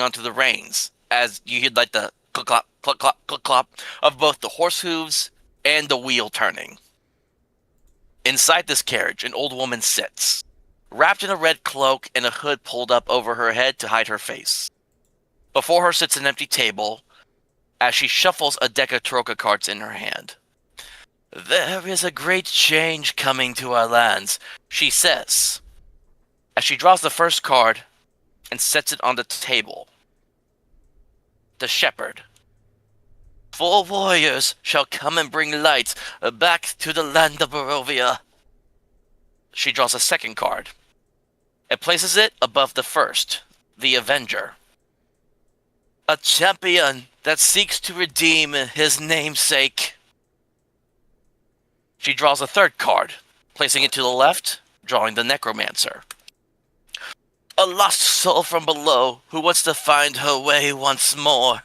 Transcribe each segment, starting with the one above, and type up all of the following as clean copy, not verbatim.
onto the reins as you hear like the click clop, click clop, click clop of both the horse hooves and the wheel turning. Inside this carriage, an old woman sits, wrapped in a red cloak and a hood pulled up over her head to hide her face. Before her sits an empty table as she shuffles a deck of tarokka cards in her hand. There is a great change coming to our lands, she says, as she draws the first card and sets it on the table. The Shepherd. 4 warriors shall come and bring light back to the land of Barovia. She draws a second card and places it above the first, the Avenger. A champion that seeks to redeem his namesake. She draws a third card, placing it to the left, drawing the Necromancer. A lost soul from below who wants to find her way once more.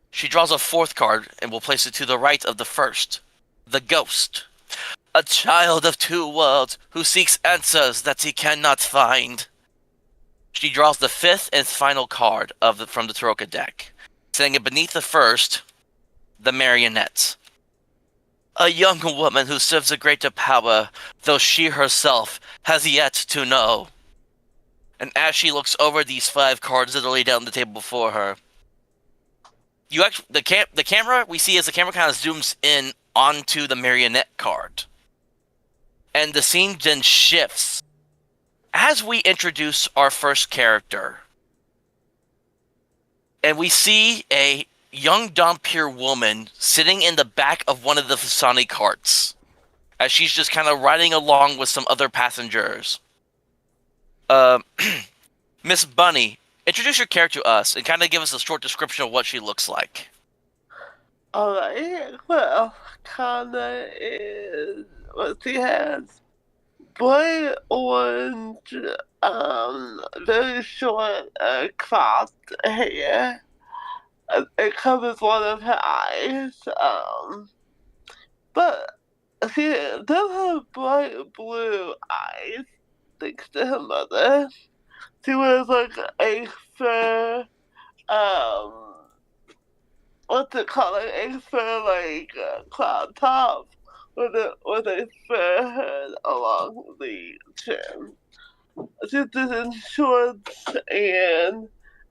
She draws a fourth card and will place it to the right of the first, the Ghost. A child of 2 worlds who seeks answers that he cannot find. She draws the fifth and final card from the tarokka deck, setting it beneath the first, the Marionette. A young woman who serves a greater power, though she herself has yet to know. And as she looks over these 5 cards that are laid out on the table before her, the camera we see as the camera kind of zooms in onto the Marionette card, and the scene then shifts as we introduce our first character, and we see a young Dhampir woman sitting in the back of one of the Fasani carts as she's just kind of riding along with some other passengers. Miss Bunny, introduce your character to us and kind of give us a short description of what she looks like. Alright, well, Kannah is, she has bright orange, very short, cropped hair. It covers one of her eyes, but she does have bright blue eyes, thanks to her mother. She wears like a fur, what's it called, like a fur cloud top with a fur hood along the chin. She's just in shorts and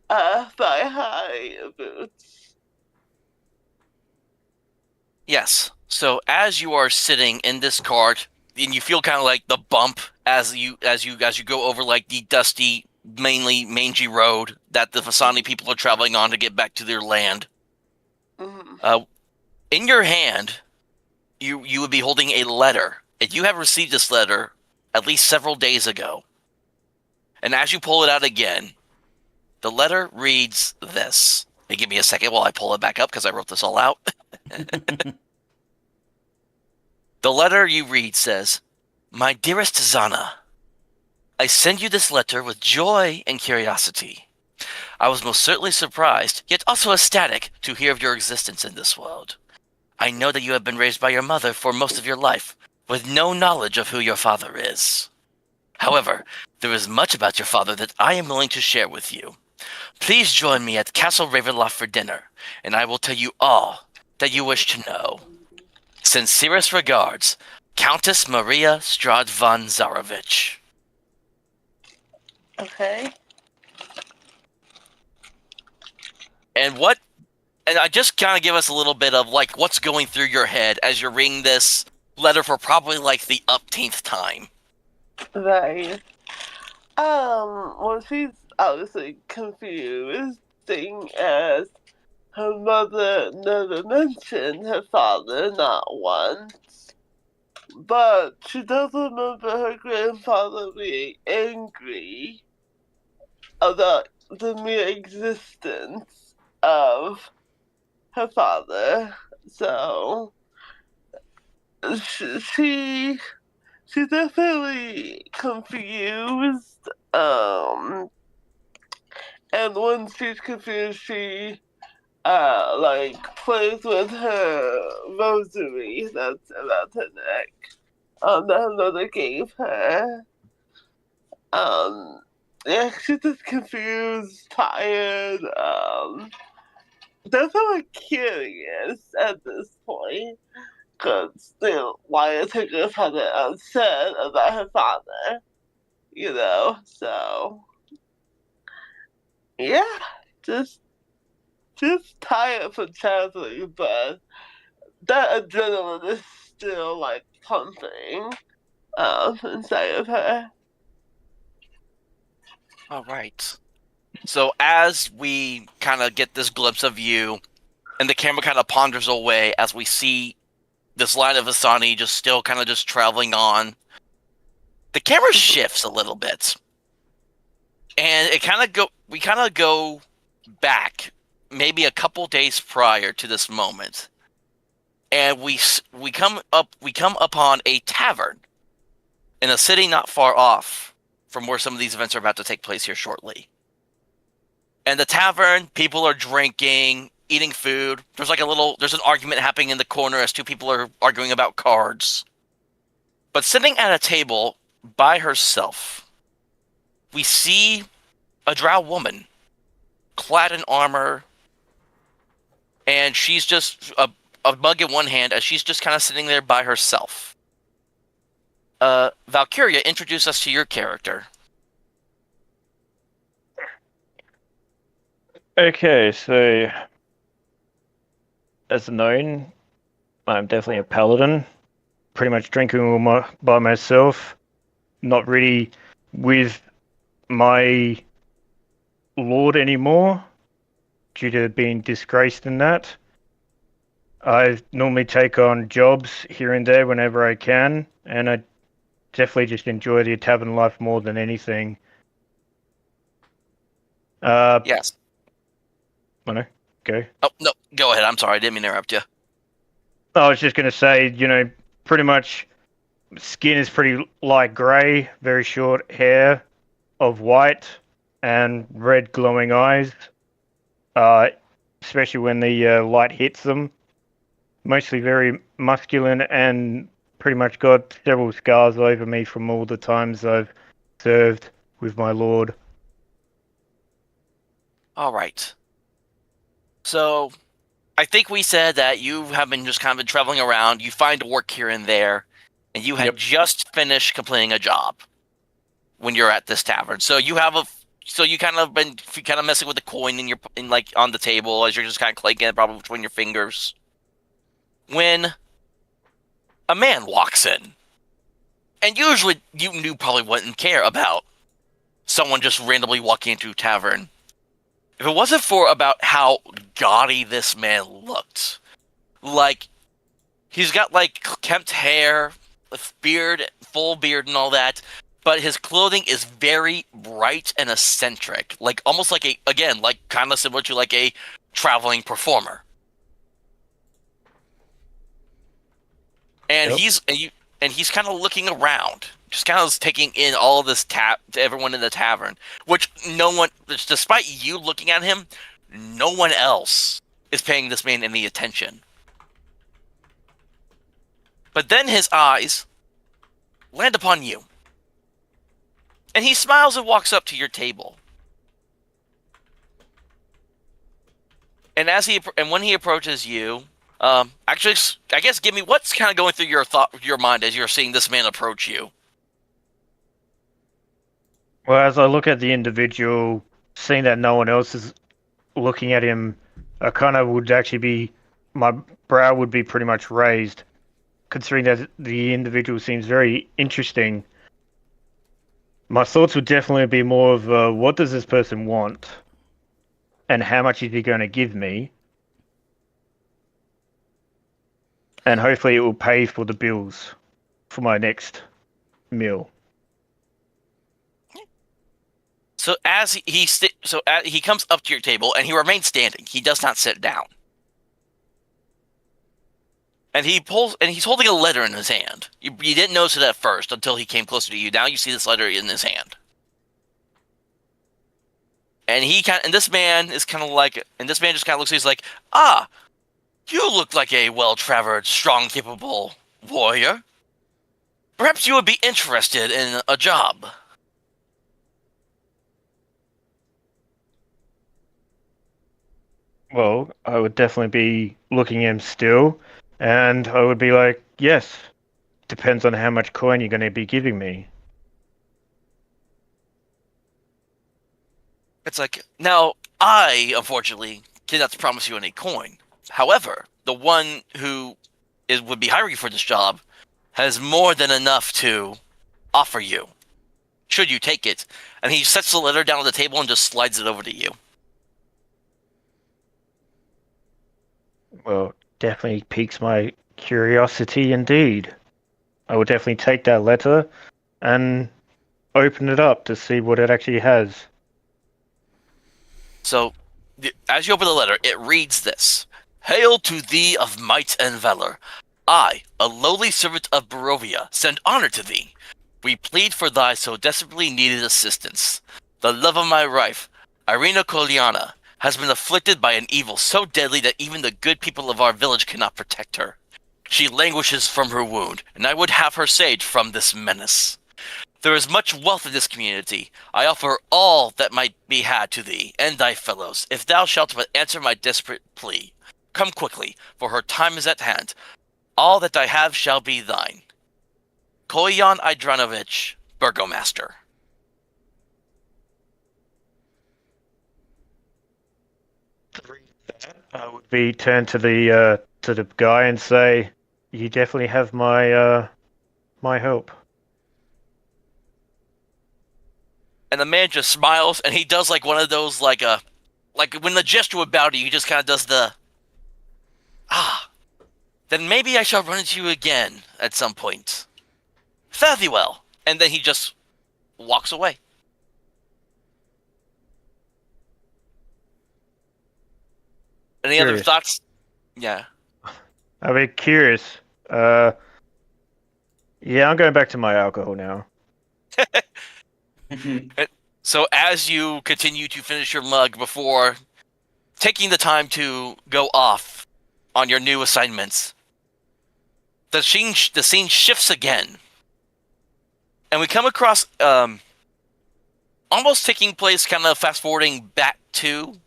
thigh-high boots. Yes. So as you are sitting in this cart, and you feel kind of like the bump as you go over like the dusty, mainly mangy road that the Fasani people are traveling on to get back to their land. Mm-hmm. In your hand, you would be holding a letter, and you have received this letter at least several days ago. And as you pull it out again, the letter reads this. Hey, give me a second while I pull it back up because I wrote this all out. The letter you read says, "My dearest Zana, I send you this letter with joy and curiosity. I was most certainly surprised, yet also ecstatic, to hear of your existence in this world. I know that you have been raised by your mother for most of your life, with no knowledge of who your father is. However, there is much about your father that I am willing to share with you. Please join me at Castle Ravenloft for dinner, and I will tell you all that you wish to know. Sincerest regards, Countess Maria Strahd von Zarovich." Okay. And I just kind of give us a little bit of like what's going through your head as you're reading this letter for probably like the upteenth time. Right. Well, she's obviously confused, seeing as her mother never mentioned her father, not once. But she does remember her grandfather being angry about the mere existence of her father. So she's definitely confused. And when she's confused, she plays with her rosary that's around her neck, that her mother gave her. Um, yeah, she's just confused, tired, definitely curious at this point, because why took her father upset about her father, so yeah, just tired from traveling, but that adrenaline is still like pumping inside of her. All right. So as we kind of get this glimpse of you, and the camera kind of ponders away as we see this line of Asani just still kind of just traveling on, the camera shifts a little bit, and we kind of go back maybe a couple days prior to this moment, and we come upon a tavern in a city not far off from where some of these events are about to take place here shortly. And the tavern, people are drinking, eating food. There's an argument happening in the corner as two people are arguing about cards. But sitting at a table by herself, we see a drow woman clad in armor, and she's just a mug in one hand as she's just kind of sitting there by herself. Valkiria, introduce us to your character. Okay, so as known, I'm definitely a paladin. Pretty much drinking all by myself. Not really with my lord anymore, due to being disgraced in that. I normally take on jobs here and there whenever I can, and I definitely just enjoy the tavern life more than anything. Yes. Wanna go? Oh, no, go ahead. I'm sorry. I didn't mean to interrupt you. I was just going to say, pretty much skin is pretty light grey, very short hair of white, and red glowing eyes, especially when the light hits them. Mostly very masculine, and pretty much got several scars over me from all the times I've served with my lord. All right. So, I think we said that you have been just kind of been traveling around. You find work here and there, and you had just finished completing a job when you're at this tavern. So you kind of been messing with the coin on the table as you're just kind of clicking it probably between your fingers. When a man walks in, and usually you probably wouldn't care about someone just randomly walking into a tavern. If it wasn't for about how gaudy this man looked, like he's got like kempt hair, a beard, full beard, and all that, but his clothing is very bright and eccentric, like almost like kind of similar to like a traveling performer. And he's kind of looking around, just kind of taking in all of this everyone in the tavern, which despite you looking at him, no one else is paying this man any attention. But then his eyes land upon you, and he smiles and walks up to your table. And when he approaches you, actually, I guess give me what's kind of going through your mind as you're seeing this man approach you. Well, as I look at the individual, seeing that no one else is looking at him, I kind of would actually my brow would be pretty much raised, considering that the individual seems very interesting. My thoughts would definitely be more of what does this person want, and how much is he going to give me, and hopefully it will pay for the bills for my next meal. So as he comes up to your table and he remains standing, he does not sit down. And he's holding a letter in his hand. You didn't notice it at first until he came closer to you. Now you see this letter in his hand. And this man just kind of looks at you, he's like, "Ah, you look like a well-traveled, strong, capable warrior. Perhaps you would be interested in a job." Well, I would definitely be looking him still, and I would be like, yes, depends on how much coin you're going to be giving me. It's like, now, I, unfortunately, cannot promise you any coin. However, the one who would be hiring you for this job has more than enough to offer you, should you take it. And he sets the letter down on the table and just slides it over to you. Well, definitely piques my curiosity indeed. I will definitely take that letter and open it up to see what it actually has. So, as you open the letter, it reads this: Hail to thee of might and valor. I, a lowly servant of Barovia, send honor to thee. We plead for thy so desperately needed assistance. The love of my wife, Irina Koliana, has been afflicted by an evil so deadly that even the good people of our village cannot protect her. She languishes from her wound, and I would have her saved from this menace. There is much wealth in this community. I offer all that might be had to thee and thy fellows, if thou shalt but answer my desperate plea. Come quickly, for her time is at hand. All that I have shall be thine. Koyan Idranovich, Burgomaster. I would be turned to the guy and say, "You definitely have my help." And the man just smiles, and he does like one of those, like when the gesture would bow to you, he just kind of does the, then maybe I shall run into you again at some point. Fare thee well. And then he just walks away. Any other Curious. thoughts? Yeah. I'd be curious. Yeah, I'm going back to my alcohol now. So as you continue to finish your mug before taking the time to go off on your new assignments, the scene shifts again. And we come across almost taking place, kind of fast forwarding back to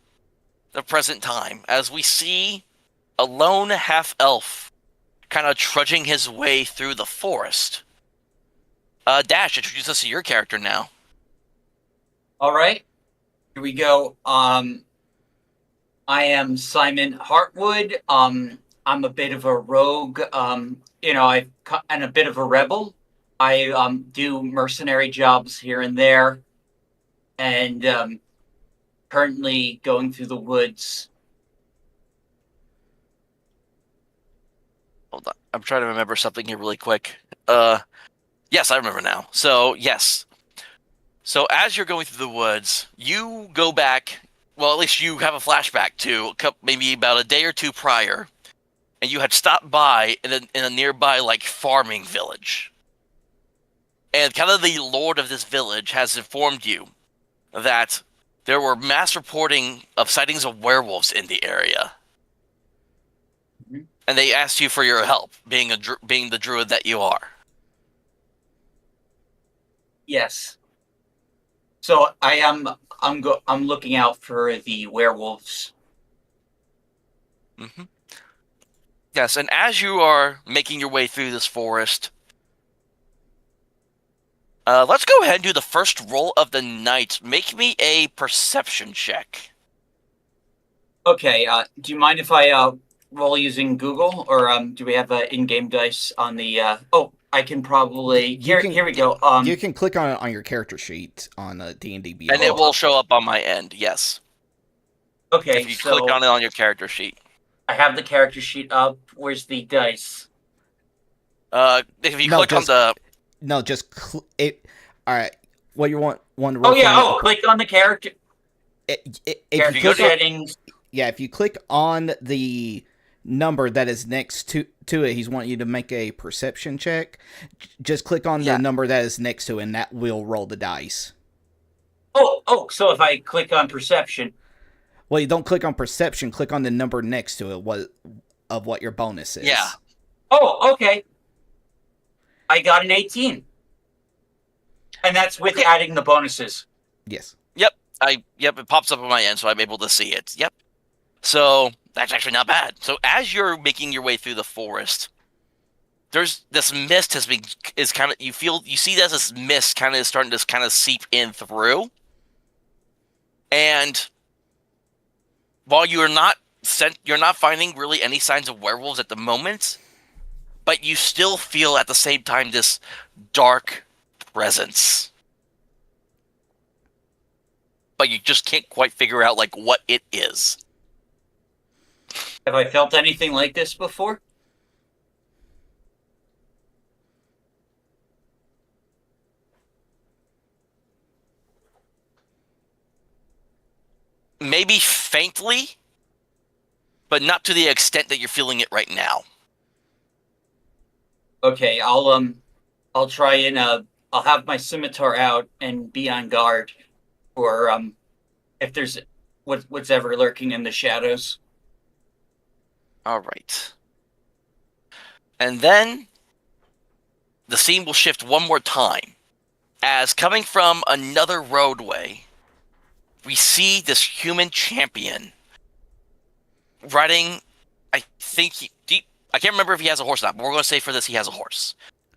the present time, as we see a lone half elf kind of trudging his way through the forest. Dash, introduce us to your character now. All right, here we go. I am Simon Heartwood. I'm a bit of a rogue. And a bit of a rebel. I do mercenary jobs here and there, and currently going through the woods. Hold on, I'm trying to remember something here really quick. Yes, I remember now. So yes, so as you're going through the woods, you go back. Well, at least you have a flashback to maybe about a day or two prior, and you had stopped by in a nearby like farming village. And kind of the lord of this village has informed you that there were mass reporting of sightings of werewolves in the area. Mm-hmm. And they asked you for your help, being the druid that you are. Yes. So I'm looking out for the werewolves. Mm-hmm. Yes, and as you are making your way through this forest, let's go ahead and do the first roll of the night. Make me a perception check. Okay. Do you mind if I roll using Google, or do we have in-game dice on the? I can probably. Here we go. You can click on your character sheet on D&D Beyond. And it will show up on my end, yes. Okay, If you so click on it on your character sheet. I have the character sheet up. Where's the dice? If you click on the... No, just it. All right. What you want to roll? Oh yeah. Click on the character. If Character you click on, settings. yeah, if you click on the number that is next to it, he's wanting you to make a perception check. Just click on the number that is next to it, and that will roll the dice. Oh. So if I click on perception. Well, you don't click on perception. Click on the number next to it. What your bonus is? Yeah. Oh, okay. I got an 18. And that's with adding the bonuses. Yes. Yep, it pops up on my end, so I'm able to see it. Yep. So that's actually not bad. So as you're making your way through the forest, there's this mist is kind of you see this mist kind of is starting to kind of seep in through, and while you're not finding really any signs of werewolves at the moment, but you still feel at the same time this dark presence. But you just can't quite figure out like what it is. Have I felt anything like this before? Maybe faintly, but not to the extent that you're feeling it right now. Okay, I'll try and I'll have my scimitar out and be on guard for if there's what's ever lurking in the shadows. All right. And then the scene will shift one more time. As coming from another roadway, we see this human champion riding, I can't remember if he has a horse or not, but we're going to say for this he has a horse.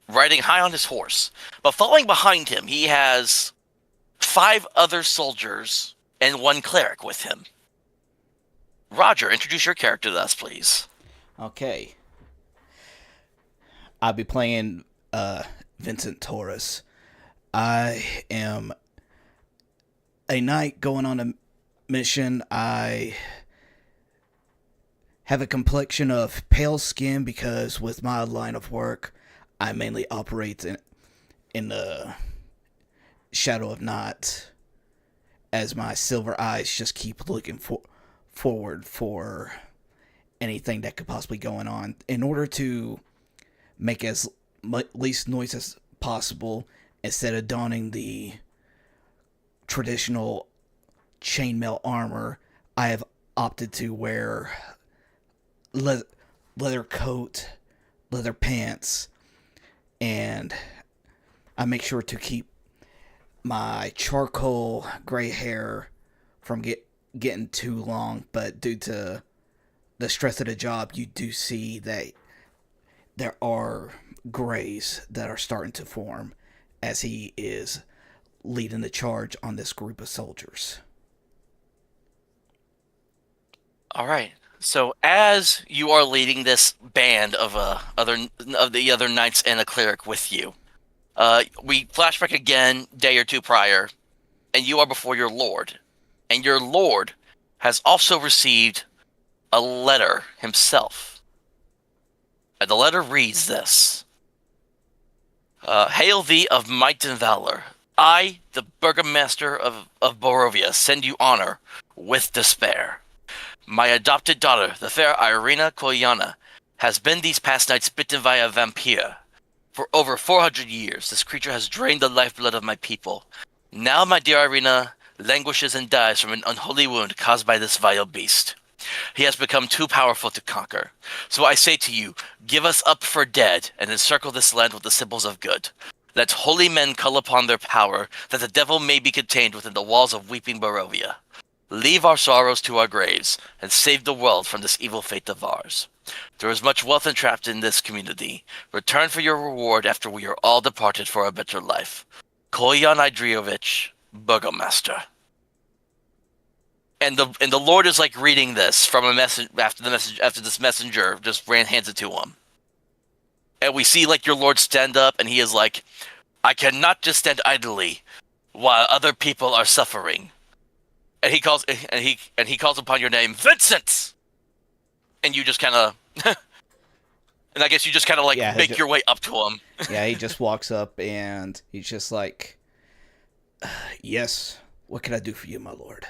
Riding high on his horse. But following behind him, he has 5 other soldiers and 1 cleric with him. Roger, introduce your character to us, please. Okay. I'll be playing Vincent Taurus. I am a knight going on a mission. I have a complexion of pale skin because with my line of work, I mainly operate in the shadow of night, as my silver eyes just keep looking forward for anything that could possibly going on. In order to make as least noise as possible, instead of donning the traditional chainmail armor, I have opted to wear leather coat, leather pants, and I make sure to keep my charcoal gray hair from getting too long, but due to the stress of the job, you do see that there are grays that are starting to form as he is leading the charge on this group of soldiers. All right. So as you are leading this band of the other knights and a cleric with you, we flashback again day or two prior, and you are before your lord, and your lord has also received a letter himself. And the letter reads this: "Hail thee of might and valor! I, the burgomaster of Barovia, send you honor with despair. My adopted daughter, the fair Irina Kolyana, has been these past nights bitten by a vampire. For over 400 years, this creature has drained the lifeblood of my people. Now my dear Irina languishes and dies from an unholy wound caused by this vile beast. He has become too powerful to conquer. So I say to you, give us up for dead and encircle this land with the symbols of good. Let holy men call upon their power, that the devil may be contained within the walls of weeping Barovia. Leave our sorrows to our graves, and save the world from this evil fate of ours. There is much wealth entrapped in this community. Return for your reward after we are all departed for a better life. Kolyan Idriovich, Burgomaster." And the Lord is like reading this from a message after this messenger just hands it to him. And we see like your Lord stand up, and he is like, "I cannot just stand idly while other people are suffering." And he calls upon your name, Vincent. And you just kind of, and I guess you just kind of like make your way up to him. Yeah, he just walks up and he's just like, "Yes, what can I do for you, my lord?"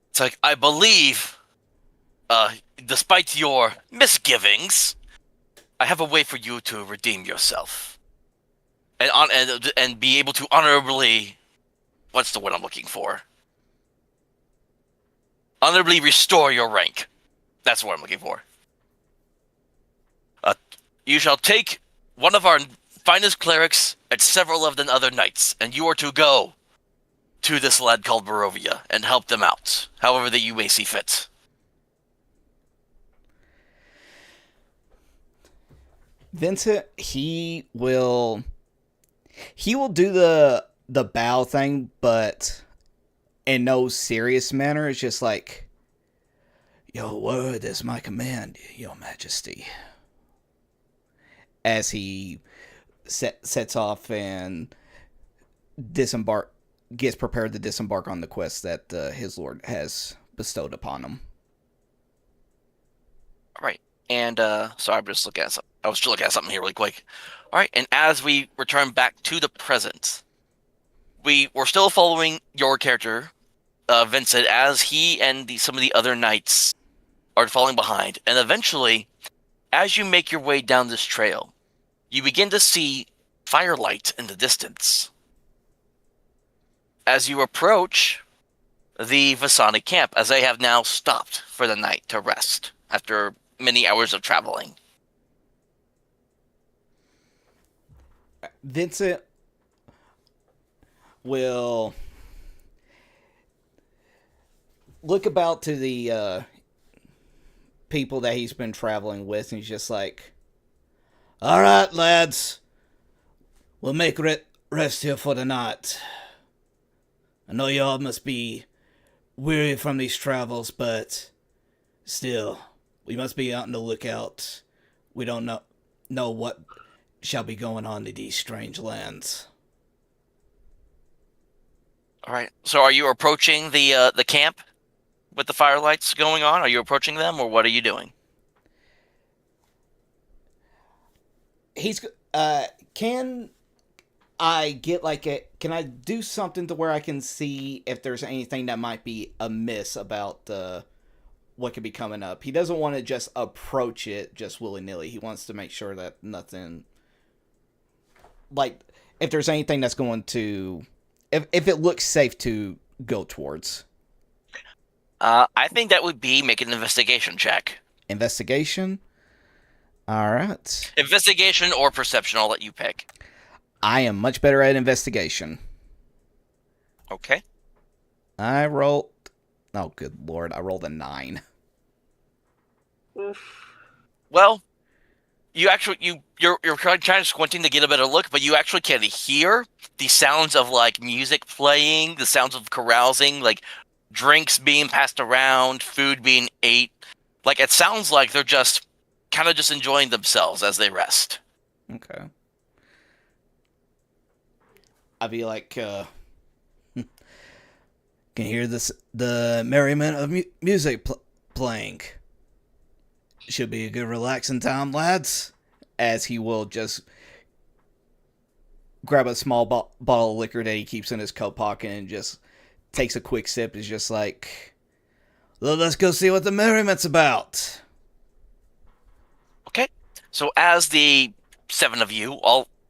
It's like, I believe, despite your misgivings, I have a way for you to redeem yourself, and be able to honorably, what's the word I'm looking for? Honorably restore your rank. That's what I'm looking for. You shall take one of our finest clerics and several of the other knights, and you are to go to this lad called Barovia and help them out, however that you may see fit. Vincent, he will do the bow thing, but in no serious manner. It's just like, your word is my command, your majesty. As he sets off and gets prepared to disembark on the quest that his lord has bestowed upon him. All right. And sorry, I'm just looking at something. I was just looking at something here really quick. All right, and as we return back to the present, we're still following your character, Vincent, as he and some of the other knights are falling behind. And eventually, as you make your way down this trail, you begin to see firelight in the distance. As you approach the Vasani camp, as they have now stopped for the night to rest after many hours of traveling. Vincent will look about to the people that he's been traveling with, and he's just like, all right, lads, we'll make rest here for the night. I know y'all must be weary from these travels, but still, we must be out on the lookout. We don't know what shall be going on in these strange lands. All right. So are you approaching the camp with the firelights going on? Are you approaching them, or what are you doing? Can I get can I do something to where I can see if there's anything that might be amiss about what could be coming up? He doesn't want to just approach it just willy-nilly. He wants to make sure that nothing, if there's anything that's going to, if it looks safe to go towards. I think that would be make an investigation check. Investigation? Alright. Investigation or perception, I'll let you pick. I am much better at investigation. Okay. I rolled... Oh, good lord. I rolled a 9. Well, you're kind of squinting to get a better look, but you actually can hear the sounds of music playing, the sounds of carousing, drinks being passed around, food being ate. It sounds like they're just kind of just enjoying themselves as they rest. Okay. I'd be like, can hear the merriment of music playing. Should be a good relaxing time, lads. As he will just grab a small bottle of liquor that he keeps in his coat pocket and just takes a quick sip. Is just like, well, let's go see what the merriment's about. Okay. So as the 7 of you,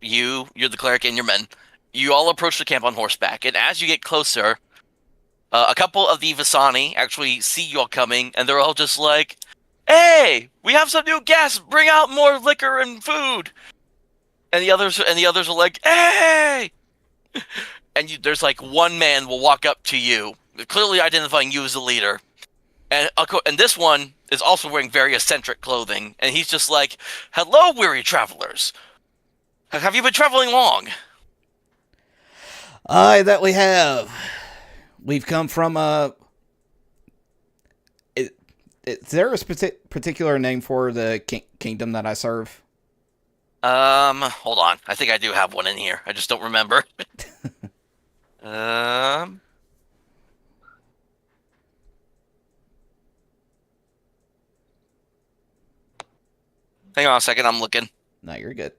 you're the cleric and your men, you all approach the camp on horseback. And as you get closer, a couple of the Vasani actually see you all coming, and they're all just like, hey, we have some new guests, bring out more liquor and food. And the others are like, hey! And there's one man will walk up to you, clearly identifying you as the leader. And this one is also wearing very eccentric clothing, and he's just like, hello, weary travelers. Have you been traveling long? Aye, that we have. We've come from is there a particular name for the kingdom that I serve? Hold on. I think I do have one in here. I just don't remember. Hang on a second. I'm looking. No, you're good.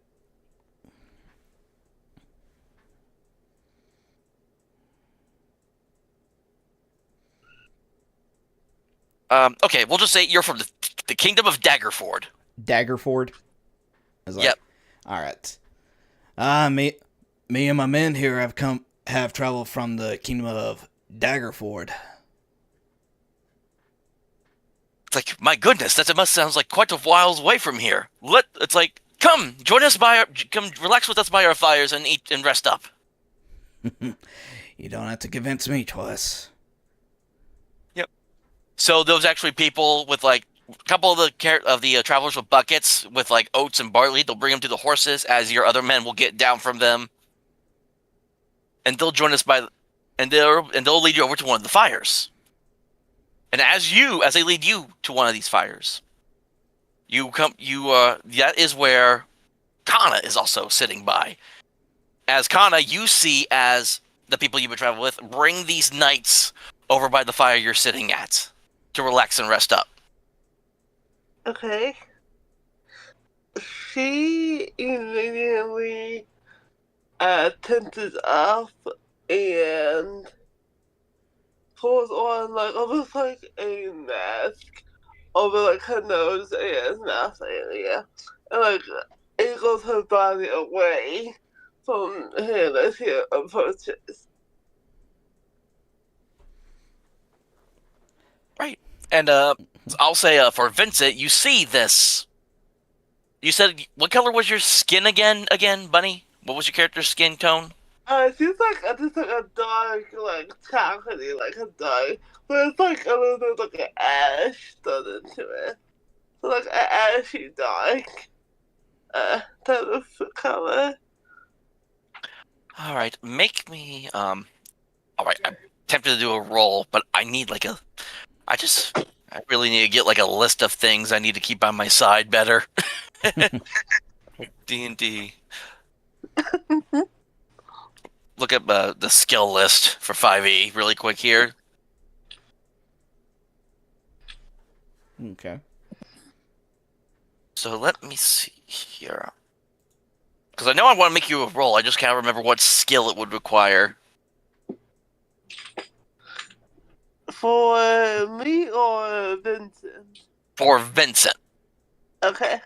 Okay, we'll just say you're from the kingdom of Daggerford. Daggerford? Yep. Alright. Me and my men here have traveled from the kingdom of Daggerford. It's my goodness, that must sound like quite a while away from here. Come, join us come relax with us by our fires and eat and rest up. You don't have to convince me twice. So those actually people with like a couple of the travelers with buckets with like oats and barley. They'll bring them to the horses as your other men will get down from them, and they'll join us they'll lead you over to one of the fires. And as they lead you to one of these fires, that is where Kannah is also sitting by. As Kannah, you see as the people you've been traveling with bring these knights over by the fire you're sitting at to relax and rest up. Okay. She immediately tenses up and pulls on like almost like a mask over like her nose and mouth area, and like angles her body away from him as he approaches. Right. And I'll say for Vincent, you see this. You said, what color was your skin again, Bunny? What was your character's skin tone? She's like just like a dark, like chocolatey, like a dark, but it's like a little bit like an ash done into it. So like an ashy dark, type of color. All right, make me all right, I'm tempted to do a roll, but I need like I really need to get like a list of things I need to keep on my side better. D&D. Look at the skill list for 5e really quick here. Okay. So let me see here. Because I know I want to make you a roll. I just can't remember what skill it would require. For me or Vincent? For Vincent. Okay.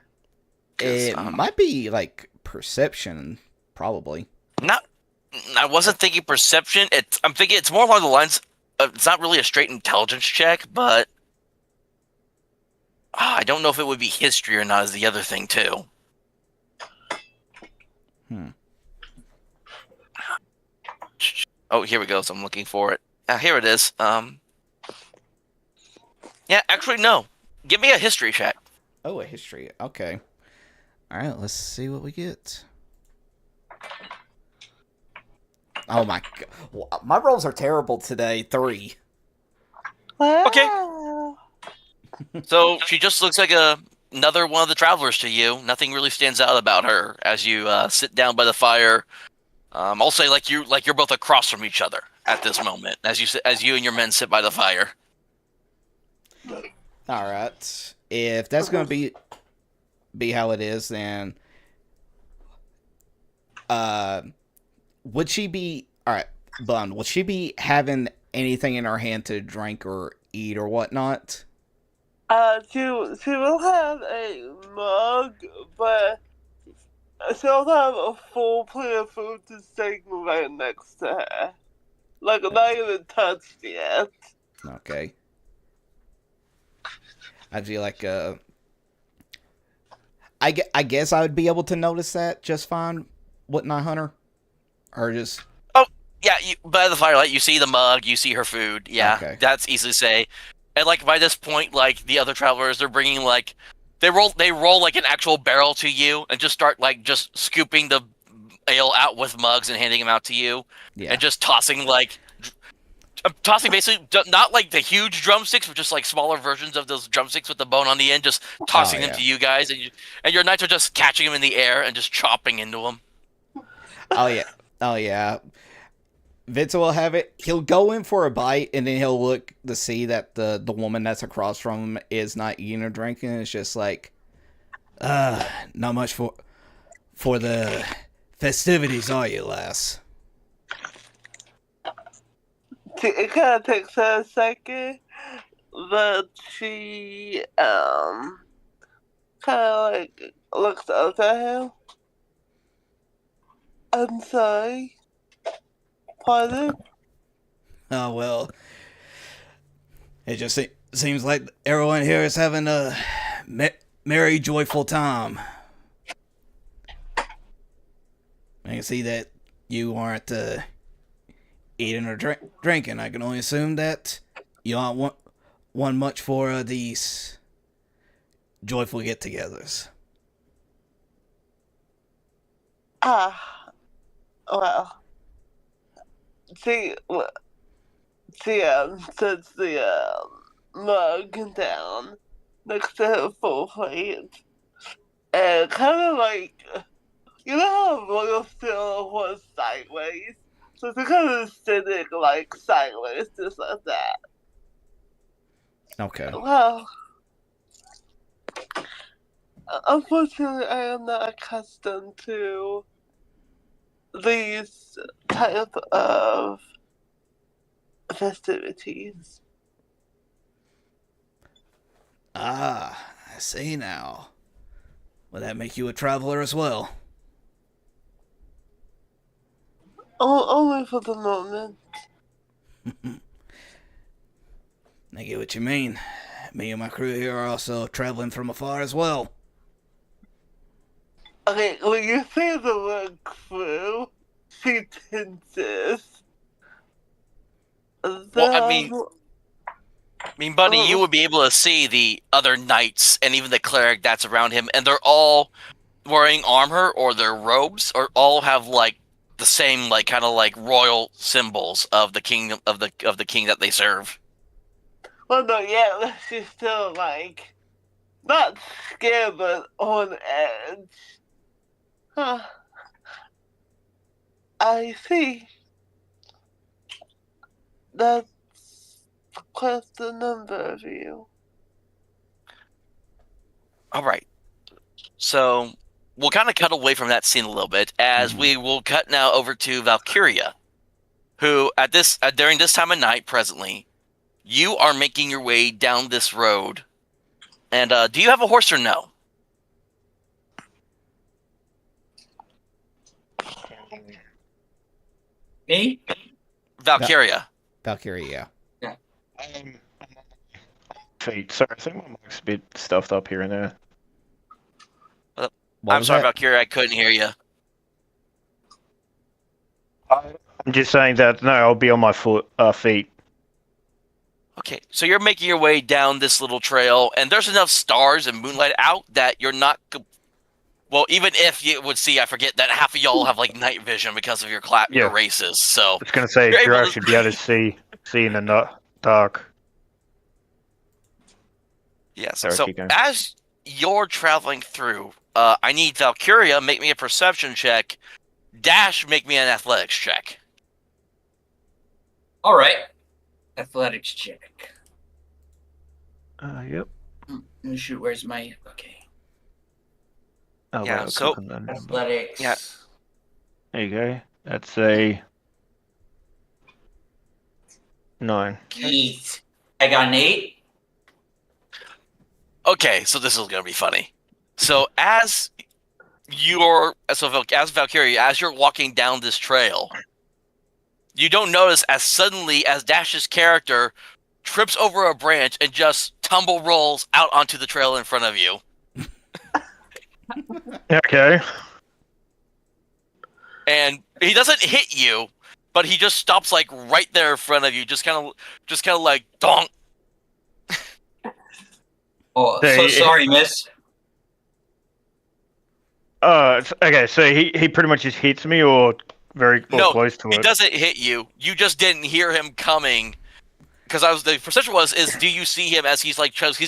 It might be like perception, probably. I wasn't thinking perception. I'm thinking it's more along the lines of, it's not really a straight intelligence check, but I don't know if it would be history or not is the other thing too. Oh, here we go. So I'm looking for it. Here it is. Yeah, actually, no. Give me a history check. Oh, a history. Okay. All right, let's see what we get. Oh my god. My rolls are terrible today. 3. Okay. So she just looks like another one of the travelers to you. Nothing really stands out about her as you sit down by the fire. I'll say like you're both across from each other at this moment as you and your men sit by the fire. All right. If that's going to be how it is, then would she be all right, Bun? Would she be having anything in her hand to drink or eat or whatnot? She will have a mug, but she'll have a full plate of food to stay right next to her. Like, not even touched yet. Okay. I feel like I guess I would be able to notice that just fine, wouldn't I, Hunter? Or just Yeah, by the firelight, you see the mug, you see her food. Yeah, okay. That's easy to say. And like by this point, like the other travelers, they're bringing like they roll like an actual barrel to you and just start like just scooping the ale out with mugs and handing them out to you, and just tossing basically not like the huge drumsticks, but just like smaller versions of those drumsticks with the bone on the end, just tossing them to you guys, and your knights are just catching them in the air and just chopping into them. Oh yeah. Vincent will have it. He'll go in for a bite, and then he'll look to see that the woman that's across from him is not eating or drinking. It's just like, not much for the festivities, are you, lass? It kind of takes her a second, but she kind of like looks up at him. I'm sorry. Pardon? Oh, well. It just seems like everyone here is having a merry, joyful time. I can see that you aren't eating or drinking. I can only assume that you aren't one much for these joyful get-togethers. Ah, well, see, sets the mug down next to her full plate, and kind of like, you know how royal still was sideways? So they're kind of sitting like sideways, just like that. Okay. Well, unfortunately, I am not accustomed to these type of festivities. Ah, I see now. Will that make you a traveler as well? Only for the moment. I get what you mean. Me and my crew here are also traveling from afar as well. Okay, when you say the word crew, she tenses. Well, buddy, you would be able to see the other knights and even the cleric that's around him, and they're all wearing armor or their robes, or all have like the same like kind of like royal symbols of the king of the king that they serve. Well, no, yeah, she's still like not scared, but on edge. Huh. I see. That's quite the number of you. All right, so we'll kind of cut away from that scene a little bit as we will cut now over to Valkiria, who at this during this time of night presently, you are making your way down this road. And do you have a horse or no? Me? Valkiria. Valkyria, yeah. Feet. Sorry, I think my mic's a bit stuffed up here and there. What I'm was sorry, that? Valkyria, I couldn't hear you. I'm just saying that, no, I'll be on my feet. Okay, so you're making your way down this little trail, and there's enough stars and moonlight out that you're not. Well, even if you would see, I forget that half of y'all have like night vision because of your your Yeah. races. So I was going to say, You're able Giraffe to- should be able to see in the dark. yes. Sorry, So keep going. as you're traveling through, I need Valkyria make me a perception check. Dash make me an athletics check. All right. Athletics check. Yep. Shoot, where's my... Okay. Oh, Yeah, right, so- Athletics. Yeah. there you go. That's a 9. Yeet. I got an 8. Okay, so this is gonna be funny. So as Valkyria, as you're walking down this trail, you don't notice as suddenly as Dash's character trips over a branch and just tumble rolls out onto the trail in front of you. Okay. And he doesn't hit you, but he just stops like right there in front of you, just kind of like donk. Oh, Hey, so hey. sorry, miss. Okay, so he pretty much just hits me or No, close to he it. doesn't hit you. You just didn't hear him coming. Because the perception is do you see him as he's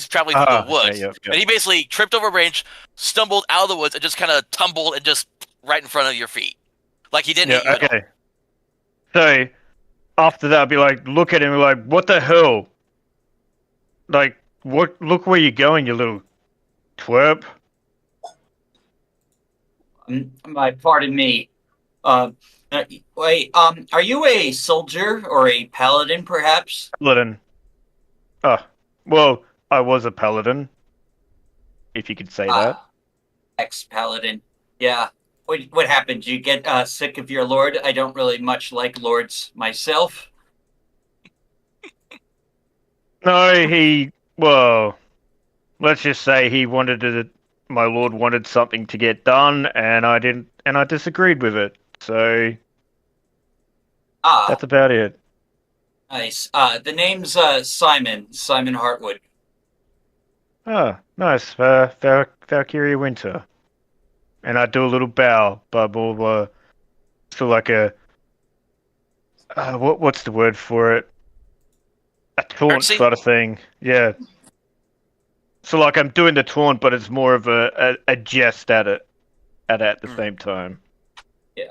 traveling through the woods? Yep. And he basically tripped over a branch, stumbled out of the woods, and just kind of tumbled and just right in front of your feet. Like he didn't hit you at all. Okay. So after that, I'd be like, look at him, like, what the hell? Like, what? Look where you're going, you little twerp. Pardon me. Wait, are you a soldier or a paladin, perhaps? Paladin. Well, I was a paladin, if you could say that. Ex-paladin. Yeah. What happened? Did you get sick of your lord? I don't really much like lords myself. No, well, let's just say my lord wanted something to get done, and I disagreed with it. So, That's about it. Nice. The name's Simon Heartwood. Oh, nice. Valkyria Winter. And I do a little bow, but more sort of like a what's the word for it? A taunt Curtsy? sort of thing. Yeah. So like I'm doing the taunt, but it's more of a jest at it at the same time. Yeah.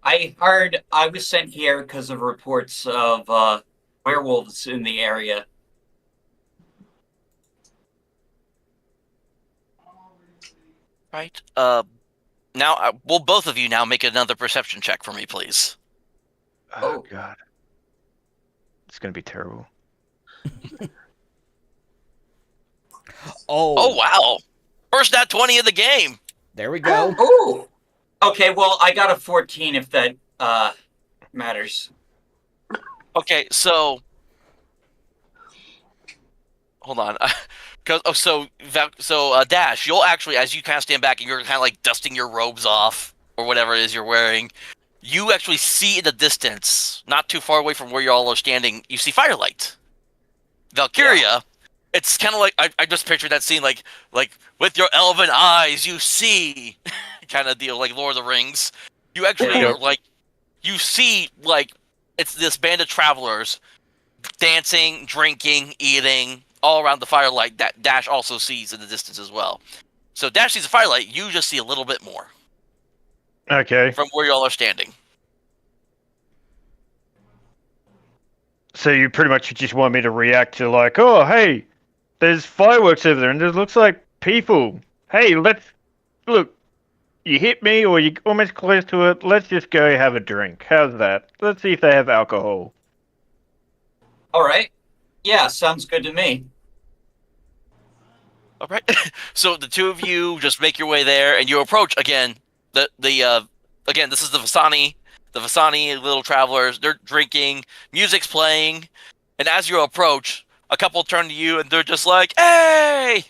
I heard I was sent here because of reports of werewolves in the area. Right. Now, will both of you now make another perception check for me, please? Oh god. It's gonna be terrible. Oh wow! First nat 20 of the game. There we go. Oh. Okay, well, I got a 14 if that matters. Okay, so hold on. Dash, you'll actually, as you kind of stand back and you're kind of like dusting your robes off or whatever it is you're wearing, you actually see in the distance, not too far away from where you all are standing, you see firelight. Valkyria, it's kind of like I just pictured that scene, like with your elven eyes, you see, kind of deal, like Lord of the Rings. You actually are like, you see like it's this band of travelers dancing, drinking, eating, all around the firelight that Dash also sees in the distance as well. So Dash sees the firelight, you just see a little bit more. Okay. From where y'all are standing. So you pretty much just want me to react to like, oh hey, there's fireworks over there and it looks like people. Hey, let's look. You hit me or you're almost close to it. Let's just go have a drink. How's that? Let's see if they have alcohol. All right. Yeah, sounds good to me. All right. So the two of you just make your way there, and you approach again. Again, this is the Vasani little travelers. They're drinking, music's playing, and as you approach, a couple turn to you, and they're just like, "Hey!"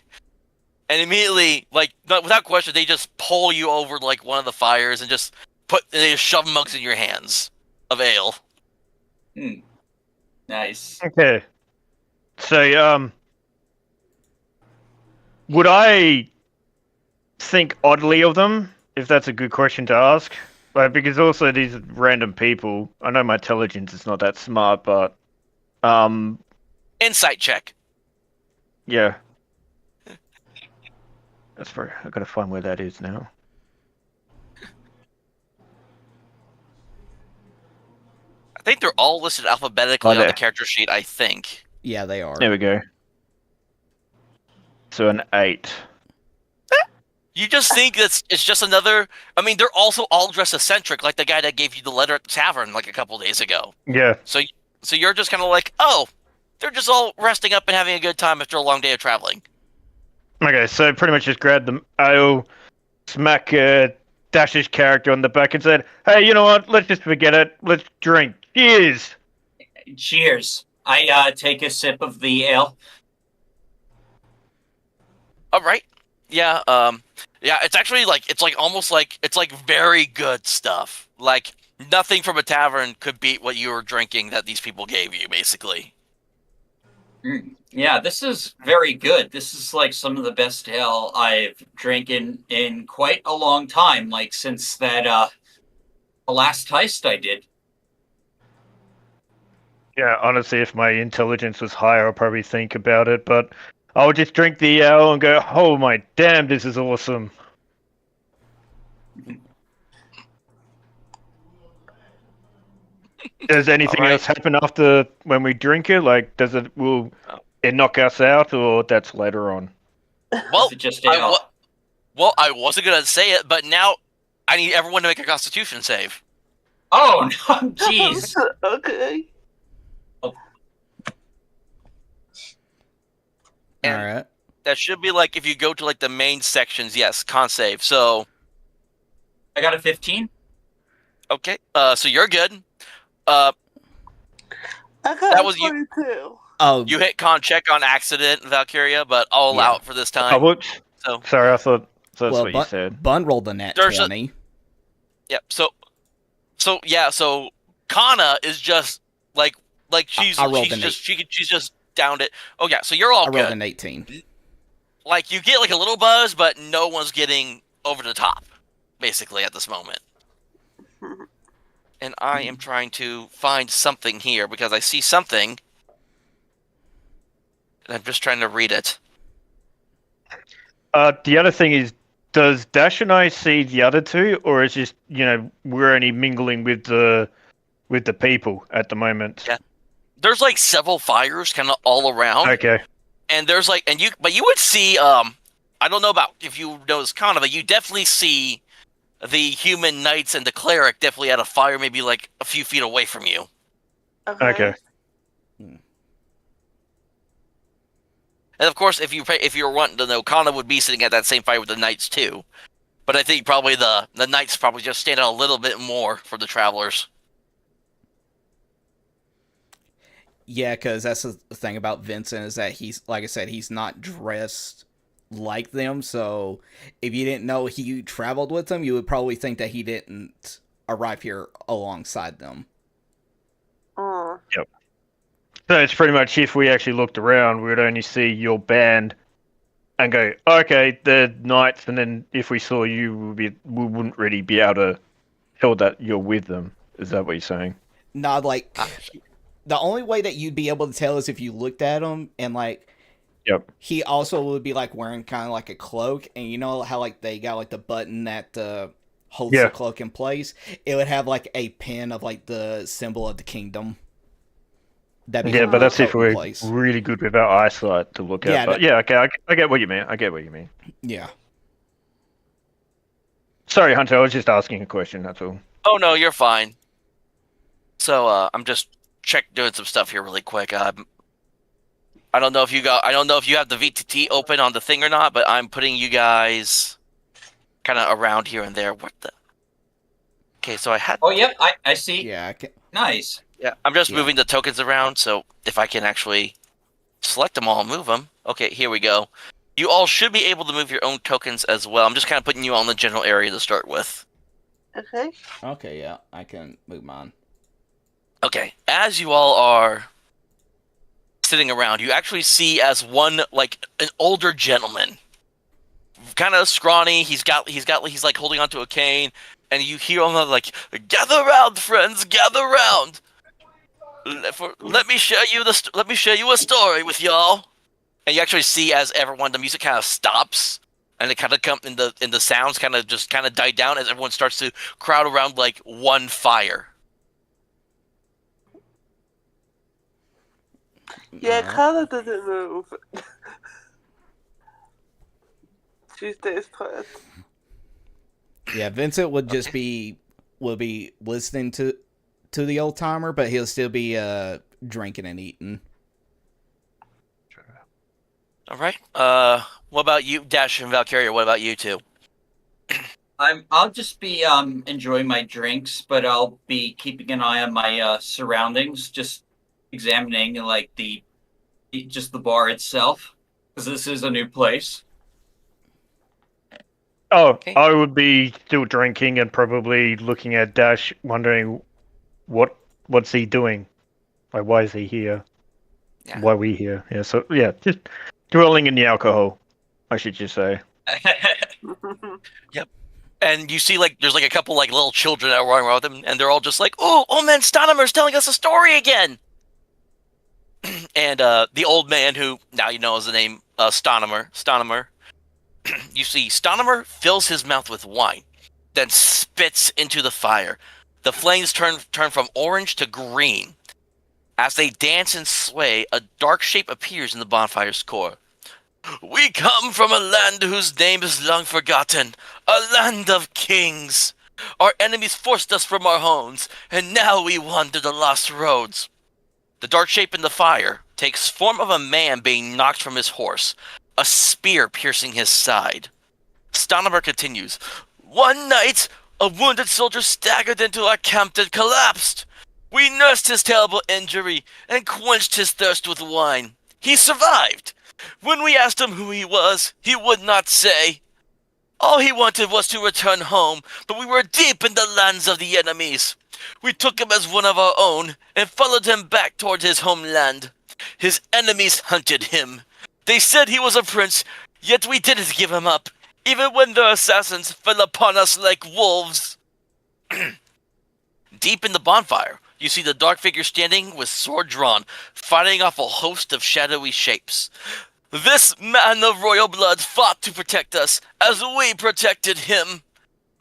And immediately, like without question, they just pull you over like one of the fires and they just shove mugs in your hands of ale. Nice. Okay. So would I think oddly of them? If that's a good question to ask, like because also these random people. I know my intelligence is not that smart, but Insight check. yeah. That's very. I gotta find where that is now. I think they're all listed alphabetically on there. the character sheet. I think. Yeah, they are. There we go. So an 8. You just think it's just another. I mean, they're also all dressed eccentric, like the guy that gave you the letter at the tavern like a couple days ago. Yeah. So you're just kind of like, oh, they're just all resting up and having a good time after a long day of traveling. Okay, so pretty much just grabbed the ale, smack Dash's character on the back and said, hey, you know what? Let's just forget it. Let's drink. Cheers! Cheers. I take a sip of the ale. All right. Yeah. Yeah. It's actually like it's like very good stuff. Like nothing from a tavern could beat what you were drinking that these people gave you, basically. Yeah, this is very good. This is like some of the best ale I've drank in quite a long time, like since that the last heist I did. Yeah, honestly, if my intelligence was higher, I'll probably think about it, but I'll just drink the ale and go, oh my damn, this is awesome. Does anything else happen after when we drink it? Like, will it knock us out, or that's later on? Well, it just ale? I wasn't gonna say it, but now I need everyone to make a Constitution save. Oh no, jeez. Okay. And all right. That should be like if you go to like the main sections, yes, con save. So I got a 15. okay, so you're good. I got That was 22. Oh, You hit con check on accident, Valkyria, but I'll allow it for this time. Oh, whoops. So Sorry, I thought that's well, what you said. Bun rolled the nat There's 20. yeah, so Kannah is just like she's I rolled she's an just she's just downed it. Oh yeah, so you're all I rolled good. an 18. Like you get like a little buzz, but no one's getting over the top, basically at this moment. And I am trying to find something here because I see something, and I'm just trying to read it. The other thing is, does Dash and I see the other two, or is just we're only mingling with the people at the moment? Yeah. There's like several fires kind of all around. Okay. And there's like, but you would see, I don't know about if you notice Kannah, but you definitely see the human knights and the cleric definitely at a fire, maybe like a few feet away from you. Okay. And of course, if you're wanting to know, Kannah would be sitting at that same fire with the knights too. But I think probably the knights probably just stand out a little bit more for the travelers. Yeah, because that's the thing about Vincent is that he's, like I said, he's not dressed like them. So if you didn't know he traveled with them, you would probably think that he didn't arrive here alongside them. Yep. So it's pretty much if we actually looked around, we would only see your band and go, okay, they're knights, and then if we saw you, we wouldn't really be able to tell that you're with them. Is that what you're saying? Not like the only way that you'd be able to tell is if you looked at him and like. Yep. He also would be like wearing kind of like a cloak, and you know how like they got like the button that holds the cloak in place. It would have like a pin of like the symbol of the kingdom. But that's if we're really good with our eyesight to look at. But okay, I get what you mean. Yeah. Sorry, Hunter. I was just asking a question. That's all. Oh no, you're fine. So I'm just doing some stuff here really quick. I don't know if you have the VTT open on the thing or not, but I'm putting you guys kind of around here and there. What the? Okay, so I had. Oh, yep, I see. Yeah. Nice. Yeah, I'm just moving the tokens around, so if I can actually select them all and move them. Okay, here we go. You all should be able to move your own tokens as well. I'm just kind of putting you all in the general area to start with. Okay. Okay, yeah, I can move mine. Okay, as you all are sitting around, you actually see as one like an older gentleman, kind of scrawny. He's like holding onto a cane, and you hear him like, "Gather round, friends, gather round. Let me share you a story with y'all." And you actually see as everyone, the music kind of stops, and it kind of come in the sounds kind of die down as everyone starts to crowd around like one fire. Yeah, Kannah doesn't move. She stays put. Yeah, Vincent would just be listening to the old timer, but he'll still be drinking and eating. All right. What about you, Dash and Valkiria? What about you two? I'll just be enjoying my drinks, but I'll be keeping an eye on my surroundings, just examining like the bar itself, because this is a new place. Oh, Okay. I would be still drinking and probably looking at Dash, wondering what's he doing? Like, why is he here? Yeah. Why are we here? Yeah, so yeah, just dwelling in the alcohol, I should just say. And you see like there's like a couple like little children that are running around with him, and they're all just like, "Oh man, Stonimer's telling us a story again." And the old man, who now you know is the name Stonimer. You see, Stonimer fills his mouth with wine, then spits into the fire. The flames turn from orange to green. As they dance and sway, a dark shape appears in the bonfire's core. "We come from a land whose name is long forgotten, a land of kings. Our enemies forced us from our homes, and now we wander the lost roads." The dark shape in the fire takes form of a man being knocked from his horse, a spear piercing his side. Stonimer continues, "One night, a wounded soldier staggered into our camp and collapsed. We nursed his terrible injury and quenched his thirst with wine. He survived. When we asked him who he was, he would not say. All he wanted was to return home, but we were deep in the lands of the enemies. We took him as one of our own and followed him back toward his homeland. His enemies hunted him. They said he was a prince, yet we didn't give him up, even when their assassins fell upon us like wolves. Deep in the bonfire, you see the dark figure standing with sword drawn, fighting off a host of shadowy shapes. This man of royal blood fought to protect us, as we protected him.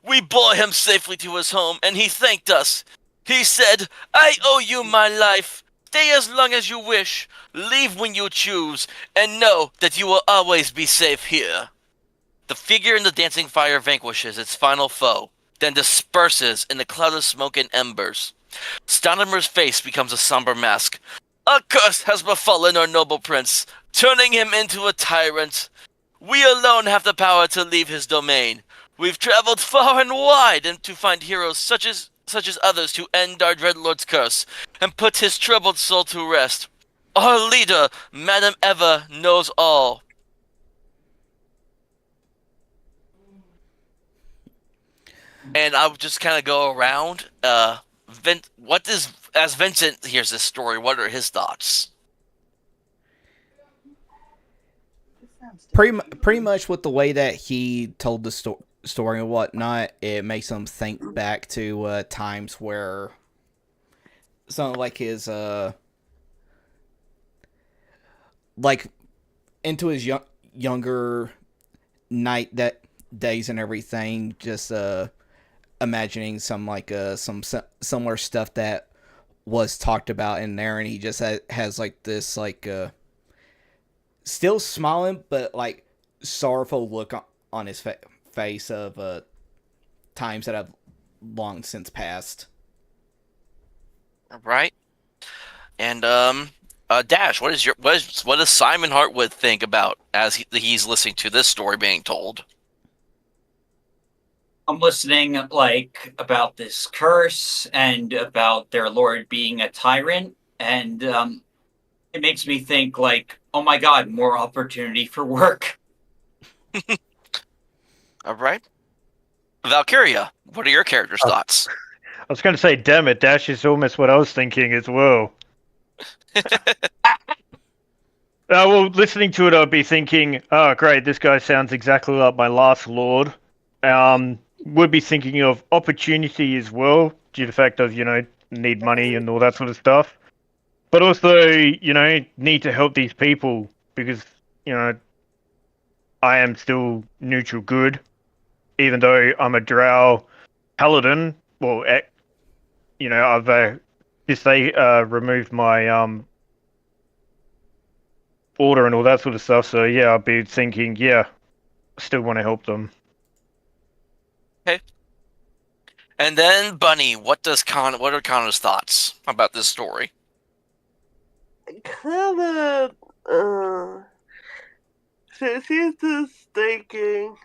We bore him safely to his home, and he thanked us. He said, I owe you my life. Stay as long as you wish, leave when you choose, and know that you will always be safe here. The figure in the dancing fire vanquishes its final foe, then disperses in a cloud of smoke and embers. Stonimer's face becomes a somber mask. A curse has befallen our noble prince, turning him into a tyrant. We alone have the power to leave his domain. We've traveled far and wide and to find heroes such as others to end our dreadlord's curse and put his troubled soul to rest. Our leader, Madame Eva, knows all. And I would just kind of go around. As Vincent hears this story, what are his thoughts? Pretty much with the way that he told the story and whatnot, it makes him think back to times where something like his like into his younger night that days and everything, just imagining some similar stuff that was talked about in there, and he just has like this still smiling but like sorrowful look on his face of times that have long since passed. Right. And Dash, what does Simon Heartwood think about as he's listening to this story being told? I'm listening like about this curse and about their lord being a tyrant, and it makes me think like, oh my god, more opportunity for work. All right. Valkiria, what are your character's thoughts? I was going to say, damn it, Dash is almost what I was thinking as well. Well, listening to it, I'd be thinking, oh, great, this guy sounds exactly like my last lord. Would be thinking of opportunity as well, due to the fact of, need money and all that sort of stuff. But also, need to help these people because, I am still neutral good, even though I'm a drow paladin. Well, I've since they removed my order and all that sort of stuff. So yeah, I'd be thinking, yeah, still want to help them. Okay. And then Bunny, what are Kannah's thoughts about this story? Kind of, since he's just thinking,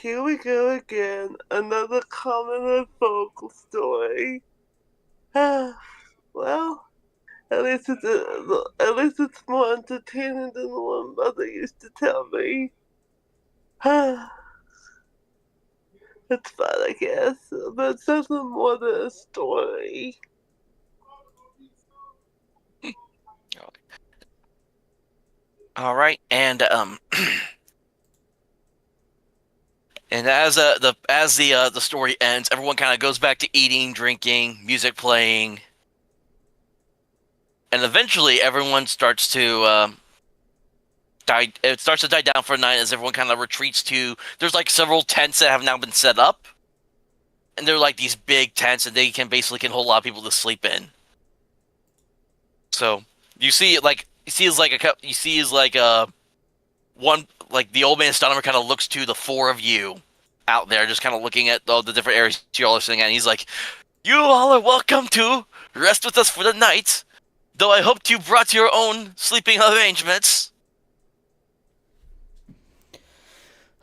here we go again, another common folk story. Well, at least it's more entertaining than the one Mother used to tell me. It's fun, I guess, but it's nothing more than a story. All right, and and as the story ends, everyone kind of goes back to eating, drinking, music playing, and eventually everyone starts to die. It starts to die down for a night as everyone kind of retreats to. There's like several tents that have now been set up, and they're like these big tents, and they can hold a lot of people to sleep in. So you see one, like the old man Stonehammer kind of looks to the four of you out there, just kind of looking at all the different areas you all are sitting at, and he's like, you all are welcome to rest with us for the night, though I hoped you brought your own sleeping arrangements.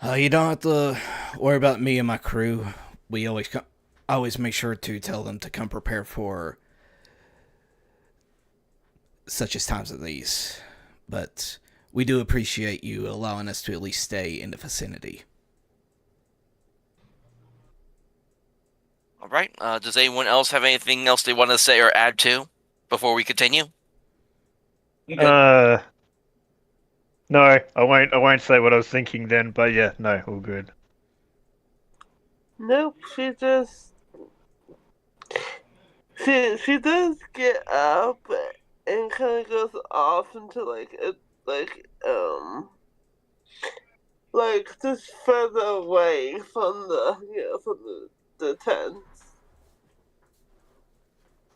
You don't have to worry about me and my crew. We always make sure to tell them to come prepared for such as times as these. But we do appreciate you allowing us to at least stay in the vicinity. All right. Does anyone else have anything else they want to say or add to before we continue? I'm good. No, I won't. I won't say what I was thinking then. But yeah, no, all good. Nope, she just she does get up and kind of goes off into like like just further away from the tent.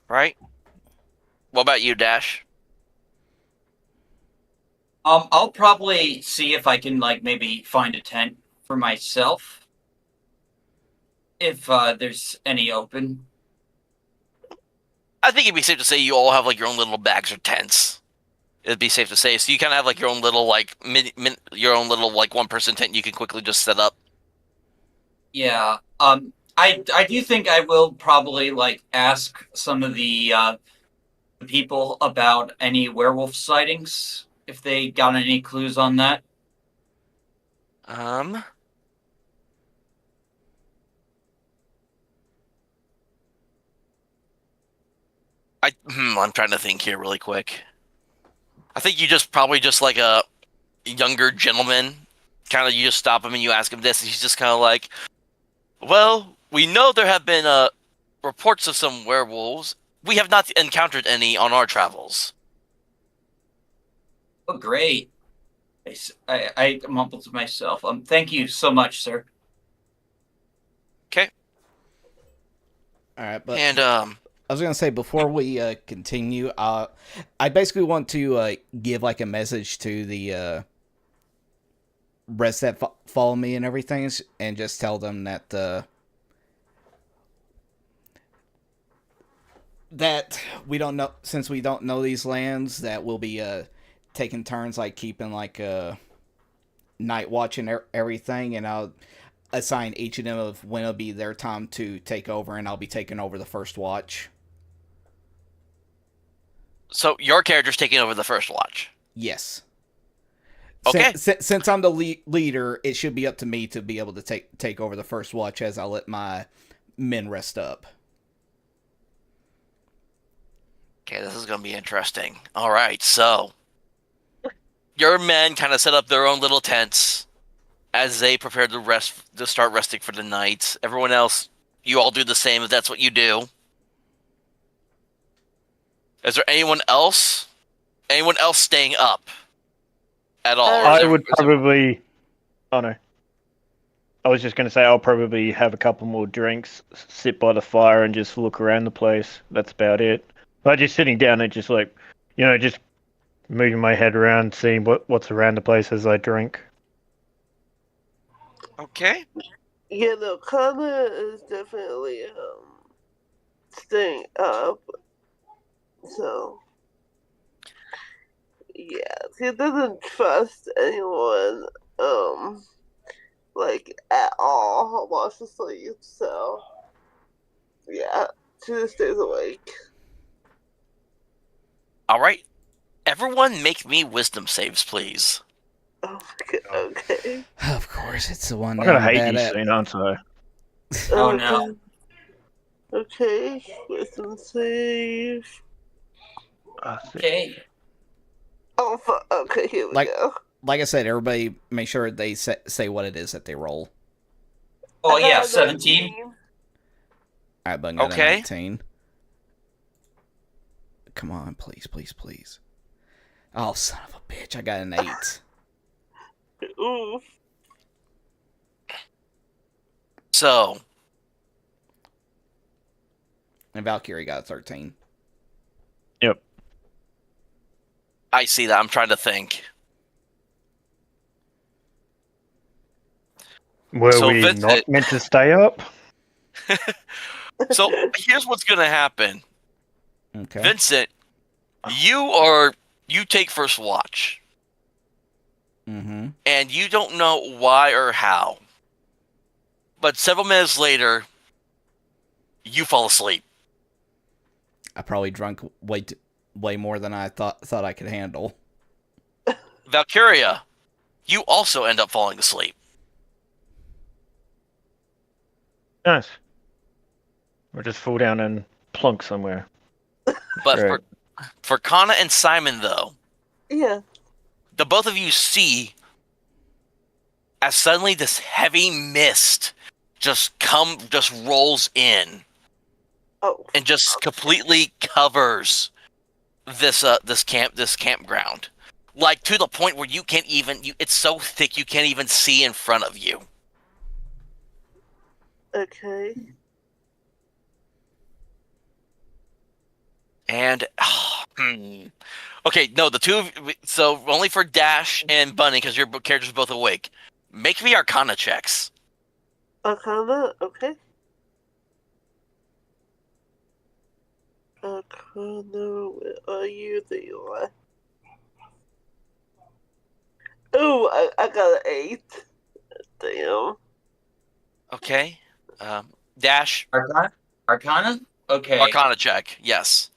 Right. What about you, Dash? I'll probably see if I can like maybe find a tent for myself. If there's any open. I think it'd be safe to say you all have like your own little bags or tents. It'd be safe to say. So you kind of have like your own little like your own little like one-person tent you can quickly just set up. Yeah. I do think I will probably like ask some of the people about any werewolf sightings if they got any clues on that. Um. I'm trying to think here really quick. I think you just probably just like a younger gentleman. Kind of, you just stop him and you ask him this, and he's just kind of like, "Well, we know there have been reports of some werewolves. We have not encountered any on our travels." Oh, great. I mumbled to myself. Thank you so much, sir. Okay. All right, but And I was gonna say before we continue, I basically want to give like a message to the rest that follow me and everything, and just tell them that that we don't know, since we don't know these lands, that we'll be taking turns like keeping like a night watch and everything, and I'll assign each of them of when it'll be their time to take over, and I'll be taking over the first watch. so your character's taking over the first watch. Yes. Okay. Since I'm the leader, it should be up to me to be able to take over the first watch as I let my men rest up. Okay, this is going to be interesting. All right, so your men kind of set up their own little tents as they prepare to start resting for the night. Everyone else, you all do the same if that's what you do. Is there anyone else? Anyone else staying up at all? Or I would probably. Oh no. I was just going to say I'll probably have a couple more drinks, sit by the fire, and just look around the place. That's about it. But just sitting down and just like, just moving my head around, seeing what's around the place as I drink. Okay. Yeah, no, Kannah is definitely staying up. So yeah, he doesn't trust anyone like at all while she sleeps. So yeah, she just stays awake. All right. Everyone make me wisdom saves, please. Oh my god, okay. Of course, it's the one I'm that gonna I'm hate bad you at. soon, aren't I? Oh, no. Okay, wisdom save. Okay. Oh fuck. Okay, here we go. Like I said, everybody make sure they say what it is that they roll. Oh, I got yeah, a 17. 19. Alright, but I got a Okay. 19. Come on, please, please, please. Oh, son of a bitch, I got an 8. Ooh. So, And Valkyrie got a 13. Yep. I see that. I'm trying to think. Were So, we Vincent- not meant to stay up? So, here's what's going to happen. Okay. Vincent, you take first watch. Mm-hmm. And you don't know why or how. But several minutes later, you fall asleep. I probably drunk way more than I thought I could handle. Valkiria, you also end up falling asleep. Nice. Or just fall down and plonk somewhere. But Right. for Kannah and Simon, though, Yeah. the both of you see as suddenly this heavy mist just rolls in Oh. and just completely covers this campground, like to the point where you can't even it's so thick you can't even see in front of you. Okay. And okay, no, the two of so only for Dash and Bunny because your characters are both awake. Make me Arcana checks. Arcana. Okay. Arcana. Where are you? There you are. Oh, I got an 8. Damn. Okay, Dash Arcana? Okay. Arcana check. Yes.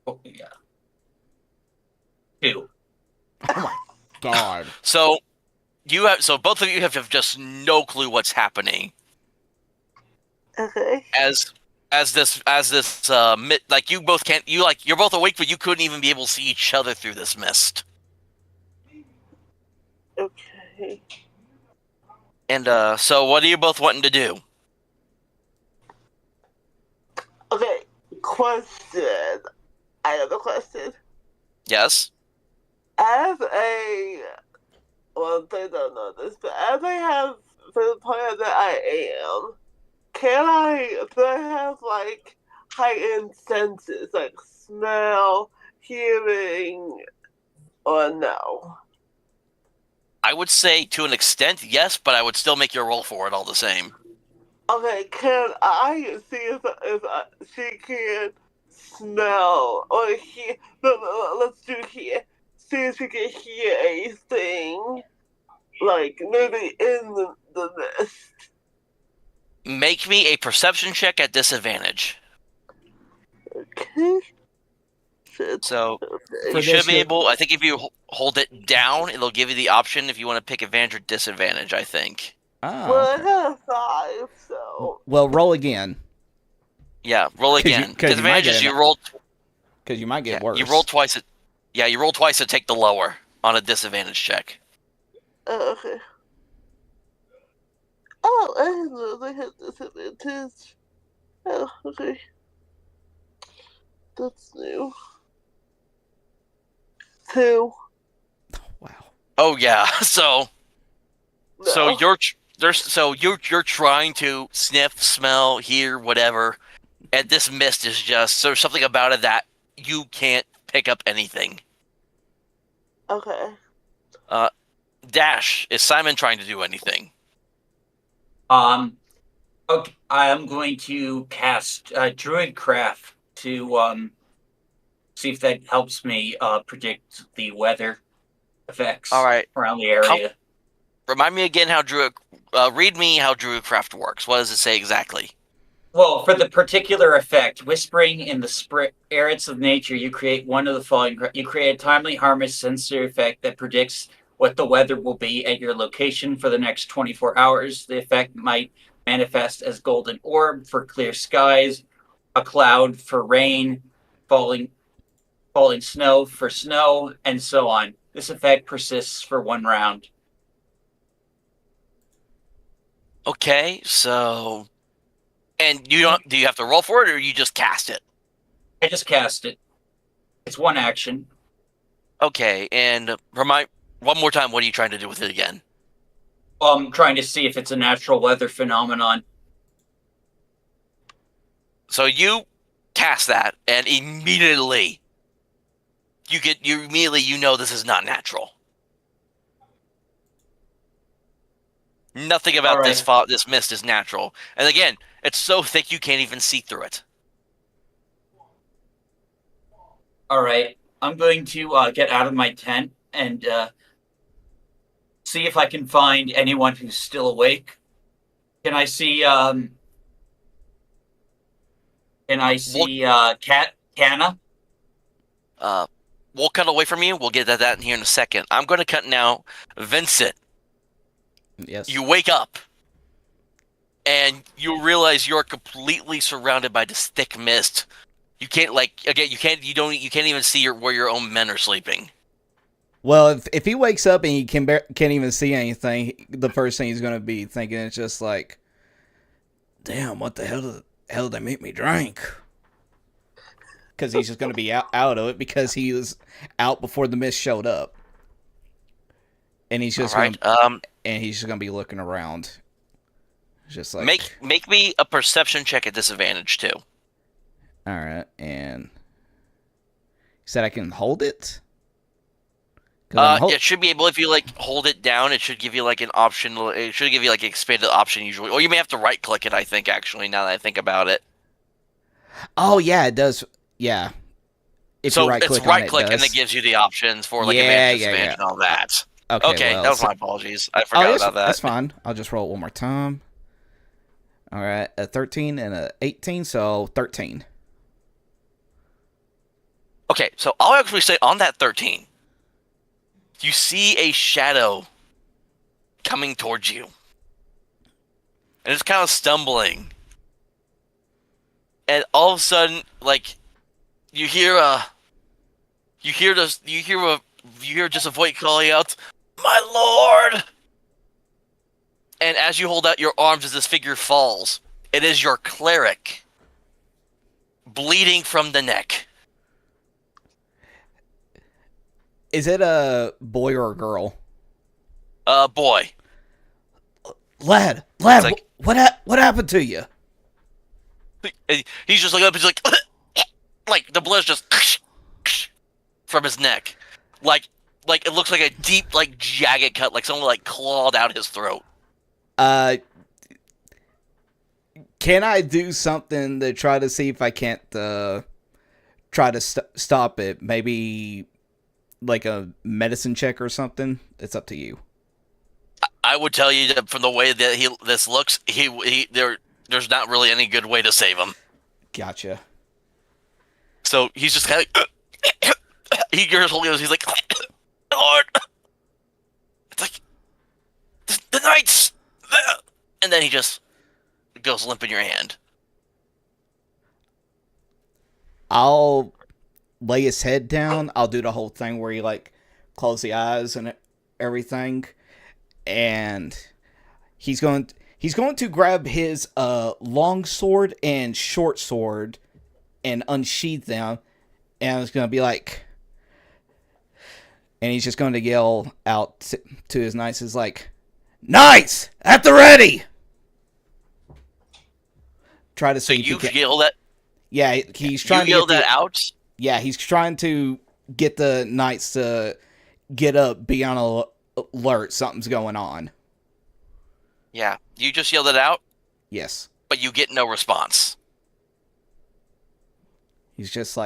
Oh, yeah. 2. Oh my god. So both of you have just no clue what's happening Okay. as this like you both can't you're both awake but you couldn't even be able to see each other through this mist. Okay. And so what are you both wanting to do? Okay. Question. I have a question. Yes. As a, well, they don't know this, but as I have, for the player that I am, do I have, like, heightened senses, like smell, hearing, or no? I would say to an extent yes, but I would still make your roll for it all the same. Okay, can I see if she can smell or hear? No, let's do here. See if she can hear anything, like maybe in the mist. Make me a perception check at disadvantage. Okay. So For you should this, be you're- able. I think if you hold it down, it'll give you the option if you want to pick advantage or disadvantage. I think. Oh, Well, I okay. got a 5, so. Well, roll again. Yeah, roll 'Cause you- again. 'cause you might Disadvantage get is an- you roll. Because you might get Yeah, worse. you roll twice. You roll twice to take the lower on a disadvantage check. Okay. Oh, I didn't know they had disadvantage. Oh, okay. That's new. 2. Wow. Oh yeah. So No. you're trying to sniff, smell, hear, whatever, and this mist is just there's something about it that you can't pick up anything. Okay. Dash, is Simon trying to do anything? Okay, I am going to cast Druidcraft to see if that helps me predict the weather effects All right. around the area. Remind me again how read me how Druidcraft works. What does it say exactly? Well, for the particular effect, whispering in the spirits of nature, you create one of the following. You create a timely, harmless sensory effect that predicts what the weather will be at your location for the next 24 hours. The effect might manifest as golden orb for clear skies, a cloud for rain, falling snow for snow, and so on. This effect persists for 1 round. Okay, so and you don't do you have to roll for it or you just cast it? I just cast it. It's 1 action. Okay, and remind one more time what are you trying to do with it again? I'm trying to see if it's a natural weather phenomenon. So you cast that and immediately you know this is not natural. Nothing about this mist is natural. And again, it's so thick you can't even see through it. All right. I'm going to get out of my tent and see if I can find anyone who's still awake. Can I see Kannah? We'll cut away from you. We'll get at that in here in a second. I'm going to cut now. Vincent, Yes. you wake up and you realize you're completely surrounded by this thick mist. You can't you can't even see where your own men are sleeping. Well, if he wakes up and he can't even see anything, the first thing he's gonna be thinking is just like, "Damn, what the hell did they make me drink?" Because he's just gonna be out of it because he was out before the mist showed up, and he's just gonna be looking around, just like make me a perception check at disadvantage too. All right, and you said I can hold it. It should be able, if you hold it down, it should give you an option. It should give you an expanded option usually, or you may have to right click it. I think actually, now that I think about it. Oh yeah, it does. Yeah. If you right click and it gives you the options for advantage, disadvantage, and all that. Okay, well, that was my apologies. I forgot about that. That's fine. I'll just roll it one more time. All right, a 13 and a 18, so 13. Okay, so I'll actually say on that 13. You see a shadow coming towards you. And it's kind of stumbling. And all of a sudden, you hear just a voice calling out, "My lord!" And as you hold out your arms as this figure falls, it is your cleric, bleeding from the neck. Is it a boy or a girl? Boy. Lad, what happened to you? He's just up. He's like the blood's just from his neck, like it looks like a deep, jagged cut, like someone clawed out his throat. Can I do something to try to see if I can't try to stop it? Maybe a medicine check or something. It's up to you. I would tell you that from the way that this looks, there's not really any good way to save him. Gotcha. So he's just kind of he's like, "Lord," it's like the knights, and then he just goes limp in your hand. I'll lay his head down. I'll do the whole thing where you close the eyes and everything, and he's going to grab his long sword and short sword and unsheath them, and it's going to be and he's just going to yell out to his knights, is "Knights, at the ready!" Try to see. So you yell that? Yeah, he's trying to yell that out. Yeah, he's trying to get the knights to get up, be on alert. Something's going on. Yeah, you just yelled it out? Yes. But you get no response. He's just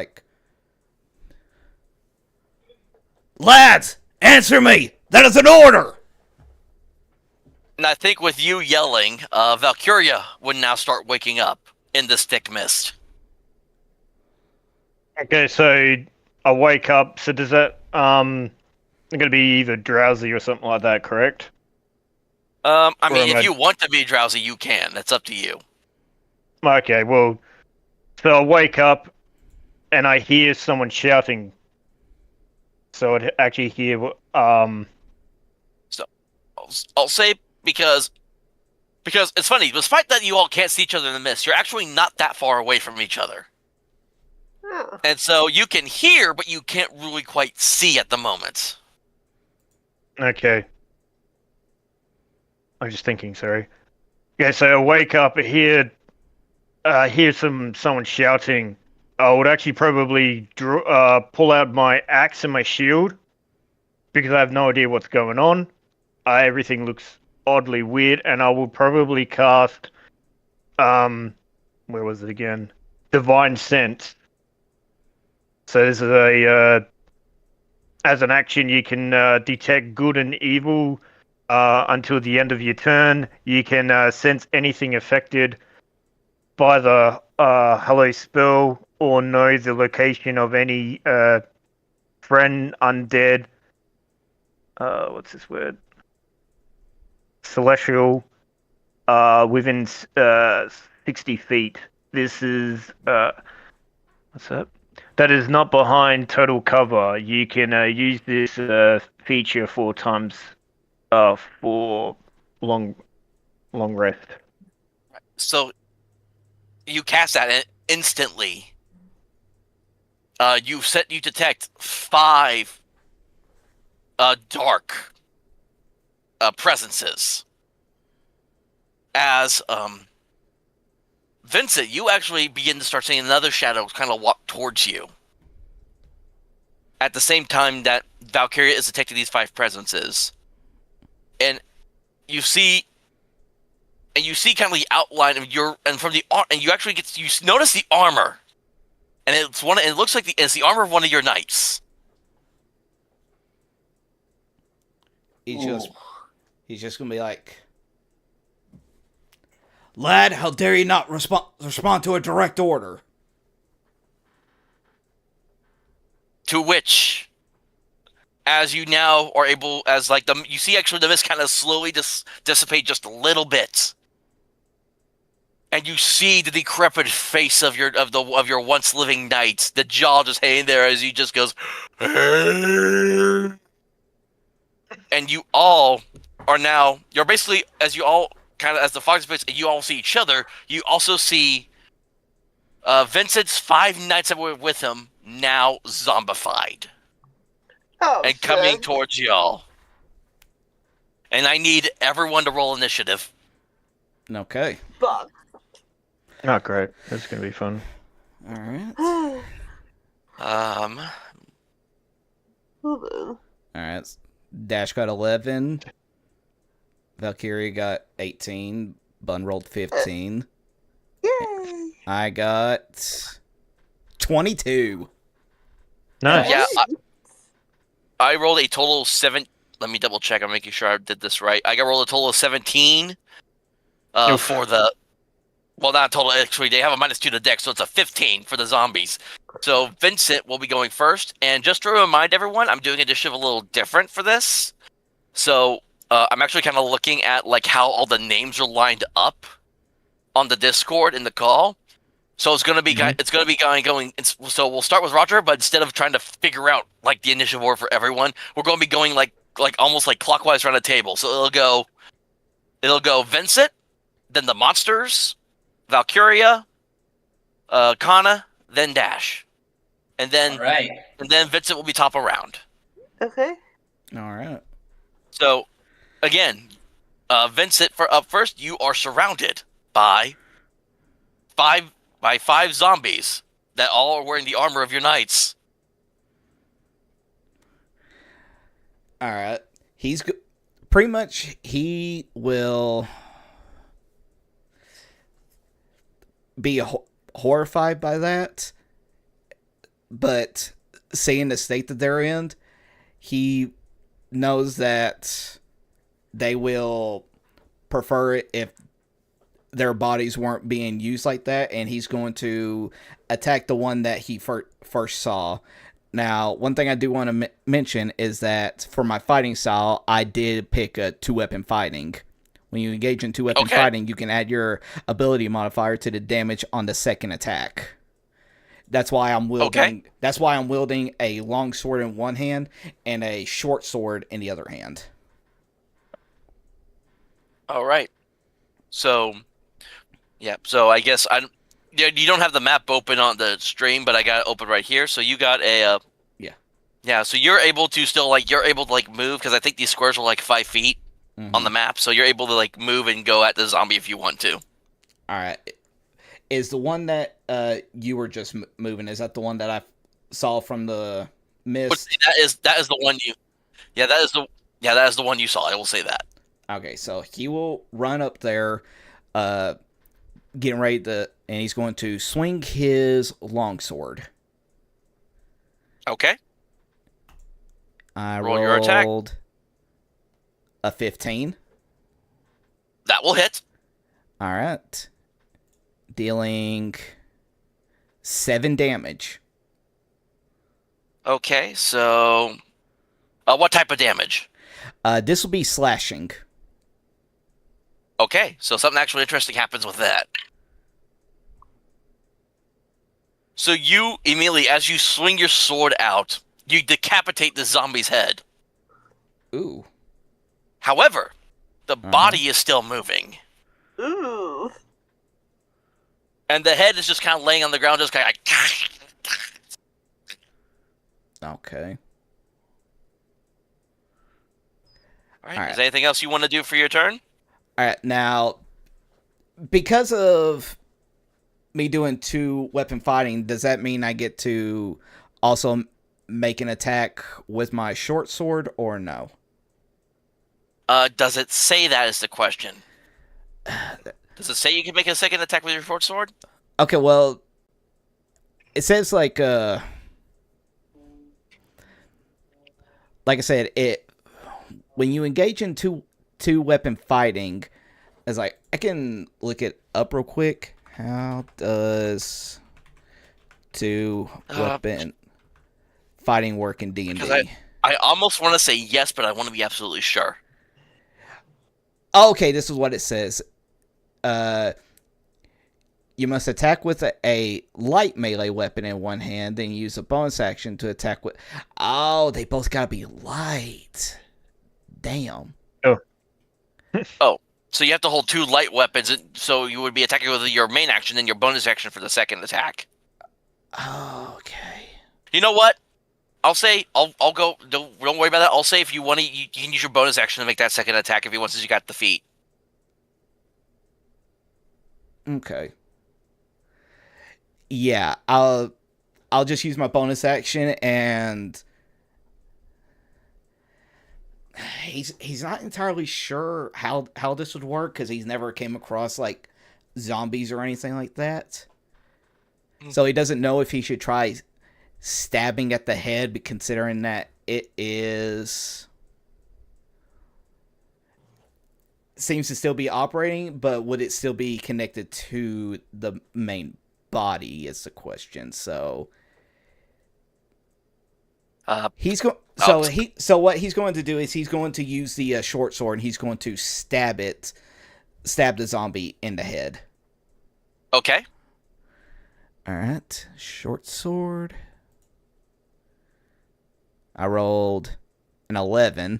"Lads, answer me! That is an order!" And I think with you yelling, Valkiria would now start waking up in this thick mist. Okay, so I wake up. So does that I'm gonna be either drowsy or something like that, correct? I mean, if you want to be drowsy, you can. That's up to you. Okay, well, so I wake up and I hear someone shouting. So I'd actually hear. So I'll say because it's funny. Despite that, you all can't see each other in the mist. You're actually not that far away from each other. And so you can hear, but you can't really quite see at the moment. Okay. I'm just thinking, sorry. Yeah, so I wake up, hear someone shouting. I would actually probably pull out my axe and my shield, because I have no idea what's going on. Everything looks oddly weird, and I will probably cast, where was it again? Divine Sense. So this is as an action, you can detect good and evil until the end of your turn. You can sense anything affected by the Hello spell, or know the location of any friend, undead, what's this word? Celestial, within 60 feet. This is what's that? That is not behind total cover. You can use this feature 4 times for long rest. So you cast that and instantly. You detect 5 dark presences. As Vincent, you actually begin to start seeing another shadow kind of walk towards you. At the same time that Valkiria is detecting these 5 presences, and you see kind of the outline of and you actually notice the armor, and it looks like it's the armor of one of your knights. He's just gonna be like, lad, how dare you not respond to a direct order? To which, as you now are able, you see actually the mist kind of slowly dissipate just a little bit, and you see the decrepit face of your once living knight, the jaw just hanging there as he just goes, and you all are now, you're basically, as you all kind of, as the fog dissipates and you all see each other, you also see Vincent's 5 knights that were with him now zombified and coming towards y'all. And I need everyone to roll initiative. Okay. Fuck. Oh, great. That's going to be fun. All right. Hold on. All right. Dash got 11. Valkyria got 18. Bun rolled 15. Yay! I got 22. Nice. Yeah, I rolled a total of 7. Let me double check. I'm making sure I did this right. I got rolled a total of 17 for the. Well, not total. Actually, they have a -2 to dex, so it's a 15 for the zombies. So Vincent will be going first. And just to remind everyone, I'm doing initiative a little different for this. So I'm actually kind of looking at like how all the names are lined up on the Discord in the call. So it's gonna be going. So we'll start with Roger, but instead of trying to figure out like the initiative order for everyone, we're going to be going like almost like clockwise around the table. So it'll go Vincent, then the monsters, Valkiria, Kannah, then Dash, and then Vincent will be top of round. Okay. All right. So again, Vincent, for up first, you are surrounded by five zombies that all are wearing the armor of your knights. All right. Pretty much he will be horrified by that, but seeing the state that they're in, he knows that they will prefer it if their bodies weren't being used like that, and he's going to attack the one that he first saw. Now, one thing I do want to mention is that for my fighting style, I did pick a 2-weapon fighting. When you engage in 2-weapon fighting, you can add your ability modifier to the damage on the second attack. That's why I'm wielding. Okay. That's why I'm wielding a long sword in one hand and a short sword in the other hand. All right. So, yeah. So I guess you don't have the map open on the stream, but I got it open right here. So you got a. Yeah. So you're able to still move, because I think these squares are like 5 feet on the map. So you're able to like move and go at the zombie if you want to. All right. Is the one that you were just moving? Is that the one that I saw from the mist? That is the one you. Yeah, that is the one you saw. I will say that. Okay, so he will run up there, getting ready to, and he's going to swing his longsword. Okay. I Roll your attack. rolled a 15. That will hit. All right. Dealing 7 damage. Okay, so what type of damage? This will be slashing. Okay, so something actually interesting happens with that. So you immediately, as you swing your sword out, you decapitate the zombie's head. Ooh. However, the body is still moving. Ooh. And the head is just kind of laying on the ground, just kind of like... Okay. All right, All is right. there anything else you want to do for your turn? All right. Now, because of me doing 2-weapon fighting, does that mean I get to also make an attack with my short sword or no? Does it say that is the question? Does it say you can make a second attack with your short sword? Okay, well, it says like I said, it when you engage in two-weapon fighting, it's like I can look it up real quick. How does 2-weapon fighting work in D&D? Because I almost want to say yes, but I want to be absolutely sure. Oh, okay, this is what it says. You must attack with a light melee weapon in one hand, then use a bonus action to attack with... Oh, they both gotta be light. Damn. Oh, so you have to hold 2 light weapons, so you would be attacking with your main action and your bonus action for the second attack. Okay. You know what? I'll say I'll go. Don't worry about that. I'll say if you want to, you can use your bonus action to make that second attack if you want, since you got the feat. Okay. Yeah, I'll just use my bonus action, and he's not entirely sure how this would work because he's never came across like zombies or anything like that. So he doesn't know if he should try stabbing at the head, but considering that it seems to still be operating, but would it still be connected to the main body is the question. So he's going. So what he's going to do is he's going to use the short sword, and he's going to stab the zombie in the head. Okay. All right, short sword. I rolled an 11.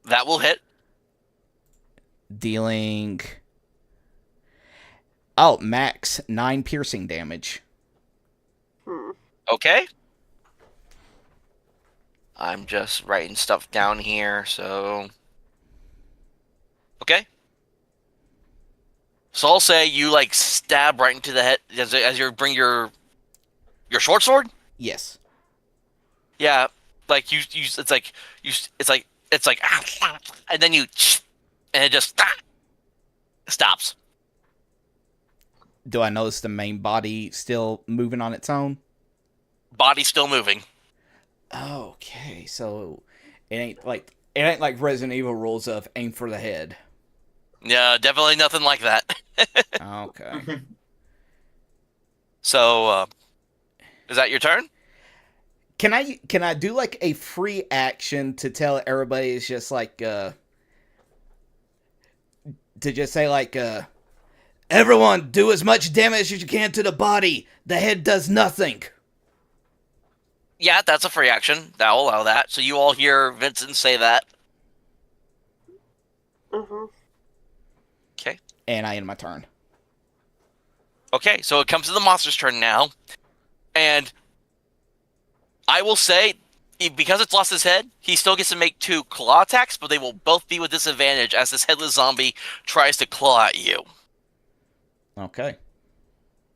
That will hit. Dealing... max 9 piercing damage. Okay. I'm just writing stuff down here, so... Okay. So I'll say you, like, stab right into the head as you bring your short sword? Yes. Yeah, like it's like and then you and it just stops. Do I notice the main body still moving on its own? Body still moving. Okay, so it ain't like Resident Evil rules of aim for the head. Yeah, definitely nothing like that. Okay. So, is that your turn? Can I do like a free action to tell everybody it's just like to just say like everyone do as much damage as you can to the body. The head does nothing. Yeah, that's a free action. I'll allow that. So you all hear Vincent say that. Mm-hmm. Okay. And I end my turn. Okay, so it comes to the monster's turn now. And I will say, because it's lost his head, he still gets to make 2 claw attacks, but they will both be with disadvantage as this headless zombie tries to claw at you. Okay.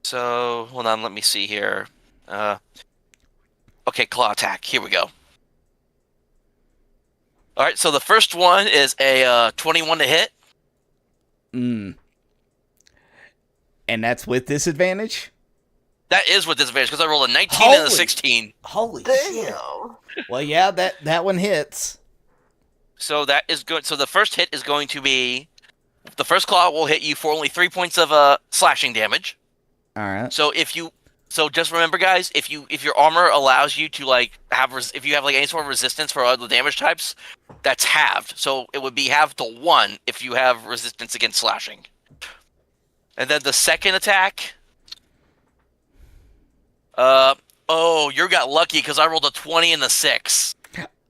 So, hold on, let me see here. Okay, claw attack. Here we go. Alright, so the first one is a 21 to hit. And that's with disadvantage? That is with disadvantage, because I rolled a 19 and a 16. Holy shit. Well, yeah, that one hits. So that is good. So the first hit is going to be... The first claw will hit you for only 3 points of slashing damage. Alright. So just remember, guys, if your armor allows you to like if you have like any sort of resistance for other damage types, that's halved. So it would be halved to 1 if you have resistance against slashing. And then the second attack. You got lucky because I rolled a 20 and a 6.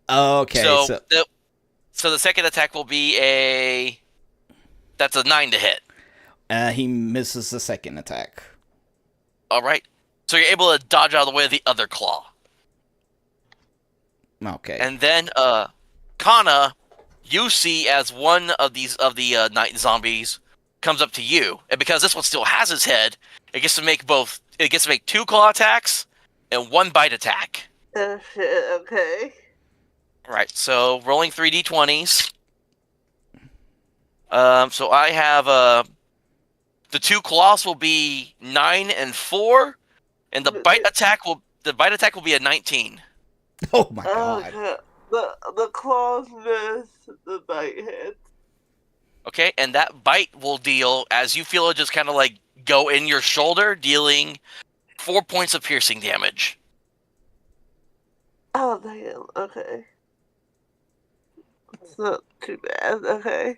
Okay, So the second attack will be that's a 9 to hit. he misses the second attack. All right. So you're able to dodge out of the way of the other claw. Okay. And then Kannah, you see as one of the night zombies comes up to you, and because this one still has his head, it gets to make 2 claw attacks and 1 bite attack. Oh shit, okay. All right. So rolling 3d20s. So I have the 2 claws will be 9 and 4, and the bite attack will be a 19. Oh my Oh god. shit. The claws miss, the bite hits. Okay, and that bite will deal, as you feel it just kind of like go in your shoulder, dealing 4 points of piercing damage. Oh damn, okay. It's not too bad, okay.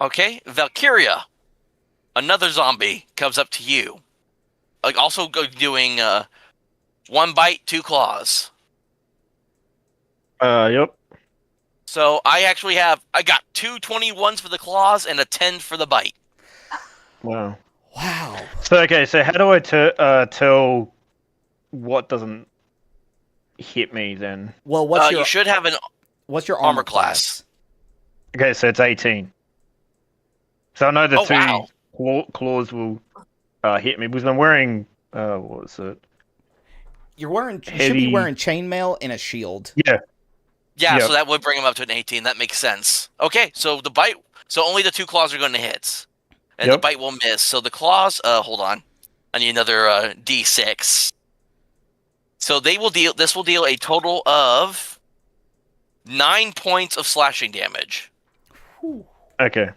Okay, Valkiria, another zombie, comes up to you. Like also doing 1 bite, 2 claws. Yep. So I got 2 21s for the claws and a 10 for the bite. Wow. Wow. So how do I tell what doesn't hit me then? Well, what's You should have an what's your armor class. Okay, so it's 18. So I know the wow. claws will hit me because I'm wearing what was it? You should be Heavy- wearing chainmail and a shield. Yeah. Yeah, Yep. so that would bring him up to an 18. That makes sense. Okay, so the bite. So only the 2 claws are going to hit, and the Yep. bite will miss. So the claws. Hold on, I need another D6. So they will deal. This will deal a total of 9 points of slashing damage. Whew. Okay.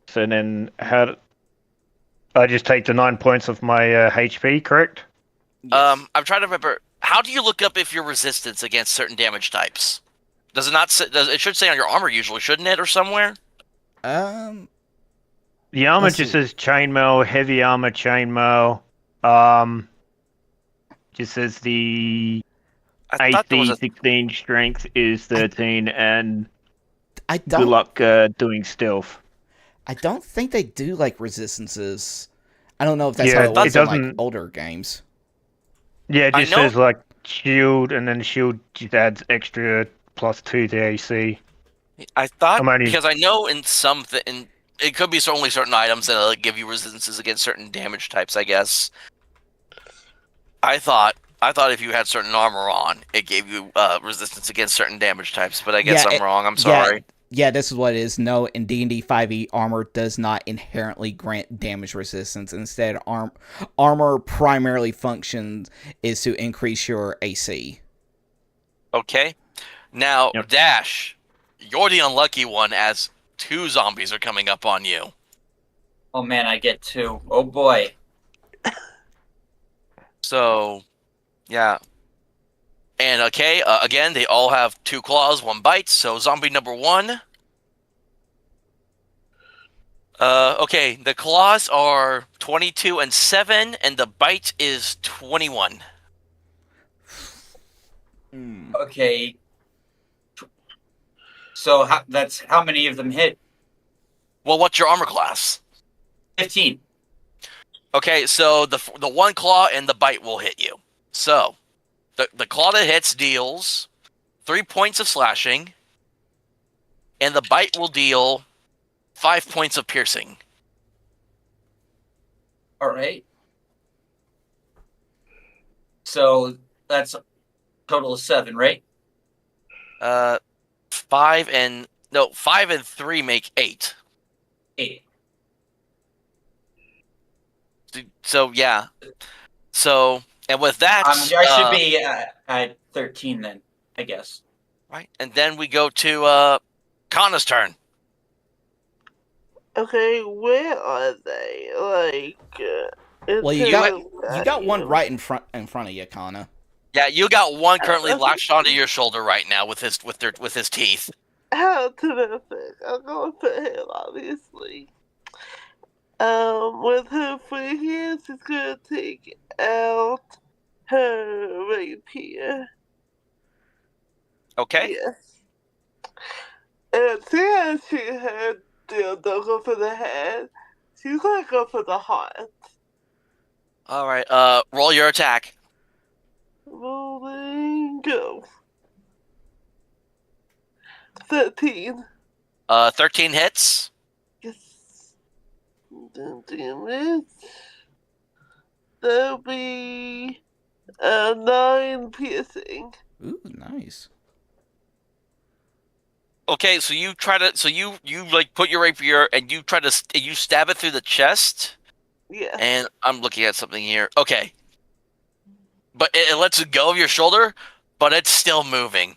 So then I just take the 9 points of my HP, correct? Yes. I'm trying to remember. How do you look up if you're resistance against certain damage types? Does it not? It should say on your armor usually, shouldn't it, or somewhere? Um. The armor Let's just see. says chainmail, heavy armor, chainmail. Just says the I thought there was AC 16 strength is 13, and I good don't. luck doing stealth. I don't think they do like resistances. I don't know if that's Yeah, how it it was in like doesn't- older games. Yeah, it I just know- says like shield, and then shield just adds extra +2 to AC. I thought I'm only- because I know in it could be only certain items that give you resistances against certain damage types. I guess. I thought if you had certain armor on, it gave you resistance against certain damage types. But I guess Yeah, I'm wrong. I'm sorry. Yeah, this is what it is. No, in D&D 5e, armor does not inherently grant damage resistance. Instead, armor primarily functions is to increase your AC. Okay. Now, Yep. Dash, you're the unlucky one as 2 zombies are coming up on you. Oh man, I get 2. Oh boy. So, yeah. And okay, again, they all have 2 claws, 1 bite. So zombie number 1. Okay, the claws are 22 and 7, and the bite is 21. Okay. So that's how many of them hit? Well, what's your armor class? 15. Okay, so the 1 claw and the bite will hit you. So, the claw that hits deals 3 points of slashing, and the bite will deal 5 points of piercing. All right. So that's a total of 7, right? 5 and 3 make 8. 8. So yeah. So and with that, I should be at 13 then, I guess. right. And then we go to Kannah's turn. Okay, where are they? Like, Well, you got one right in front of you, Kannah. Yeah, you got one currently latched onto your shoulder right now with his teeth. How terrific. I'm going for him, obviously. With her free hands, she's gonna take out her rapier. Okay. Yes. And since she had don't go for the head, she's gonna go for the heart. All right. Roll your attack. Rolling, go. 13. 13 hits. Yes. Damn it. That'll be 9 piercing. Ooh, nice. Okay, so you try to, you like put your rapier and you try to, you stab it through the chest. Yeah. And I'm looking at something here. Okay. But it lets it go of your shoulder, but it's still moving.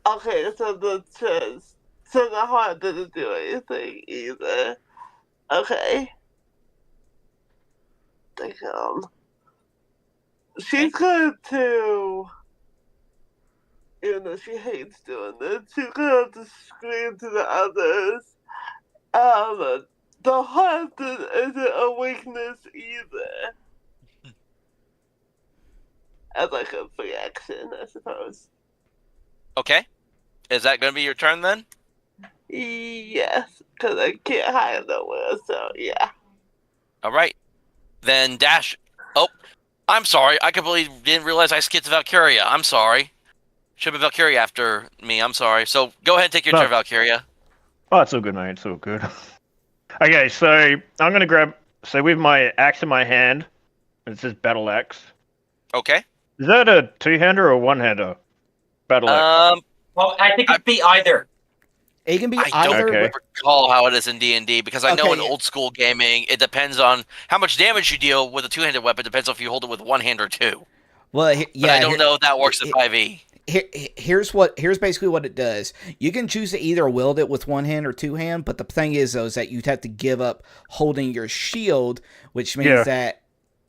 Okay, so the chest. So the heart didn't do anything either. Okay. Damn. She's going to, even though she hates doing this, she's going to scream to the others. The heart isn't a weakness either. As like a free action, I suppose. Okay. Is that going to be your turn then? Yes, because I can't hide nowhere, so yeah. All right. Then dash. Oh, I'm sorry. I completely didn't realize I skipped Valkyria. I'm sorry. Should have been Valkyria after me. I'm sorry. So go ahead and take your turn, Valkyria. Oh, it's all good, mate. It's all good. Okay, so I'm gonna grab. So with my axe in my hand, it says battle axe. Okay. Is that a two-hander or a one-hander? Battle axe. Well, I think it'd be either. It can be I don't either. Okay. recall how it is in D&D because I know in Okay. old school gaming it depends on how much damage you deal with a two-handed weapon. Depends on if you hold it with one hand or two. Well, But yeah. I don't know if that works in 5e. Here's basically what it does. You can choose to either wield it with one hand or two hand, but the thing is though is that you'd have to give up holding your shield, which means that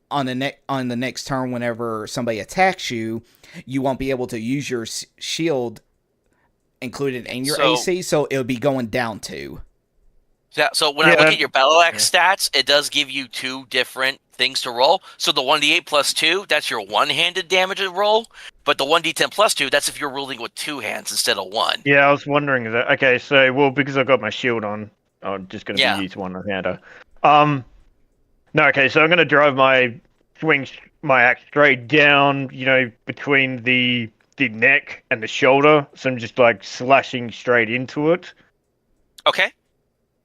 on the next turn, whenever somebody attacks you, you won't be able to use your shield included in your AC, so it'll be going down 2. Yeah, so when I look at your battle axe stats, it does give you 2 different things to roll. So the 1d8 plus 2, that's your one-handed damage roll. But the 1d10 plus 2, that's if you're rolling with 2 hands instead of 1. Yeah, I was wondering that. Okay, so because I've got my shield on, I'm just going to use one-hander. No, okay, so I'm going to drive my axe straight down, between the neck and the shoulder. So I'm just like slashing straight into it. Okay.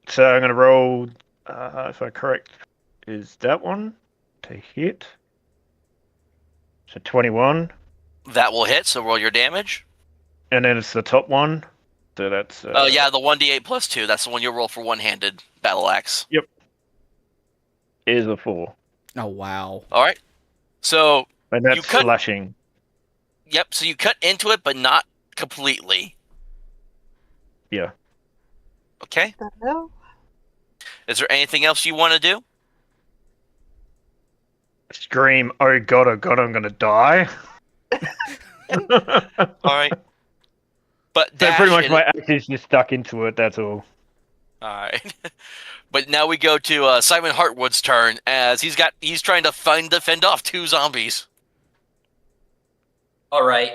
So I'm going to roll, if I correct, is that one to hit? So 21. That will hit, so roll your damage. And then it's the top one. So that's... yeah, the 1d8 plus 2. That's the one you'll roll for one-handed battle axe. Yep. Is a 4. Oh, wow. All right. So... And that's slashing. Yep, so you cut into it, but not completely. Yeah. Okay. The hell? Is there anything else you want to do? Scream, oh god, I'm gonna die. All right. But so pretty much my axe is just stuck into it, that's all. All right. But now we go to Simon Heartwood's turn as he's trying to fend off 2 zombies. All right.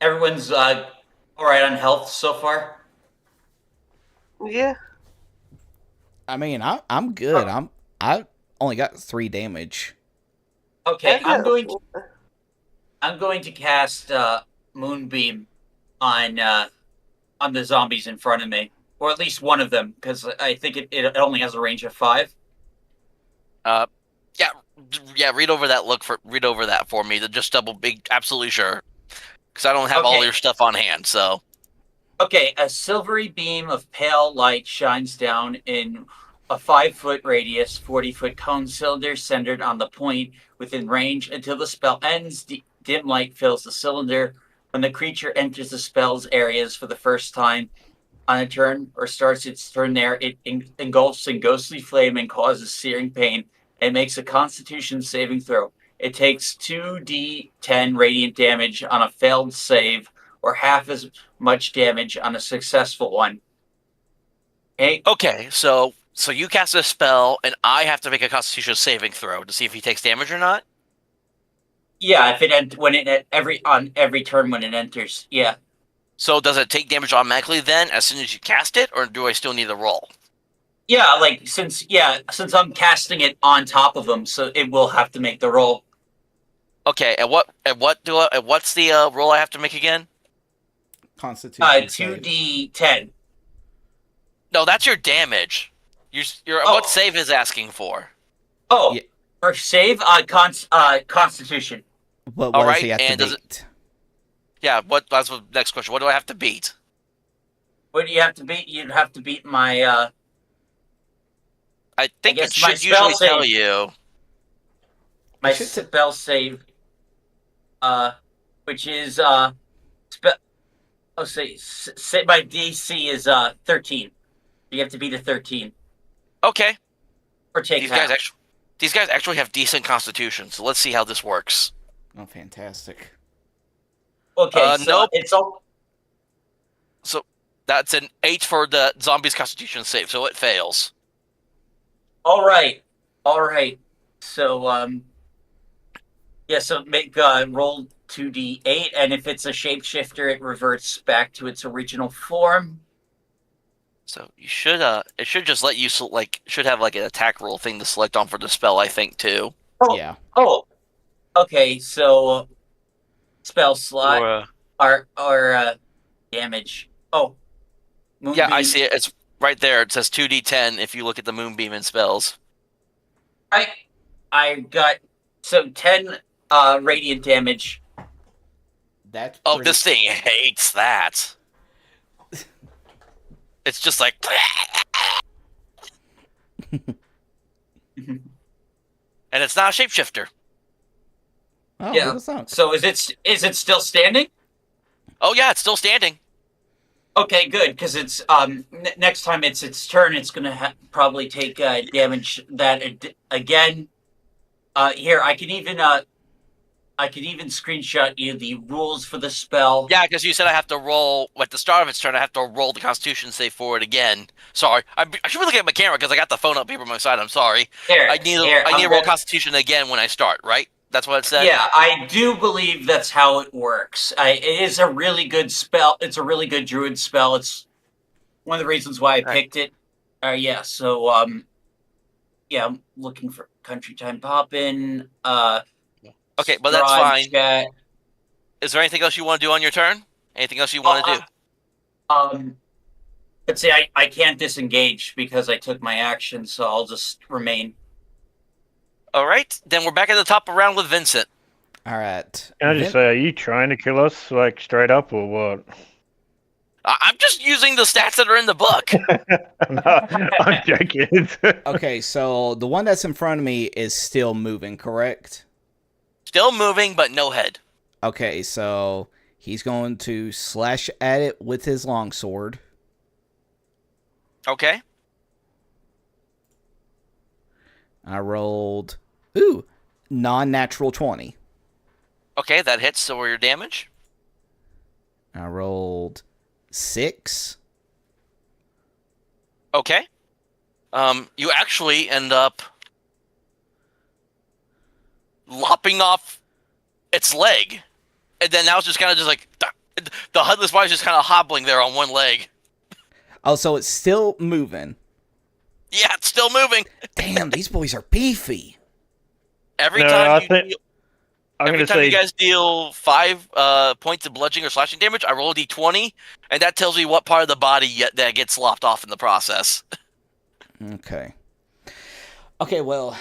Everyone's all right on health so far. Yeah. I mean, I'm good. I only got 3 damage. Okay, I'm going to cast Moonbeam on the zombies in front of me, or at least one of them, because I think it only has a range of 5. Yeah. Read over that for me to just be absolutely sure, because I don't have all your stuff on hand. So. Okay, a silvery beam of pale light shines down in a 5-foot radius, 40-foot cone cylinder centered on the point within range until the spell ends. Dim light fills the cylinder. When the creature enters the spell's areas for the first time on a turn or starts its turn there, it engulfs in ghostly flame and causes searing pain It makes a Constitution saving throw. It takes 2d10 radiant damage on a failed save, or half as much damage on a successful one. Hey, Okay, so you cast a spell, and I have to make a Constitution saving throw to see if he takes damage or not. yeah, if it on every turn when it enters, yeah. So does it take damage automatically then, as soon as you cast it, or do I still need to roll? Yeah, like since I'm casting it on top of him, so it will have to make the roll. Okay, and what's the roll I have to make again? Constitution. save. 2d10. No, that's your damage. What save is asking for? Oh, Yeah. for save, Constitution. What All does right, he have and to does beat? Yeah, that's the next question. What do I have to beat? What do you have to beat? You'd have to beat my I think guess it my should spell usually tell save. you. my It should t- spell save, which is say my DC is 13. You have to beat a 13 Okay, or take half. these guys actually have decent constitutions, so let's see how this works. Oh, fantastic. Okay, so nope. it's all. So that's an 8 for the zombie's constitution save, so it fails. All right. So yeah. So make roll 2d8, and if it's a shapeshifter, it reverts back to its original form. So you should it should just let you should have like an attack roll thing to select on for the spell, I think too. Oh, Yeah. Oh. Okay. So spell slot or damage. Oh. Yeah, I Moonbeam. see it. It's right there. It says 2d10 if you look at the moonbeam and spells. I got 10 radiant damage. That's Oh, pretty- this thing hates that. It's just like, and it's not a shapeshifter. Oh, Yeah. little song. So is it still standing? Oh yeah, it's still standing. Okay, good, because it's next time it's its turn, it's gonna probably take damage that again. Here I can even screenshot you the rules for the spell. Yeah, because you said I have to roll at the start of its turn. I have to roll the Constitution save for it again. Sorry, I should be looking at my camera because I got the phone up here by my side. I'm sorry. I need to roll Constitution again when I start. Right? That's what it said. Yeah, I do believe that's how it works. It is a really good spell. It's a really good druid spell. It's one of the reasons why I picked it. Yeah. So yeah, I'm looking for Country Time Poppin'. Okay, but that's fine. Chat. Is there anything else you want to do on your turn? Anything else you want to do? Let's see. I can't disengage because I took my action, so I'll just remain. All right, then we're back at the top of round with Vincent. All right. Can I just say, are you trying to kill us, like, straight up, or what? I'm just using the stats that are in the book. No, I'm joking. Okay, so the one that's in front of me is still moving, correct? Still moving, but no head. Okay, so he's going to slash at it with his longsword. Okay. I rolled, non-natural 20. Okay, that hits. So your damage? I rolled 6. Okay. You actually end up lopping off its leg, and then now it's just kind of just like the headless body's just kind of hobbling there on one leg. Oh, so it's still moving. Yeah, it's still moving. Damn, these boys are beefy. Every No, time I'm you gonna say guys deal 5 points of bludgeoning or slashing damage, I roll a d20, and that tells me what part of the body that gets lopped off in the process. Okay. Okay, well,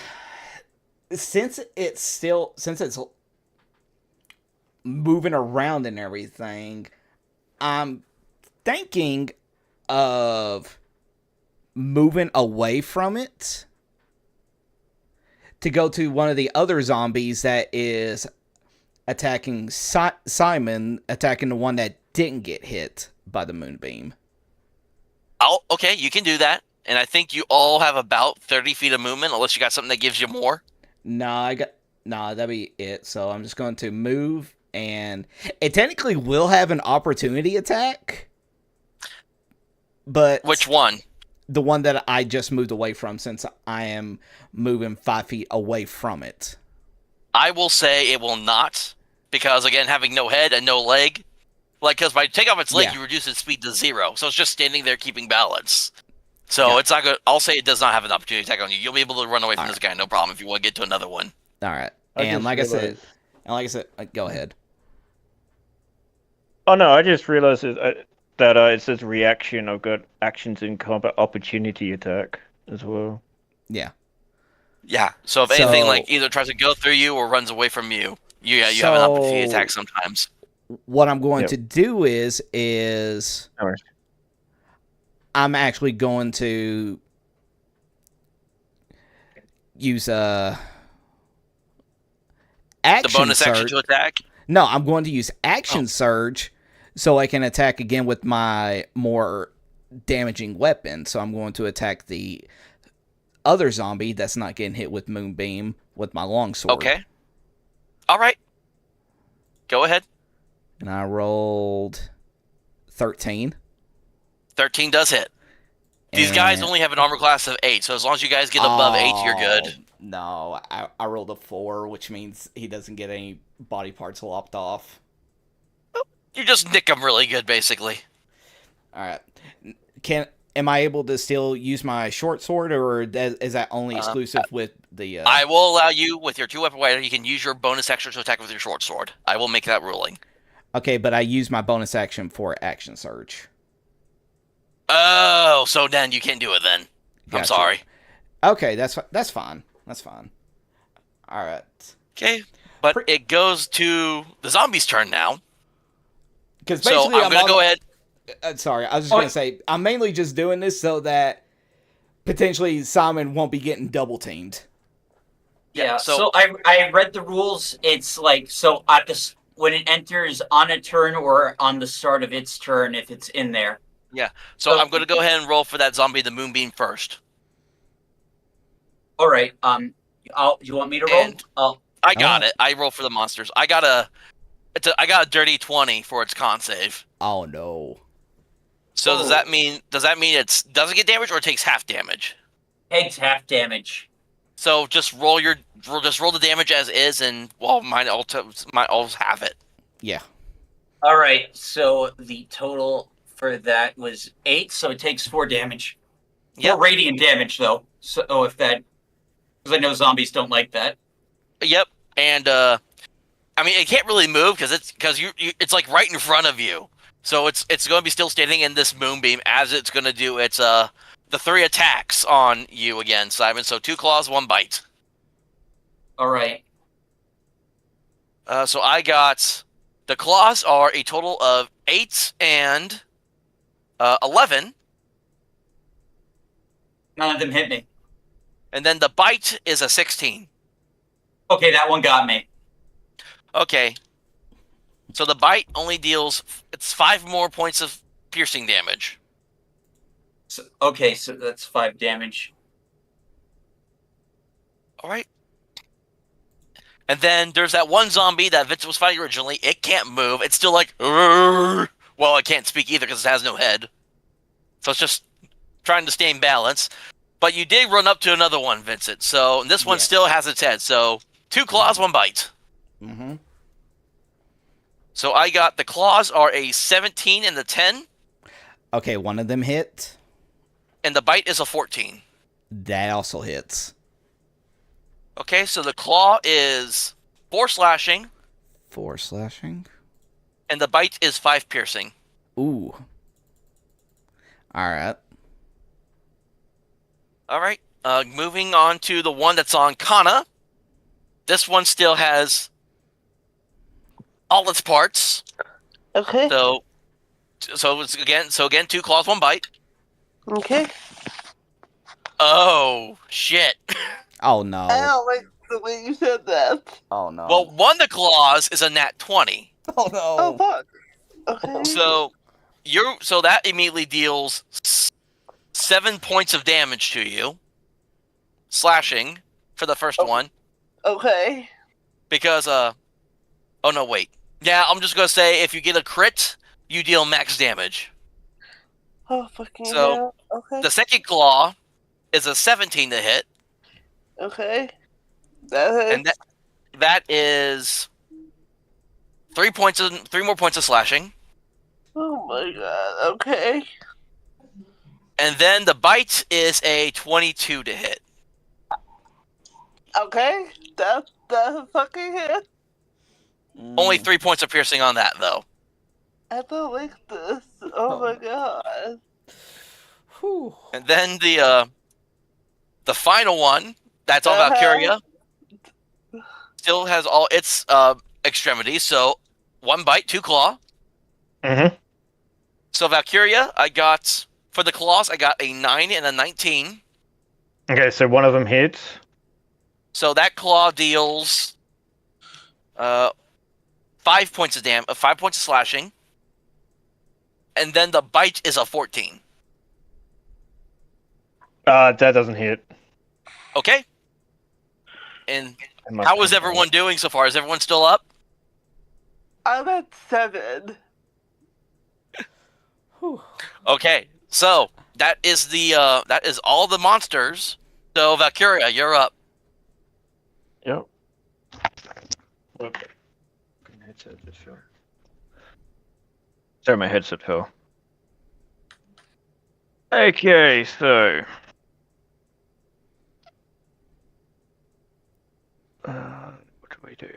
since it's moving around and everything, I'm thinking of moving away from it to go to one of the other zombies that is attacking Simon, attacking the one that didn't get hit by the moonbeam. Oh, okay, you can do that. and I think you all have about 30 feet of movement, unless you got something that gives you more. That'd be it. So I'm just going to move, and it technically will have an opportunity attack, but Which one? the one that I just moved away from, since I am moving 5 feet away from it. I will say it will not, because again, having no head and no leg, because by take off its leg, Yeah. you reduce its speed to 0, so it's just standing there keeping balance. So Yeah. it's not good. I'll say it does not have an opportunity attack on you. You'll be able to run away from All this guy, no problem, if you want to get to another one. All right, I and just like realized- I said, go ahead. Oh no, I just realized that it says reaction. I've got actions in combat, opportunity attack as well. Yeah. Yeah. So if anything So- either tries to go through you or runs away from you, you have an opportunity So- attack sometimes. What I'm going Yep. to do is No worries. I'm actually going to use action The bonus action surge. to attack. No, I'm going to use action surge so I can attack again with my more damaging weapon. So I'm going to attack the other zombie that's not getting hit with Moonbeam with my longsword. Okay. All right. Go ahead. And I rolled 13. 13 does hit. These guys And- only have an armor class of 8, so as long as you guys get above 8, you're good. No, I rolled a 4, which means he doesn't get any body parts lopped off. You just nick them really good, basically. All right. Am I able to still use my short sword, or is that only exclusive with the? I will allow you, with your 2-weapon weapon, you can use your bonus action to attack with your short sword. I will make that ruling. Okay, but I use my bonus action for action surge. Oh, so then you can't do it then. I'm Gotcha. sorry. Okay, that's fine. That's fine. All right. Okay, but it goes to the zombie's turn now. Because So basically, I'm going to go ahead. Sorry, I was just going to say I'm mainly just doing this so that potentially Simon won't be getting double teamed. Yeah, so- so I read the rules. It's like, so at this, when it enters on a turn or on the start of its turn, if it's in there. So I'm going to go ahead and roll for that zombie, the Moonbeam, first. All right. You want me to roll? And- I got it. I roll for the monsters. I got a dirty 20 for its con save. Oh no. So does that mean it doesn't get damage or it takes half damage? Takes half damage. So just roll the damage as is, and mine all have it. Yeah. All right. So the total for that was 8. So it takes 4 damage. Yep. 4 radiant damage, though. So if that, because I know zombies don't like that. Yep. And I mean, it can't really move because it's like right in front of you. So it's going to be still standing in this moonbeam as it's going to do its the 3 attacks on you again, Simon. So 2 claws, 1 bite. All right. So I got the claws are a total of 8 and 11, None of them hit me. and then the bite is a 16. Okay, that one got me. Okay. So the bite only deals 5 more points of piercing damage. So, okay, so that's 5 damage. All right. And then there's that one zombie that Vincent was fighting originally. It can't move. It's still like, "Urgh." Well, it can't speak either because it has no head. So it's just trying to stay in balance. But you did run up to another one, Vincent. So this one Yes. still has its head. So 2 claws, 1 bite. Mm-hmm. So I got the claws are a 17 and the 10, Okay, one of them hit. and the bite is a 14. That also hits. Okay, so the claw is 4 slashing, 4 slashing. and the bite is 5 piercing. Ooh. All right. All right. Moving on to the one that's on Kannah. This one still has all its parts. Okay. So it's again 2 claws, 1 bite. Okay. Oh shit. Oh no. I don't like the way you said that. Oh no. Well, one of the claws is a nat 20. oh no. Oh, fuck. Okay. So that immediately deals 7 points of damage to you, slashing for the first one. Okay. Because oh no, wait. Yeah, I'm just gonna say if you get a crit, you deal max damage. Oh, fucking So, hell. Okay. The second claw is a 17 to hit, Okay. That hurts. and that is 3 more points of slashing. Oh my god. Okay. And then the bite is a 22 to hit. Okay. That's fucking hit. Only 3 points of piercing on that, though. I don't like this. Oh my god. Whew. And then the final one, that's on Valkiria, still has all its extremities. So 1 bite, 2 claw. Mm-hmm. So Valkiria, for the claws, I got a 9 and a 19. Okay, so one of them hits. So that claw deals 5 points of 5 points of slashing. And then the bite is a 14. That doesn't hit. Okay. And how is everyone doing so far? Is everyone still up? I'm at 7. Whew. Okay. So that is all the monsters. So Valkyria, you're up. Yep. Headset just fell. Sorry, my headset fell. Okay, so what do we do?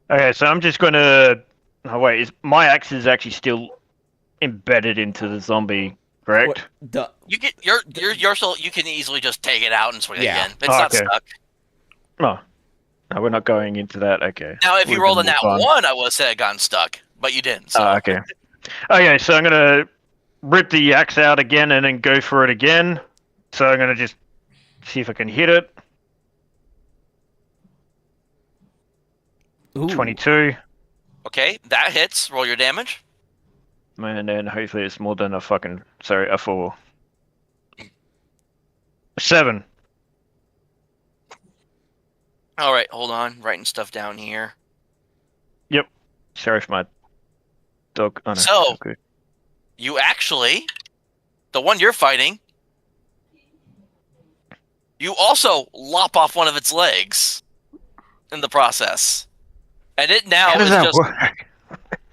Okay, so I'm just gonna. Oh wait, my axe is actually still embedded into the zombie, correct? You get you're still, you can easily just take it out and swing it Yeah. again. It's not Okay. stuck. No, we're not going into that. Okay. Now, if you Would've rolled a been nat more fun. 1, I would have said it gotten stuck, but you didn't. So. Okay. Okay, so I'm gonna rip the axe out again and then go for it again. So I'm gonna just see if I can hit it. Ooh. 22. Okay, that hits. Roll your damage. And then hopefully it's more than a 4. 7. All right, hold on. Writing stuff down here. Sorry if my dog. Oh, no, So- okay. You actually, the one you're fighting, you also lop off one of its legs in the process. And it now How does is that just... work?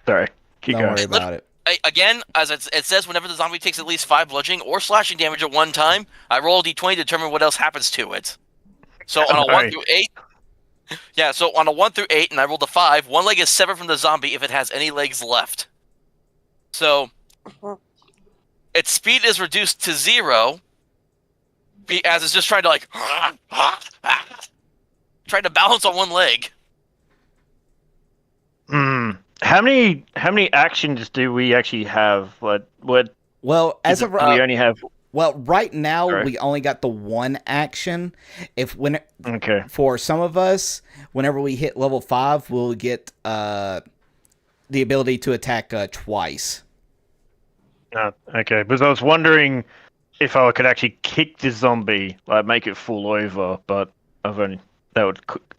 Sorry, keep Don't going. worry about it. Again, as it says, whenever the zombie takes at least 5 bludgeoning or slashing damage at one time, I roll a d20 to determine what else happens to it. So on a 1 Alright. through 8... Yeah, so on a 1 through 8, and I rolled a 5, one leg is severed from the zombie if it has any legs left. So... its speed is reduced to 0, as it's just trying to trying to balance on one leg. How many actions do we actually have? What Well, as of we only have? right now, Sorry. we only got the one action. Okay. For some of us, whenever we hit level 5, we'll get the ability to attack twice. Okay, because I was wondering if I could actually kick the zombie, like make it fall over, but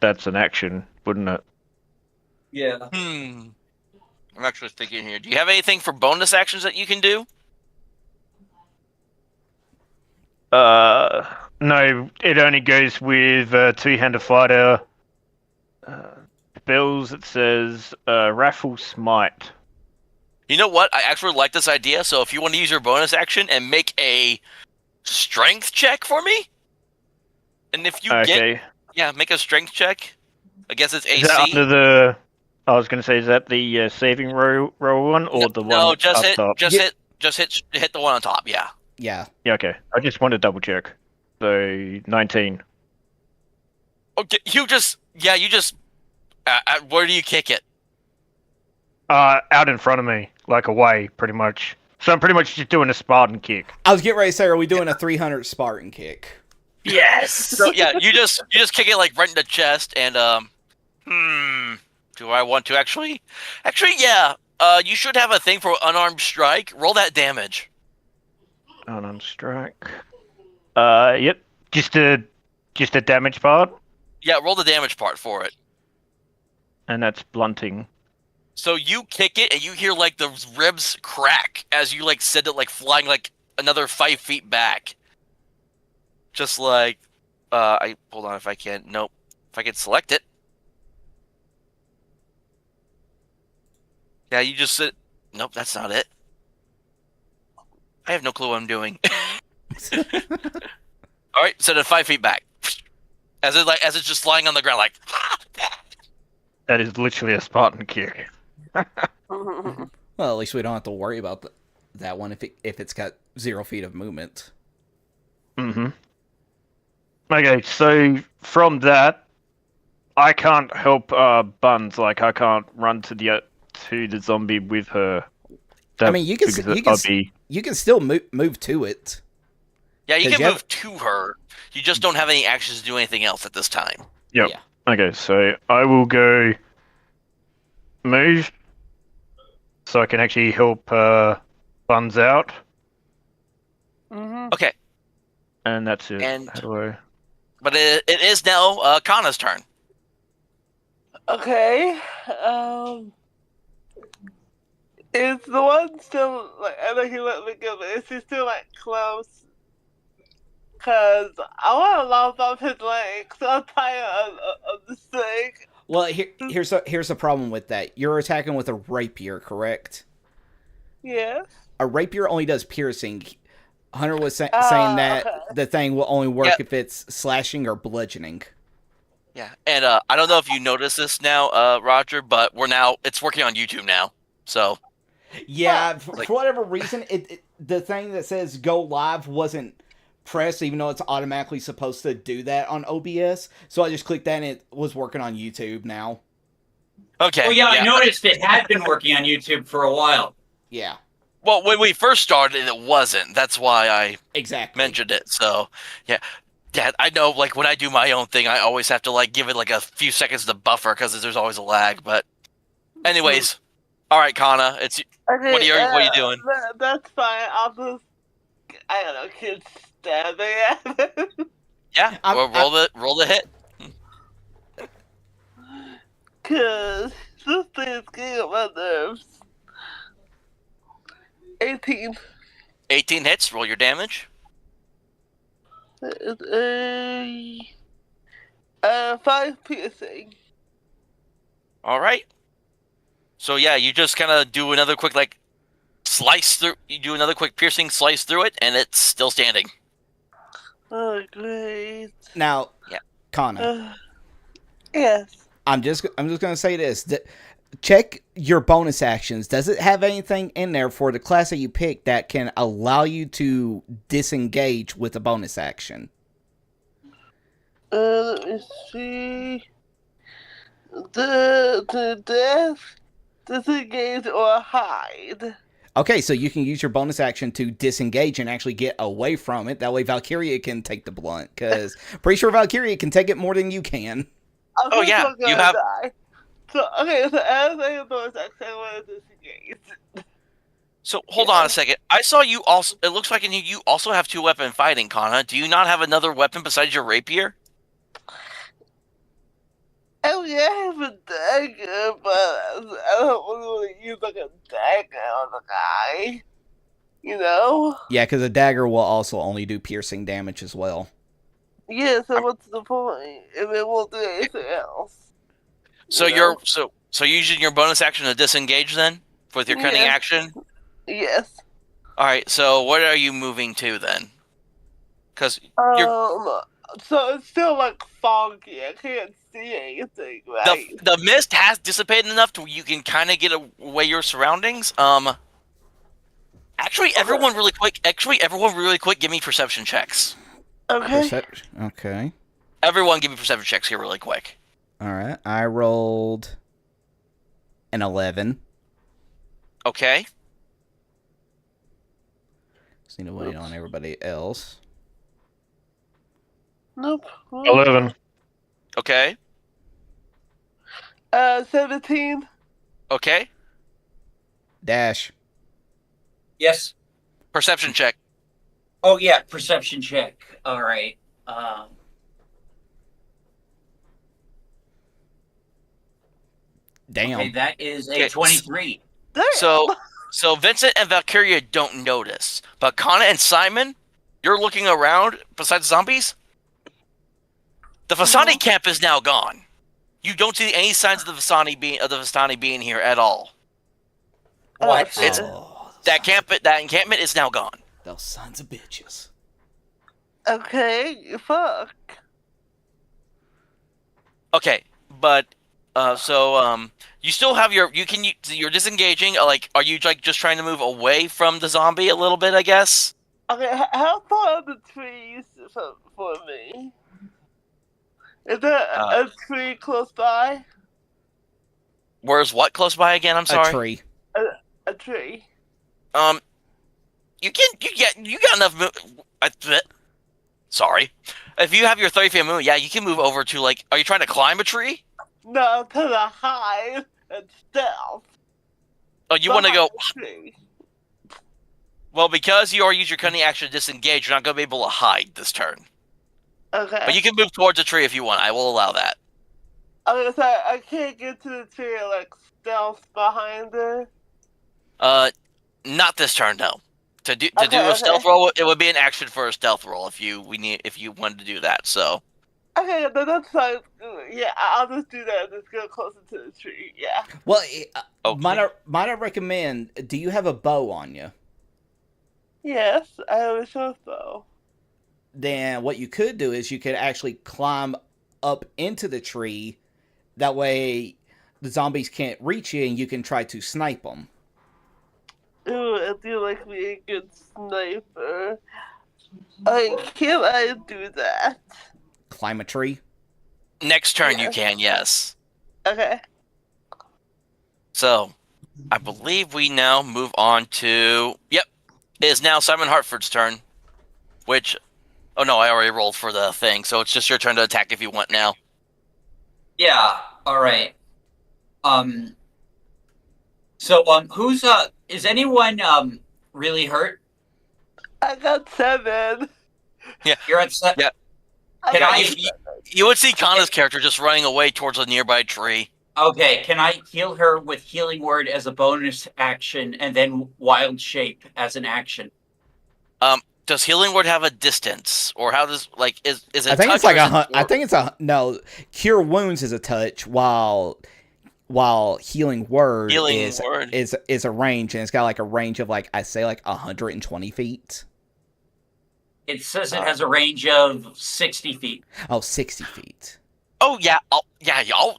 that's an action, wouldn't it? Yeah. I'm actually thinking here. Do you have anything for bonus actions that you can do? No, it only goes with two-handed fighter. Spells, it says Raffle Smite. You know what? I actually like this idea. So if you want to use your bonus action and make a strength check for me, and if you make a strength check. I guess it's AC. Is that under the? I was going to say, is that the saving roll one or the one? No, just up hit, top? hit the one on top. Yeah. Yeah. Yeah, okay. I just want to double check. So 19. Okay, you just. Where do you kick it? Out in front of me, like away, pretty much. So I'm pretty much just doing a Spartan kick. I was getting ready to say, are we doing a 300 Spartan kick? Yes. So yeah, you just kick it like right in the chest, and Do I want to actually? Actually, yeah. You should have a thing for unarmed strike. Roll that damage. Unarmed strike. Yep. Just a damage part, Yeah, roll the damage part for it. and that's blunting. So you kick it, and you hear like the ribs crack as you like send it like flying like another 5 feet back. Just like, I hold on if I can. Nope, if I can select it. Yeah, you just sit. Nope, that's not it. I have no clue what I'm doing. All right, send it 5 feet back. As it's just lying on the ground, like. That is literally a Spartan kick. Well, at least we don't have to worry about that one if it's got 0 feet of movement. Mm-hmm. Okay, so from that, I can't help Buns. Like, I can't run to the zombie with her. I mean, you can still move to it. Yeah, you 'Cause can move to her. You just don't have any actions to do anything else at this time. Yep. Yeah. Okay, so I will go move so I can actually help Buns out, Okay, and that's it. And- How do I... but it is now Kannah's turn. Okay. Is the one still like? I know he let me go, but is he still like close? Cause I want to lop off his legs. So I'm tired of this thing. Well, here's the problem with that. You're attacking with a rapier, correct? Yes. A rapier only does piercing. Hunter was saying that okay. the thing will only work Yep. if it's slashing or bludgeoning. Yeah, and I don't know if you notice this now, Roger, but it's working on YouTube now. So Yeah, Like- for whatever reason, the thing that says go live wasn't pressed, even though it's automatically supposed to do that on OBS. So I just clicked that, and it was working on YouTube now. okay. Well, yeah, I noticed it had been working on YouTube for a while. Yeah, Well, when we first started, it wasn't. That's why I exactly. mentioned it. So yeah. Yeah, I know. Like when I do my own thing, I always have to like give it like a few seconds to buffer because there's always a lag. But anyways, all right, Kannah, it's Okay, What are you doing? That's fine. I'll just, I don't know, keep stabbing at him. yeah. I'm- Roll the hit. Cause this thing is getting on my nerves. 18. 18 hits. Roll your damage. It's 5 piercing. All right. So yeah, you just kind of do another quick like slice through. You do another quick piercing slice through it, and it's still standing. Oh, great. Now, Yeah. Kannah, Yes. I'm just gonna say this. Check your bonus actions. Does it have anything in there for the class that you picked that can allow you to disengage with a bonus action? Let me see. The death, disengage, or hide. Okay, so you can use your bonus action to disengage and actually get away from it. That way Valkiria can take the blunt, because pretty sure Valkiria can take it more than you can. I'm Oh, yeah, still gonna you have- die. So, okay, so as a bonus action, I want to disengage. So hold on a second. I saw you also. It looks like you also have 2-weapon fighting, Kannah. Do you not have another weapon besides your rapier? Oh yeah, I have a dagger, but I don't really want to use like a dagger on the guy. You know? Yeah, because a dagger will also only do piercing damage as well. Yeah, so what's the point if it won't do anything else? So You you're know? so using your bonus action to disengage then with your cunning Yeah. action. Yes. All right. So what are you moving to then? Because So it's still like foggy. I can't see anything, right? the mist has dissipated enough to where you can kind of get away your surroundings. Actually, everyone really quick. Give me perception checks. Okay. Okay. Everyone, give me perception checks here really quick. All right. I rolled an 11. Okay. See to wait on everybody else. Nope. 11. Okay. 17. Okay. Dash. Yes. Perception check. Oh yeah, perception check. All right. Damn. Okay, that is a Okay, 23. Damn. So Vincent and Valkiria don't notice, but Kannah and Simon, you're looking around. Besides zombies, the Vistani camp is now gone. You don't see any signs of the Vistani being here at all. What? It's that encampment is now gone. Those sons of bitches. Okay, fuck. Okay, but you still have you're disengaging. Like, are you like just trying to move away from the zombie a little bit? I guess. Okay, how far are the trees for me? Is there a tree close by? Where's what close by again? I'm sorry. A tree. A tree. You got enough. Sorry, if you have your 30-feet movement, yeah, you can move over to like. Are you trying to climb a tree? No, to the hide and stealth. Oh, you want to go? Tree. Well, because you already used your cunning action to disengage, you're not going to be able to hide this turn. Okay. But you can move towards a tree if you want. I will allow that. Okay, so I can't get to the tree and like stealth behind it. Not this turn, no. To do a stealth roll, it would be an action for a stealth roll if you wanted to do that. So. Okay, that's fine. Yeah, I'll just do that. Just go closer to the tree. Yeah. Well, Okay. might I recommend? Do you have a bow on you? Yes, I have a short bow. Then what you could do is you could actually climb up into the tree. That way, the zombies can't reach you, and you can try to snipe them. Ooh, I do like me a good sniper. Can I do that? Climb a tree. Next turn, you Yes. can, yes. Okay. So, I believe we now move on to. Yep, it is now Simon Hartford's turn. Which, oh no, I already rolled for the thing, so it's just your turn to attack if you want now. Yeah. All right. So who's is anyone really hurt? I got 7. You're at set. Yeah. Can got I? You would see Kannah's character just running away towards a nearby tree. Okay. Can I heal her with healing word as a bonus action, and then wild shape as an action? Does healing word have a distance, or how does is it? I think touch it's like or is it- I think it's a no. Cure wounds is a touch, while healing word is a range, and it's got like a range of like I say like 120 feet. It says it has a range of 60 feet. Oh, 60 feet. Oh yeah,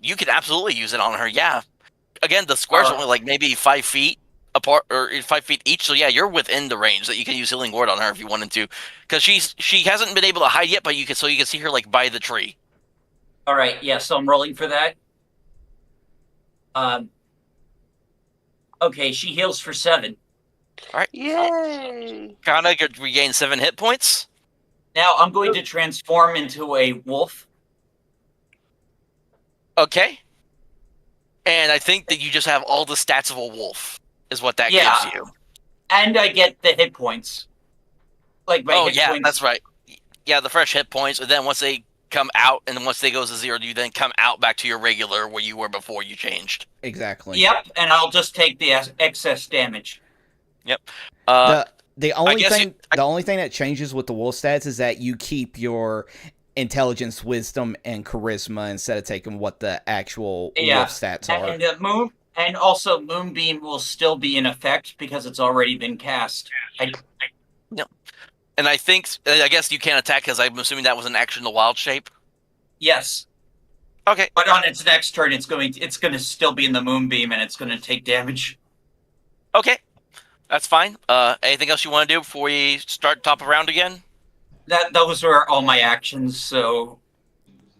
you could absolutely use it on her. Yeah. Again, the squares are only like maybe 5 feet apart or 5 feet each. So yeah, you're within the range that you can use healing word on her if you wanted to, because she hasn't been able to hide yet. But you can see her like by the tree. All right. Yeah. So I'm rolling for that. Okay. She heals for 7. All right. Yay! Kannah could regain 7 hit points. Now I'm going to transform into a wolf. Okay. And I think that you just have all the stats of a wolf, is what that gives you. And I get the hit points. Like my hit points. That's right. Yeah, the fresh hit points, and then once they come out, and then once they go to 0, you then come out back to your regular where you were before you changed. Exactly. Yep, and I'll just take the excess damage. Yep. The only thing that changes with the wolf stats is that you keep your intelligence, wisdom, and charisma instead of taking what the actual wolf stats are. And also Moonbeam will still be in effect because it's already been cast. And I guess you can't attack because I'm assuming that was an action to wild shape. Yes. Okay. But on its next turn, it's going to still be in the Moonbeam and it's going to take damage. Okay. That's fine. Anything else you want to do before we start top of round again? Those were all my actions, so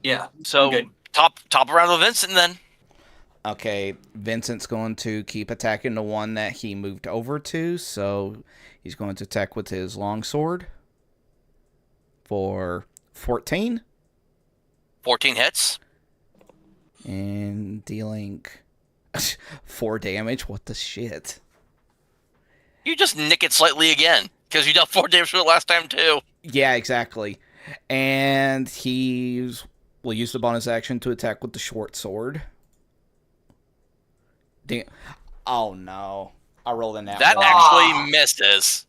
yeah. So good. top of round with Vincent then. Okay, Vincent's going to keep attacking the one that he moved over to, so he's going to attack with his longsword for 14. 14 hits. And dealing 4 damage? What the shit? You just nick it slightly again, because you dealt 4 damage for the last time too. Yeah, exactly. And will use the bonus action to attack with the short sword. Oh no. I rolled a nat That one. actually misses.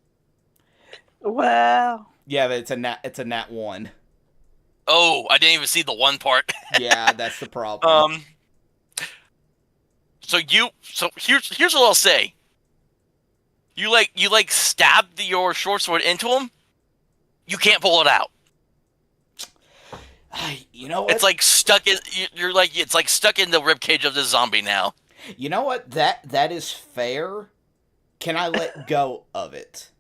Wow. Yeah, but it's a nat 1. Oh, I didn't even see the 1 part. Yeah, that's the problem. So here's what I'll say. You stab your short sword into him. You can't pull it out. You know what? It's like stuck in. It's like stuck in the ribcage of the zombie now. You know what? That is fair. Can I let go of it?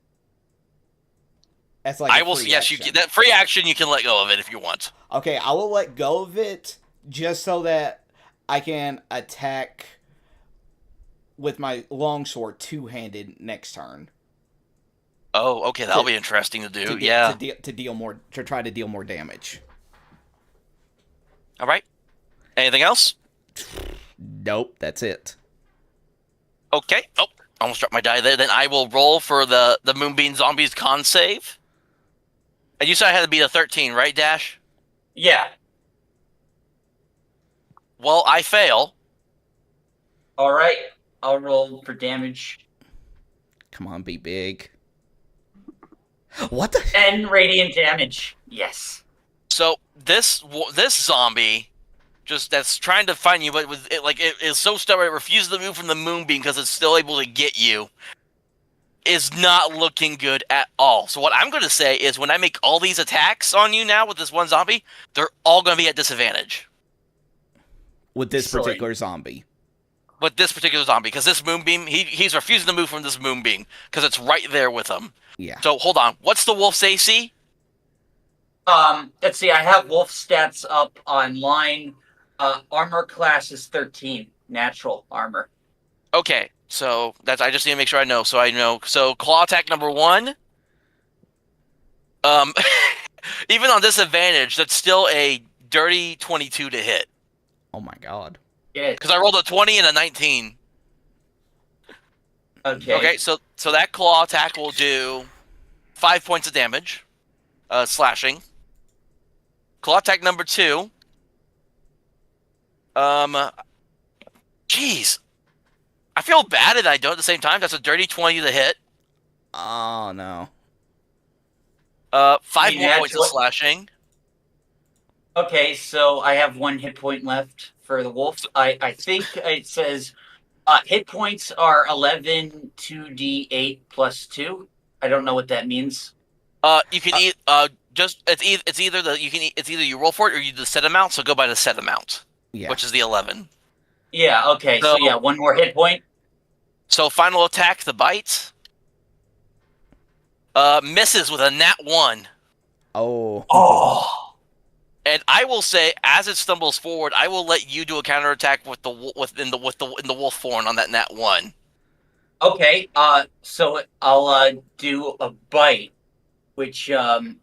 That's like I will. Yes, you can. That free action. You can let go of it if you want. Okay, I will let go of it just so that I can attack with my longsword 2-handed next turn. Oh, okay, that'll be interesting to do. To try to deal more damage. All right. Anything else? Nope, that's it. Okay. Oh, almost dropped my die there. Then I will roll for the Moonbeam Zombies con save. And you said I had to beat a 13, right, Dash? Yeah. Well, I fail. All right. I'll roll for damage. Come on, be big. What the? 10 radiant damage. Yes. So this zombie, just that's trying to find you, but it is so stubborn it refuses to move from the moonbeam because it's still able to get you. Is not looking good at all. So what I'm going to say is when I make all these attacks on you now with this one zombie, they're all going to be at disadvantage. With this particular zombie. With this particular zombie, because this moonbeam, he's refusing to move from this moonbeam because it's right there with him. Yeah. So hold on, what's the wolf's AC? Let's see. I have wolf stats up online. Armor class is 13, natural armor. Okay, so I just need to make sure I know. So claw attack number 1. Even on disadvantage, that's still a dirty 22 to hit. Oh my god. Yeah. Because I rolled a 20 and a 19. Okay. Okay, so that claw attack will do 5 points of damage, slashing. Claw attack number 2. Jeez. I feel bad that I don't at the same time. That's a dirty 20 to hit. Oh no. 5 more points of slashing. Okay, so I have 1 hit point left for the wolf. I think it says hit points are 11 2d8 plus 2. I don't know what that means. You can it's either you roll for it or you do the set amount. So go by the set amount, which is the 11. Yeah. Okay. So yeah, 1 more hit point. So final attack, the bite. Misses with a nat 1. Oh. And I will say, as it stumbles forward, I will let you do a counterattack with the wolf horn on that nat 1. Okay. So I'll do a bite, which let's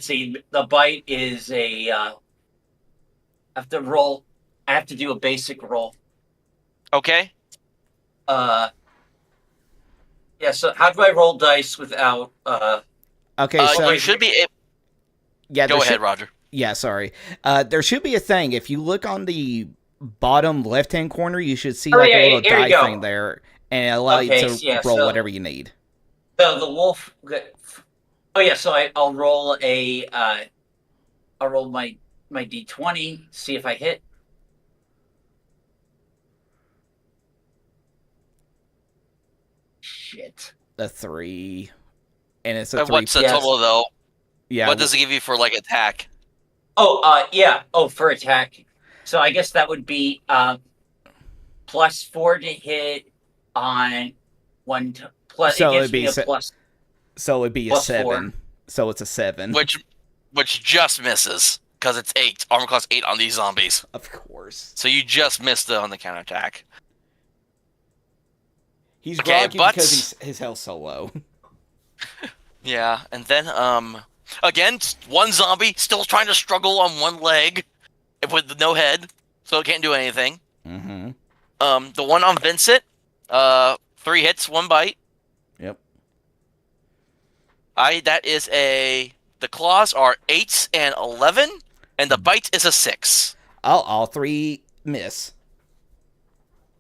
see. The bite is a. I have to roll. I have to do a basic roll. Okay. Yeah. So how do I roll dice without? Okay. So you should be. Yeah. Go ahead, Roger. Yeah, sorry. There should be a thing. If you look on the bottom left-hand corner, you should see a little die thing there, and it allows you to roll whatever you need. So the wolf. Oh yeah. So I'll roll I'll roll my d20. See if I hit. Shit. A 3, and it's a 3. What's the total though? Yeah. What does it give you for attack? Oh, yeah. Oh, for attack. So I guess that would be plus 4 to hit on 1 plus. So it gives it'd be me a plus. So it'd be a 7. 4. So it's a 7. Which just misses because it's 8. Armor class 8 on these zombies. Of course. So you just missed it on the counterattack. He's groggy because his health's so low. Yeah, and then again, one zombie still trying to struggle on one leg with no head. so it can't do anything. Mm-hmm. The one on Vincent, 3 hits, 1 bite. Yep. That is a. The claws are 8 and 11, and the bite is a 6. All 3 miss.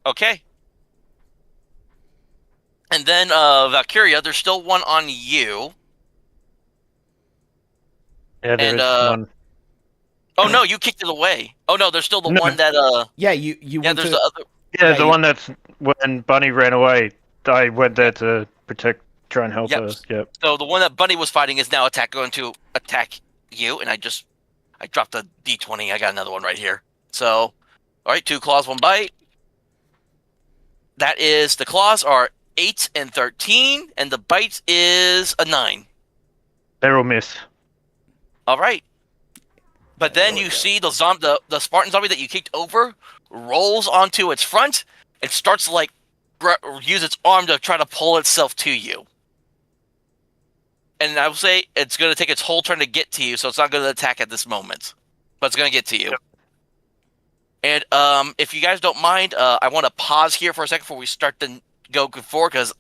Okay. And then Valkiria, there's still one on you. Yeah, there And is one. oh no, you kicked it away. Oh no, there's still the No. one that Yeah, you yeah, went there's to. the other. Yeah, Yeah, the one that's when Bunny ran away. I went there to try and help Yep. her. Yep. So the one that Bunny was fighting is now going to attack you, and I dropped a D20. I got another one right here. So, all right, 2 claws, 1 bite. That is, the claws are 8 and 13, and the bite is a 9. They're all miss. All right. But then There we you go. see the Spartan zombie that you kicked over rolls onto its front and starts to like use its arm to try to pull itself to you. And I will say it's going to take its whole turn to get to you, so it's not going to attack at this moment. But it's going to get to you. Yep. And if you guys don't mind, I want to pause here for a second before we start to go forward, because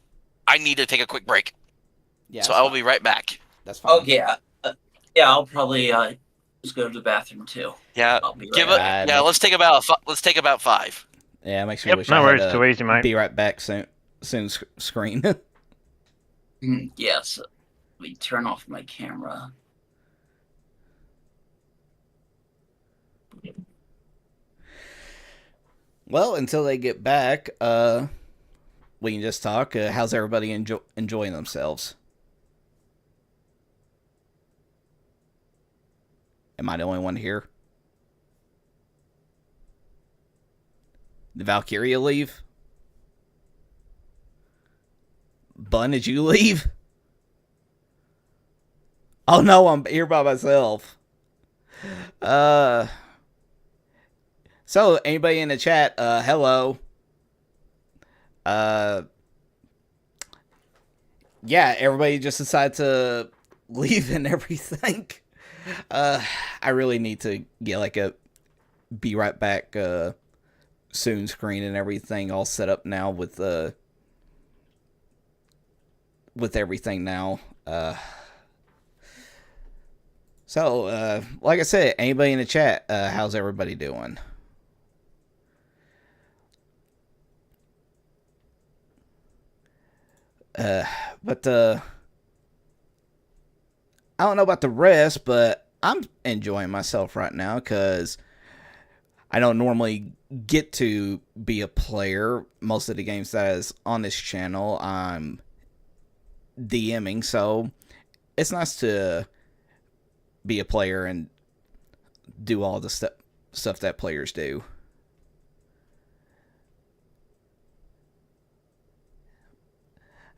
I need to take a quick break. Yeah. So I will be right back. That's fine. Oh yeah, yeah. I'll probably just go to the bathroom too. Yeah, I'll be give right it. back. Yeah, let's take about 5. Yeah, makes me Yep, wish no I worries. had Too easy, mate. be right back soon screen. Yes. Let me turn off my camera. Well, until they get back, we can just talk. How's everybody enjoying themselves? Am I the only one here? Did Valkyria leave? Bun, did you leave? Oh no, I'm here by myself. So anybody in the chat, hello. Yeah, everybody just decided to leave and everything. I really need to get like a be right back soon screen and everything all set up now with everything now. So, like I said, anybody in the chat, how's everybody doing? But I don't know about the rest, but I'm enjoying myself right now because I don't normally get to be a player. Most of the games that is on this channel, I'm DMing, so it's nice to be a player and do all the stuff that players do.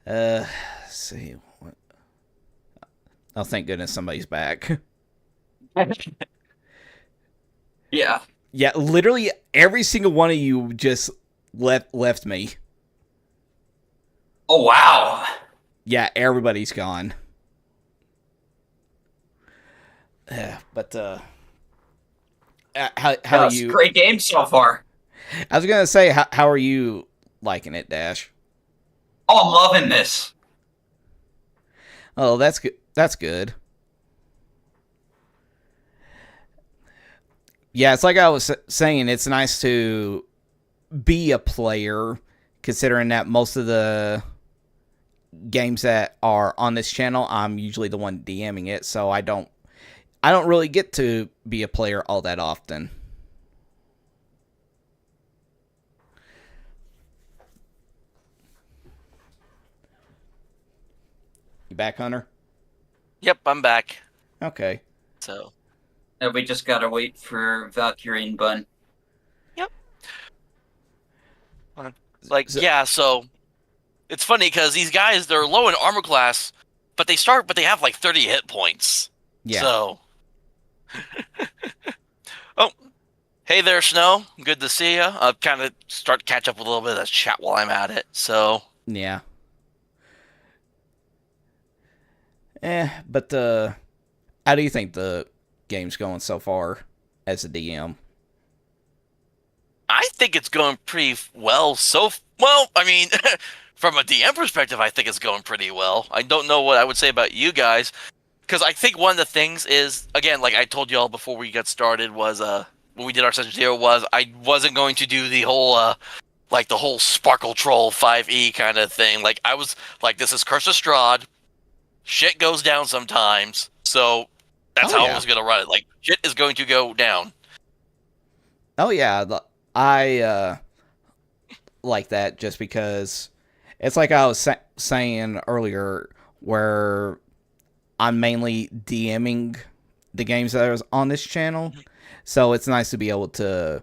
Let's see. What? Oh, thank goodness somebody's back. Yeah. Yeah, literally every single one of you just left me. Oh wow. Yeah, everybody's gone. But how That's you? a great game so far. I was gonna say how are you liking it, Dash? Oh, I'm loving this. Oh, that's good. That's good. Yeah, it's like I was saying. It's nice to be a player, considering that most of the games that are on this channel, I'm usually the one DMing it, so I don't really get to be a player all that often. You back, Hunter? Yep, I'm back. Okay. So. And we just gotta wait for Valkyrie and Bun. Yep. Like, yeah, so it's funny because these guys, they're low in armor class, but they have like 30 hit points. Yeah. So. Oh, hey there, Snow. Good to see you. I'll kind of start to catch up with a little bit of that chat while I'm at it. So. Yeah. But how do you think the game's going so far as a DM? I think it's going pretty well. Well, I mean, from a DM perspective, I think it's going pretty well. I don't know what I would say about you guys, because I think one of the things is, again, like I told y'all before we got started, was when we did our session 0, was I wasn't going to do the whole like the whole Sparkle Troll 5e kind of thing. Like I was like, this is Curse of Strahd. Shit goes down sometimes, so that's how I was gonna run it. Like shit is going to go down. Oh yeah, I like that just because it's like I was saying earlier, where I'm mainly DMing the games that are on this channel, so it's nice to be able to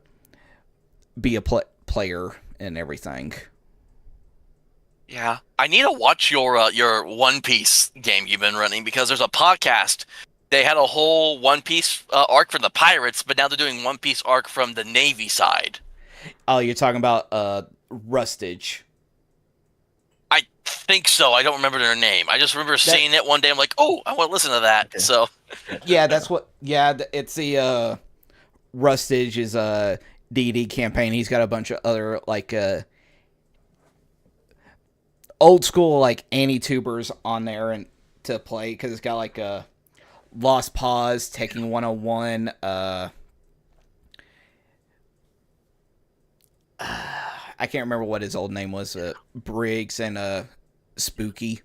be a player and everything. Yeah, I need to watch your One Piece game you've been running, because there's a podcast. They had a whole One Piece arc from the pirates, but now they're doing One Piece arc from the Navy side. Oh, you're talking about Rustic. I think so. I don't remember their name. I just remember seeing it one day. I'm like, oh, I want to listen to that. Okay. So, yeah, that's what. Yeah, it's the Rustic is a D&D campaign. He's got a bunch of other like old school like anti-tubers on there and to play, because it's got like a Lost Pause, Taking 101. I can't remember what his old name was. Briggs and Spooky.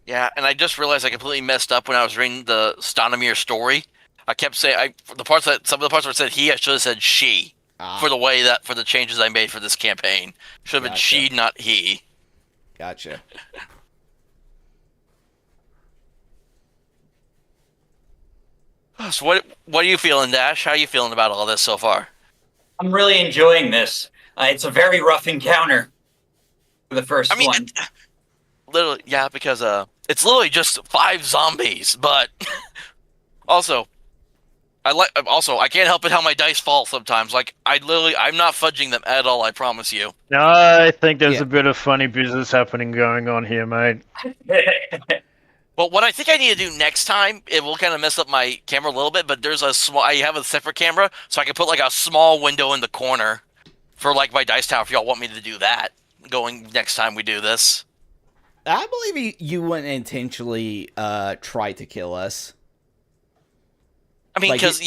Yeah, and I just realized I completely messed up when I was reading the Stonemir story. I kept saying some of the parts where it said he, I should have said she for the changes I made for this campaign. Should have been she, not he. Gotcha. So what are you feeling, Dash? How are you feeling about all this so far? I'm really enjoying this. It's a very rough encounter for the first one. Literally, yeah, because it's literally just 5 zombies, but also I can't help it how my dice fall sometimes. Like I'm not fudging them at all, I promise you. No, I think there's a bit of funny business happening going on here, mate. Well, what I think I need to do next time, it will kind of mess up my camera a little bit, but I have a separate camera, so I can put like a small window in the corner for like my dice tower if y'all want me to do that going next time we do this. I believe you wouldn't intentionally try to kill us. I mean, because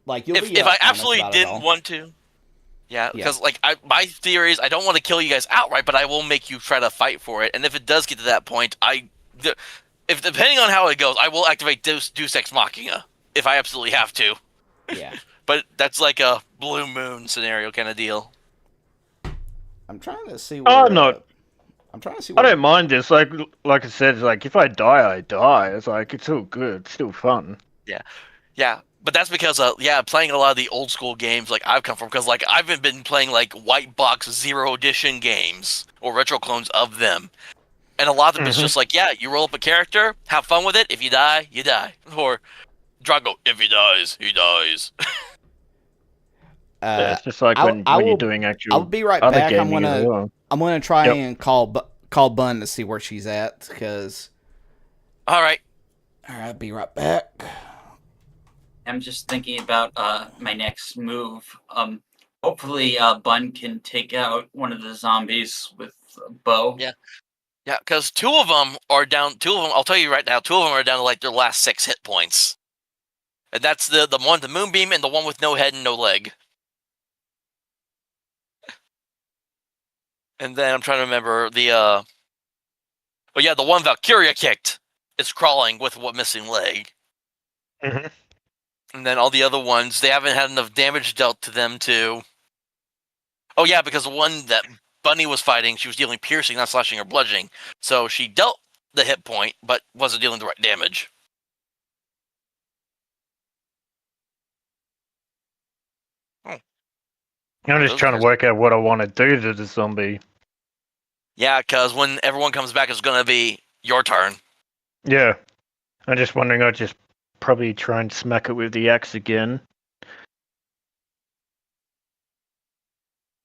like if I absolutely didn't want to, because like my theory is I don't want to kill you guys outright, but I will make you try to fight for it, and if it does get to that point, if depending on how it goes, I will activate Deus Ex Machina if I absolutely have to. Yeah. But that's like a Blue Moon scenario kind of deal. I'm trying to see. I'm trying to see. I don't mind this. Like I said, it's like if I die, I die. It's like it's all good. It's still fun. Yeah. But that's because playing a lot of the old school games like I've come from, because like I've been playing like white box 0 edition games or retro clones of them. And a lot of them is just like, you roll up a character, have fun with it. If you die, you die. Or Drago, if he dies, he dies. It's just like when you're doing actual. I'll be right back. I'm gonna try and call Bun to see where she's at. Cause. All right. I'll be right back. I'm just thinking about my next move. Hopefully, Bun can take out one of the zombies with a bow. Yeah. Yeah, because 2 of them are down. 2 of them, I'll tell you right now, 2 of them are down to like their last 6 hit points. And that's the one, the Moonbeam, and the one with no head and no leg. And then I'm trying to remember the one Valkiria kicked is crawling with what missing leg. Mm-hmm. And then all the other ones, they haven't had enough damage dealt to them to. Oh yeah, because the one that Bunny was fighting, she was dealing piercing, not slashing or bludgeoning. So she dealt the hit point, but wasn't dealing the right damage. I'm just trying to work out what I want to do to the zombie. Yeah, because when everyone comes back, it's going to be your turn. Yeah. I'm just wondering, I'll just probably try and smack it with the axe again.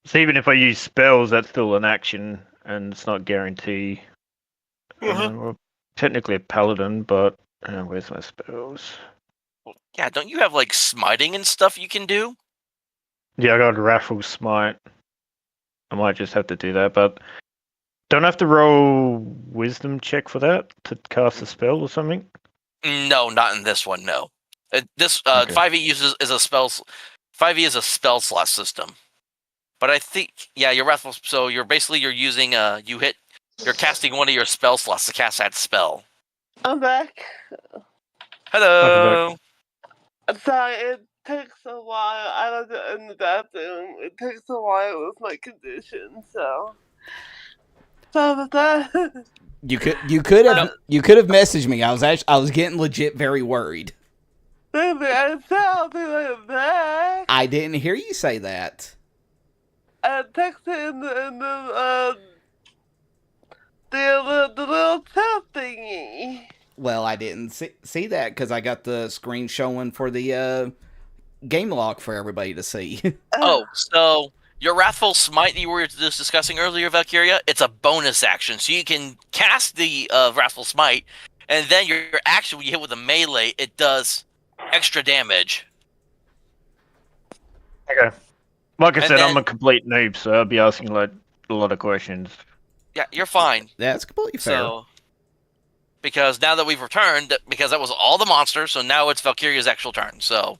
So even if I use spells, that's still an action, and it's not guarantee. Well, technically a paladin, but where's my spells? Yeah, don't you have like smiting and stuff you can do? Yeah, I got Raffle Smite. I might just have to do that, but don't I have to roll Wisdom check for that to cast a spell or something? No, not in this one. No, this Okay. 5e uses is a spells. 5e is a spell slot system, but I think you're wrathful. So you're using you're casting one of your spell slots to cast that spell. I'm back. Welcome back. Hello. I'm sorry, it takes a while. I was in the bathroom. It takes a while with my condition, so. Sorry about that. You could have messaged me. I was getting legit very worried. Baby, I said I'll be right back. I didn't hear you say that. I texted in the little tap thingy. Well, I didn't see that because I got the screen showing for the game log for everybody to see. Oh, so your Wrathful Smite that you were just discussing earlier, Valkiria, it's a bonus action. So you can cast the Wrathful Smite, and then your action, when you hit with a melee, it does extra damage. Okay. Like I And said, then- I'm a complete noob, so I'll be asking like a lot of questions. Yeah, you're fine. That's completely fair. So, because now that we've returned, because that was all the monsters, so now it's Valkyria's actual turn. So,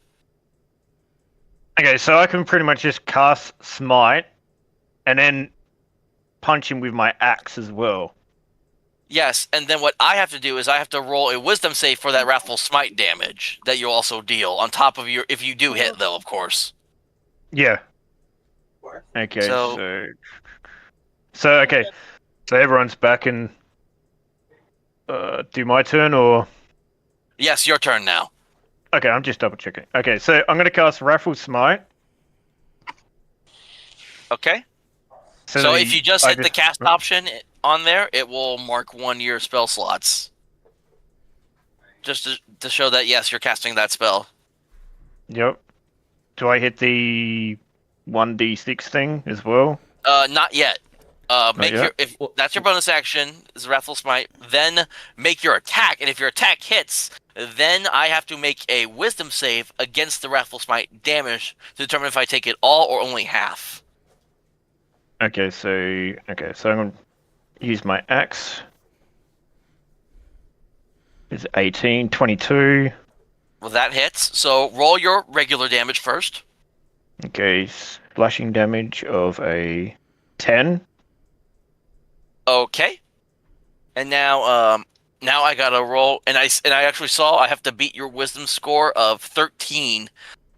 Okay, so I can pretty much just cast Smite, and then punch him with my axe as well. yes, and then what I have to do is I have to roll a Wisdom save for that Wrathful Smite damage that you also deal on top of your, if you do hit though, of course. Yeah. Okay, So- so everyone's back and do my turn or Yes, your turn now. okay, I'm just double checking. Okay, so I'm gonna cast Raffle Smite. Okay. So if you just I hit the cast option on there, it will mark one of your spell slots. Just to show that, yes, you're casting that spell. Yep. Do I hit the 1d6 thing as well? Not yet. Make yet? your if that's your bonus action is Wrathful Smite. Then make your attack, and if your attack hits, then I have to make a Wisdom save against the Wrathful Smite damage to determine if I take it all or only half. Okay, so I'm gonna use my axe. It's 18, 22. Well, that hits. So roll your regular damage first. Okay, slashing damage of a 10. Okay. And now I gotta roll, and I actually saw I have to beat your Wisdom score of 13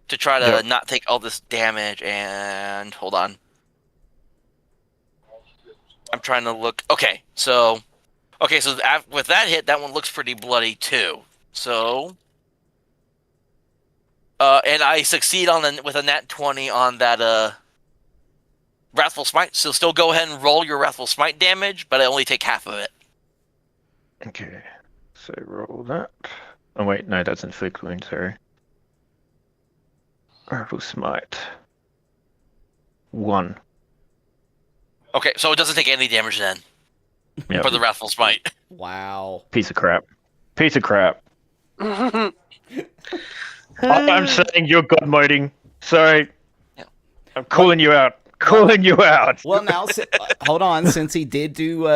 to try to Yep. not take all this damage. And hold on, I'm trying to look. Okay, so with that hit, that one looks pretty bloody too. So, and I succeed with a nat 20 on that Wrathful Smite. So still go ahead and roll your Wrathful Smite damage, but I only take half of it. Okay, so roll that. Oh wait, no, that's inflict wound, sorry. Raffle Smite. 1. Okay, so it doesn't take any damage then Yep. for the Wrathful Smite. Wow. Piece of crap. Piece of crap. I'm saying you're god moding. Sorry. Yeah. I'm calling you out. Calling you out. Well, now hold on. Since he did do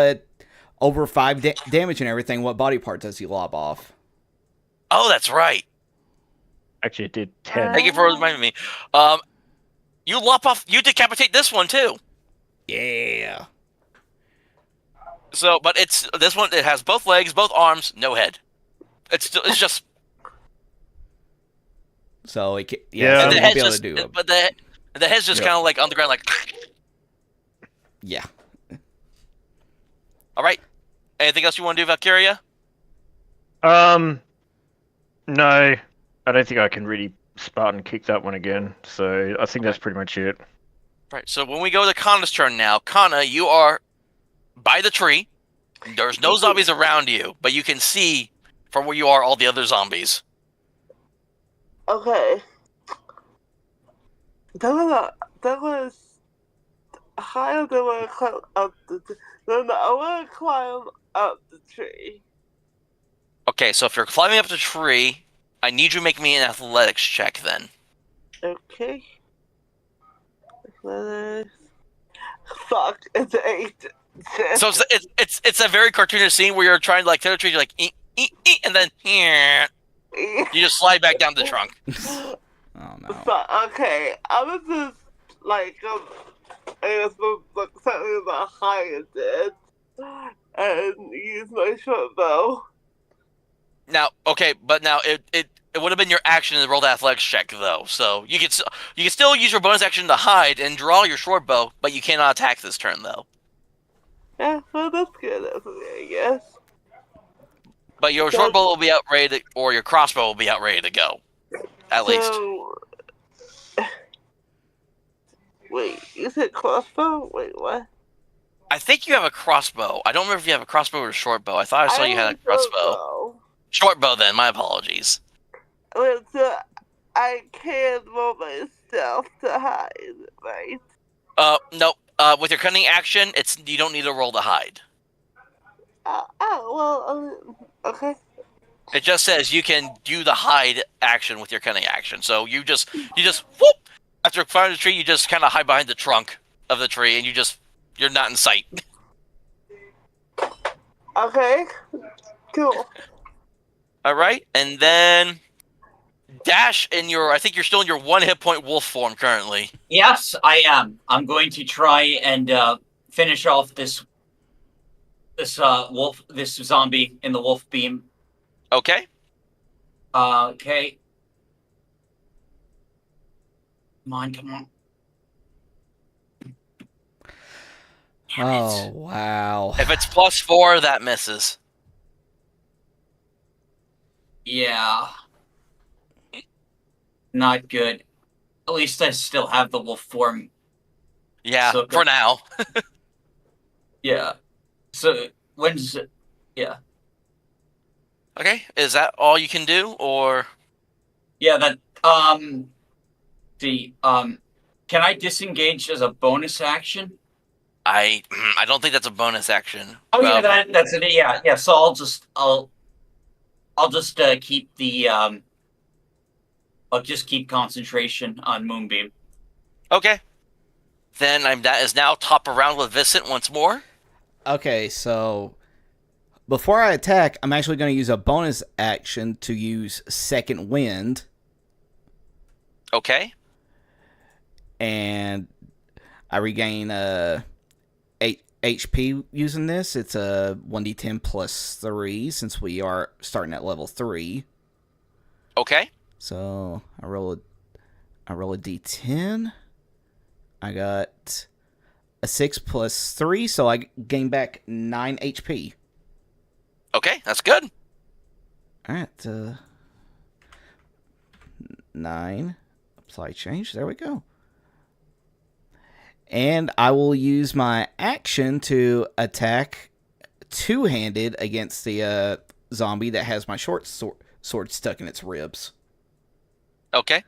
over 5 damage and everything, what body part does he lob off? Oh, that's right. Actually, it did 10. Thank you for reminding me. You lop off. You decapitate this one too. Yeah. So, but it's this one. It has both legs, both arms, no head. It's just. So he can, Yeah. so And he the won't head's be able just. to do it. But the head's just Yep. kind of like on the ground, like. Yeah. All right. Anything else you want to do, Valkyria? No. I don't think I can really Spartan kick that one again. So I think that's pretty much it. Right. So when we go to Kannah's turn now, Kannah, you are by the tree. There's no zombies around you, but you can see from where you are all the other zombies. Okay. That was higher than when I climbed up then I want to climb up the tree. Okay, so if you're climbing up the tree, I need you to make me an athletics check then. Okay. Fuck, it's 8. So it's a very cartoonish scene where you're trying to like throw the tree, you're like and then you just slide back down the trunk. Oh no. So, okay, I was just like, I was like something that Haya did, and use my short bow. Now, okay, but now it would have been your action to roll the athletics check though, so you can still use your bonus action to hide and draw your short bow, but you cannot attack this turn though. Yeah, well, that's good for me, I guess. But your short bow will be out ready to, or your crossbow will be out ready to go, at least. Wait, you said crossbow? Wait, what? I think you have a crossbow. I don't remember if you have a crossbow or a short bow. I thought I saw you had a crossbow. Short bow, then. My apologies. Well, so I can roll myself to hide, right? No. With your cunning action, you don't need to roll to hide. Okay. It just says you can do the hide action with your cunning action. So you just whoop. After finding the tree, you just kind of hide behind the trunk of the tree, and you're not in sight. Okay. Cool. All right, and then Dash I think you're still in your 1 hit point wolf form currently. Yes, I am. I'm going to try and finish off this zombie in the wolf beam. Okay. Okay. Come on. Oh wow. If it's +4, that misses. Yeah. Not good. At least I still have the wolf form. Yeah, So for now. Yeah. So yeah. Okay, is that all you can do, or? Yeah, that can I disengage as a bonus action? I don't think that's a bonus action. Oh yeah, that's it. Yeah. So I'll just keep the I'll just keep concentration on Moonbeam. Okay. Then that is now top around with Vincent once more. Okay, so before I attack, I'm actually going to use a bonus action to use Second Wind. Okay. And I regain 8 HP using this. It's a 1d10 plus 3 since we are starting at level 3. Okay. So I roll a d10. I got a 6 plus 3, so I gain back 9 HP. Okay, that's good. Alright, 9. Apply change. There we go. And I will use my action to attack two-handed against the zombie that has my short sword stuck in its ribs. Okay.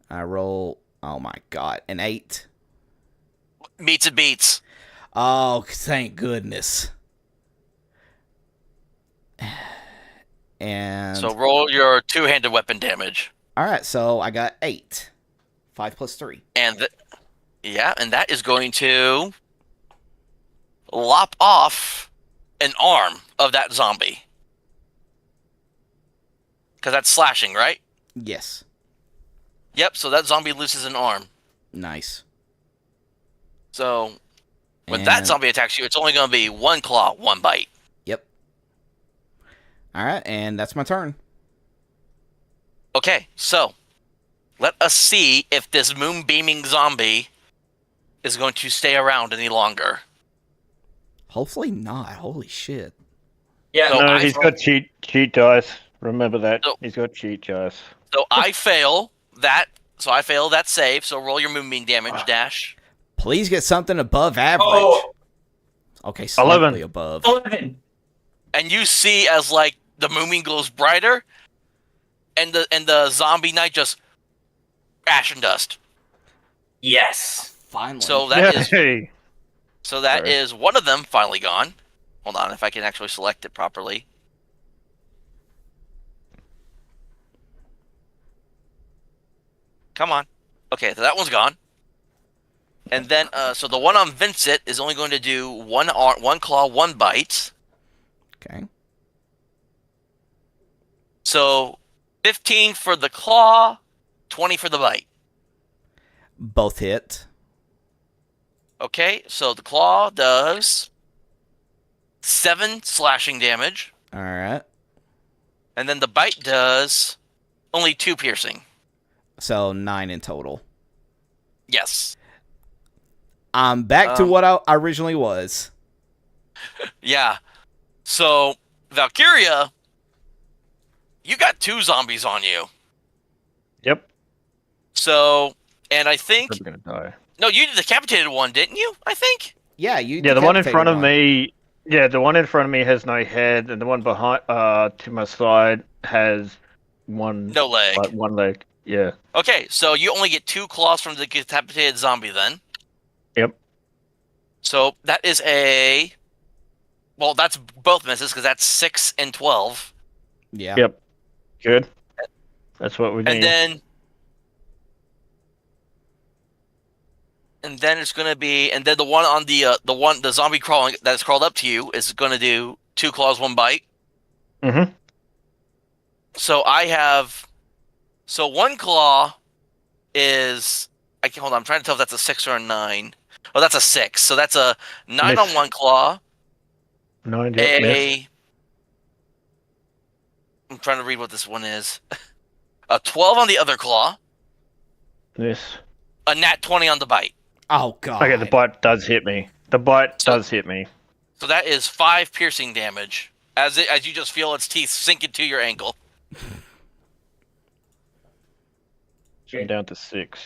I roll, oh my god, an 8. Meets and beats. Oh, thank goodness. And so roll your two-handed weapon damage. Alright, so I got 8. 5 plus 3. And and that is going to lop off an arm of that zombie. Because that's slashing, right? Yes. Yep, so that zombie loses an arm. Nice. So, when that zombie attacks you, it's only going to be 1 claw, 1 bite. Yep. Alright, and that's my turn. Okay, so, let us see if this moon-beaming zombie is going to stay around any longer. Hopefully not. Holy shit. Yeah, no, he's got cheat dice. Remember that. He's got cheat dice. So I fail that. So I fail that save. So roll your moonbeam damage, Dash. Please get something above average. Oh. Okay, slightly 11. above. 11. And you see as like the moonbeam glows brighter, and the zombie knight just ash and dust. Yes. Finally. So that Yay. is one of them finally gone. Hold on, if I can actually select it properly. Come on. Okay, so that one's gone. And then, so the one on Vincent is only going to do one claw, one bite. Okay. So 15 for the claw, 20 for the bite. Both hit. Okay, so the claw does 7 slashing damage, All right. and then the bite does only 2 piercing. So 9 in total. Yes. I'm back to what I originally was. Yeah. So, Valkiria, you got 2 zombies on you. Yep. So, and I think... Probably gonna die. No, you decapitated one, didn't you? I think? Yeah, you. Yeah, the one in decapitated front of one. me. Yeah, the one in front of me has no head, and the one behind, to my side has one. No leg. Like one leg. Yeah. Okay, so you only get 2 claws from the decapitated zombie then. Yep. So that is a... Well, that's both misses, because that's 6 and 12. Yeah. Yep. Good. That's what we need. And then it's gonna be, and then the one on the zombie crawling that's crawled up to you is gonna do 2 claws, 1 bite. Mm-hmm. So I have, so 1 claw is, I can hold on. I'm trying to tell if that's a 6 or a 9. Oh, that's a 6. So that's a 9 on Miss. 1 claw. 9, yep, miss. I'm trying to read what this one is. A 12 on the other claw. Miss. A nat 20 on the bite. Oh god. Okay, the bite does hit me. The bite does hit me. So that is 5 piercing damage as you just feel its teeth sink into your ankle. I'm down to 6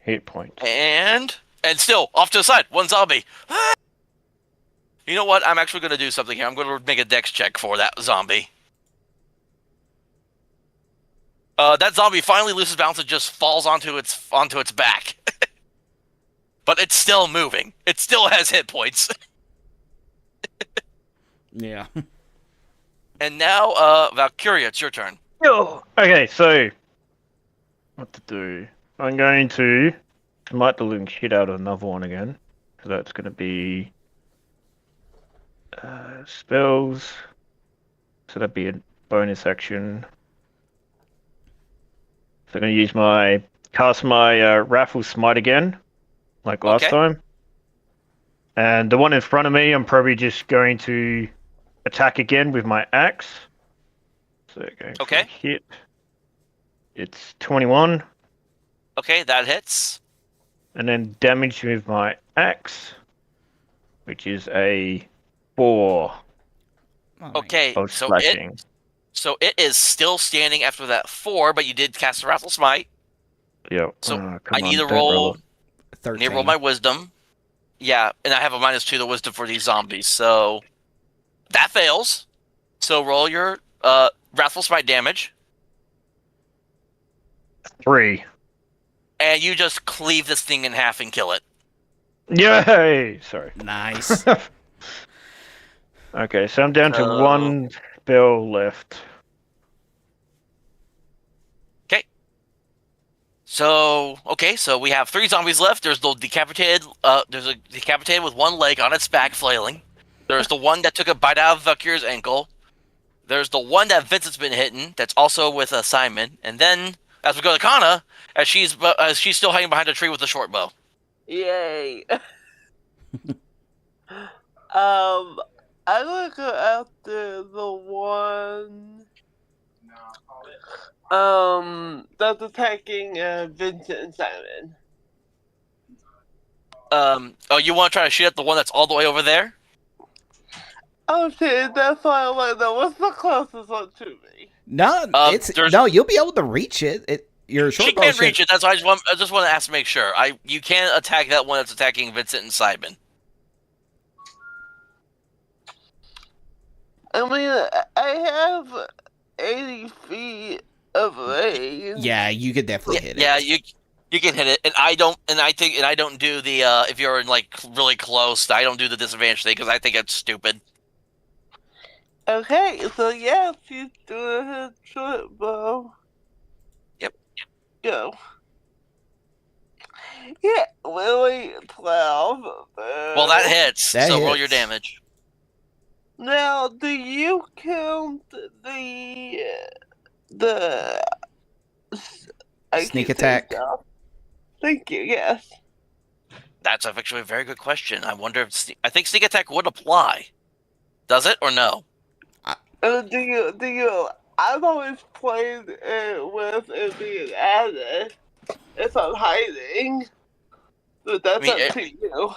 hit points. And still off to the side, 1 zombie. You know what? I'm actually going to do something here. I'm going to make a dex check for that zombie. That zombie finally loses balance and just falls onto its back. But it's still moving. It still has hit points. Yeah. And now, Valkiria, it's your turn. Oh, okay, so what to do? I'm going to smite the living shit out of another one again. So that's going to be spells. So that'd be a bonus action. So I'm going to cast my Raffle Smite again, like last time. And the one in front of me, I'm probably just going to attack again with my axe. So going for a hit. It's 21. Okay, that hits. And then damage with my axe, which is a 4. Okay, Of slashing. so it is still standing after that 4, but you did cast a Raffle Smite. Yep. So I need to roll. I need to roll my wisdom. Yeah, and I have a -2 to wisdom for these zombies, so that fails. So roll your Wrathful Smite damage. 3. And you just cleave this thing in half and kill it. Yay! Sorry. Nice. Okay, so I'm down to 1 spell left. So we have 3 zombies left. There's the decapitated. There's a decapitated with 1 leg on its back flailing. There's the one that took a bite out of Valkyria's ankle. There's the one that Vincent's been hitting. That's also with Simon. And then as we go to Kannah, as she's still hiding behind a tree with a short bow. Yay. I'm gonna go after the one that's attacking Vincent and Simon. Oh, you want to try to shoot at the one that's all the way over there? Oh shit, that's why I'm like, no, what's the closest one to me? No, you'll be able to reach it. Your short she bow can't reach it. That's why I just want to ask to make sure. You can't attack that one that's attacking Vincent and Simon. I mean, I have 80 feet of range. Yeah, you could definitely hit it. Yeah, you can hit it, and I don't do the if you're like really close, I don't do the disadvantage thing because I think it's stupid. Okay, so yeah, she's doing her short bow. Yep. Go. Yeah, Lily 12. Well, that hits. That so roll your hits. damage. Now, do you count the I Sneak keep saying attack? stuff. Thank you. Yes. That's actually a very good question. I wonder if I think sneak attack would apply. Does it or no? Do you? I've always played it with it being added if I'm hiding, but that's I mean, up to you.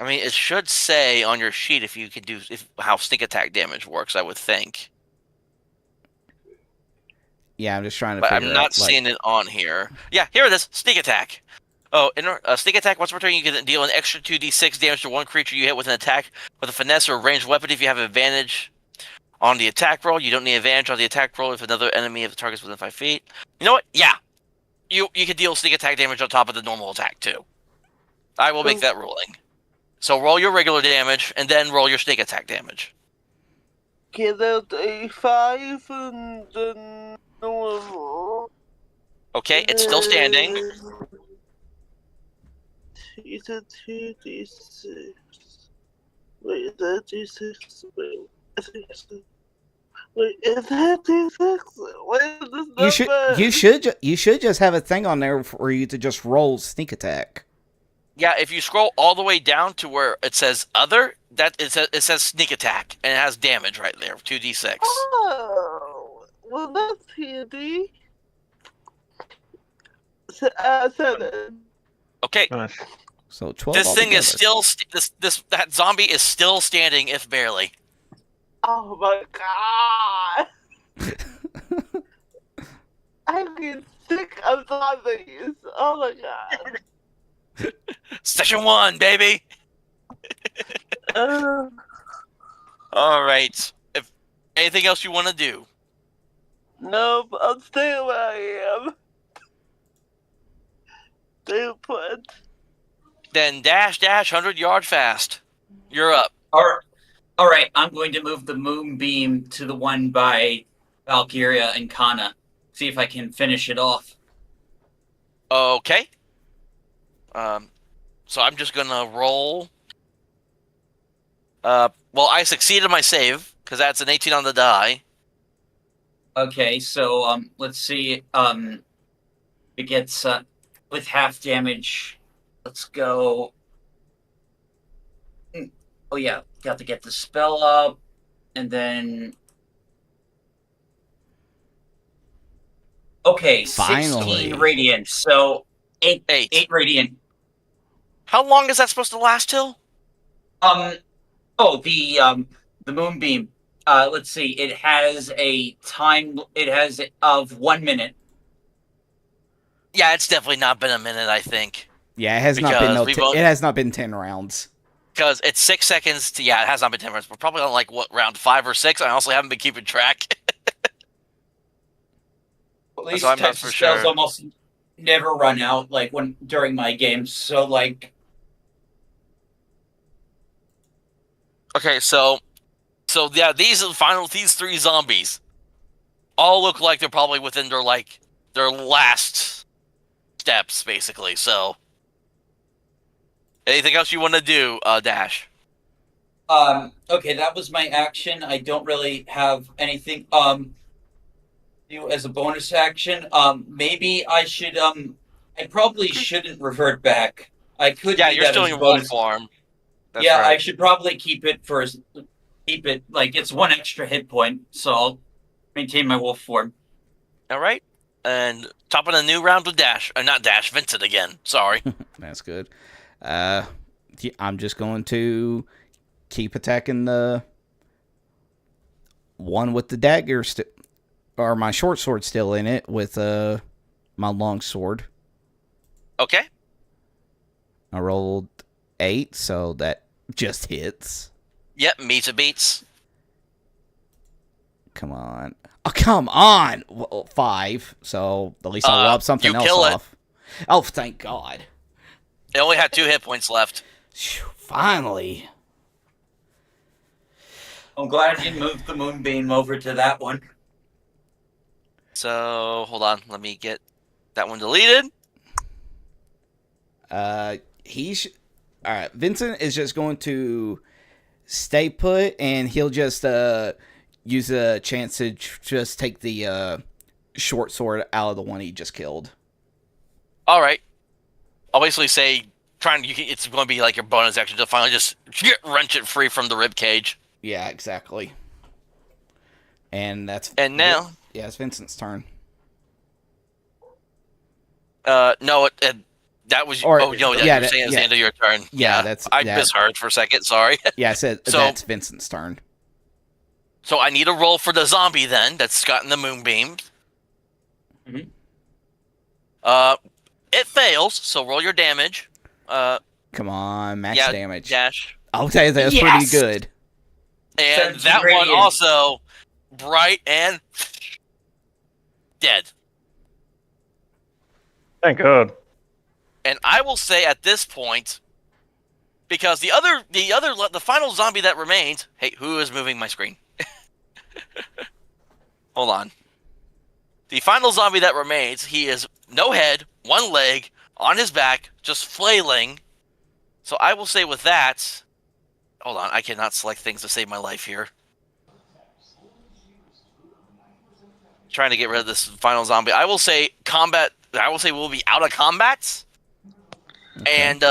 I mean, it should say on your sheet if you can do how sneak attack damage works. I would think, Yeah, I'm just trying to but figure I'm not out. Like, seeing it on here. Yeah, here it is. Sneak attack. Oh, in sneak attack. Once per turn, you can deal an extra 2d6 damage to one creature you hit with an attack with a finesse or a ranged weapon. If you have advantage on the attack roll, you don't need advantage on the attack roll if another enemy of the target's within 5 feet. You know what? Yeah, you can deal sneak attack damage on top of the normal attack too. I will make that ruling. So roll your regular damage and then roll your sneak attack damage. Get out a 5 and then normal. Okay, it's still standing. It's a 2d6. Wait, is that d6? Wait, I think it's. Wait, is that d6? What is this number? you should just have a thing on there for you to just roll sneak attack. Yeah, if you scroll all the way down to where it says other, it says sneak attack and it has damage right there, 2d6. Oh, well that's handy. 7. Okay, Nice. So 12. this thing is altogether. still that zombie is still standing, if barely. Oh my god! I'm getting sick of zombies. Oh my god. Session 1, baby. Uh, All right. If anything else you want to do, nope, I'm staying where I am. Stay put. then dash 100-yard fast. You're up. All right. I'm going to move the moonbeam to the one by Valkiria and Kannah. See if I can finish it off. Okay. So I'm just gonna roll. Well, I succeeded my save because that's an 18 on the die. Okay, so let's see. It gets with half damage. Let's go. Oh yeah, got to get the spell up, and then. Okay, Finally. 16 radiant. So 8 radiant. How long is that supposed to last till? Oh, the moonbeam. Let's see. It has a time. It has of 1 minute. Yeah, it's definitely not been a minute, I think. Yeah, it has not been Because it has not been 10 rounds. Because it's 6 seconds to, yeah, it has not been 10 rounds. We're probably on like, what, round 5 or 6? I honestly haven't been keeping track. At least So I'm not types for of spells sure. almost never run out, like when during my games. So like, Okay, so yeah, these these 3 zombies all look like they're probably within their last steps, basically. So, anything else you want to do, Dash? okay, that was my action. I don't really have anything do as a bonus action. Maybe I should I probably shouldn't revert back. I could Yeah, do you're that still as a in wolf bonus. form. That's Yeah, I right. should probably keep it like it's 1 extra hit point, so I'll maintain my wolf form. All right, and top of the new round with Dash, not Dash, Vincent again. Sorry. That's good. Yeah, I'm just going to keep attacking the one with the dagger or my short sword still in it with my long sword. Okay. I rolled 8, so that just hits. Yep, meets a beats. Come on. Oh, come on! Well, 5, so at least I'll lob something you else kill it. off. Oh, thank God. It only had 2 hit points left. Phew, finally. I'm glad you moved the moonbeam over to that one. So hold on, let me get that one deleted. He's all right. Vincent is just going to stay put, and he'll just use a chance to just take the short sword out of the one he just killed. All right. I'll basically say, it's going to be like your bonus action to finally just wrench it free from the rib cage. Yeah, exactly. And now, it's Vincent's turn. No, that was. Or, oh no, yeah, you're saying it's the end of your turn. Yeah, I misheard for a second. Sorry. Yeah, I said that's Vincent's turn. So I need a roll for the zombie then. That's gotten the moonbeam. Mm-hmm. It fails. So roll your damage. Come on, max damage. Dash. I'll tell you that's pretty good. And that one also bright and dead. Thank God. And I will say at this point, because the final zombie that remains. Hey, who is moving my screen? Hold on. The final zombie that remains, he is no head, one leg, on his back, just flailing. So I will say with that, hold on, I cannot select things to save my life here. Trying to get rid of this final zombie. I will say we'll be out of combat. Okay. And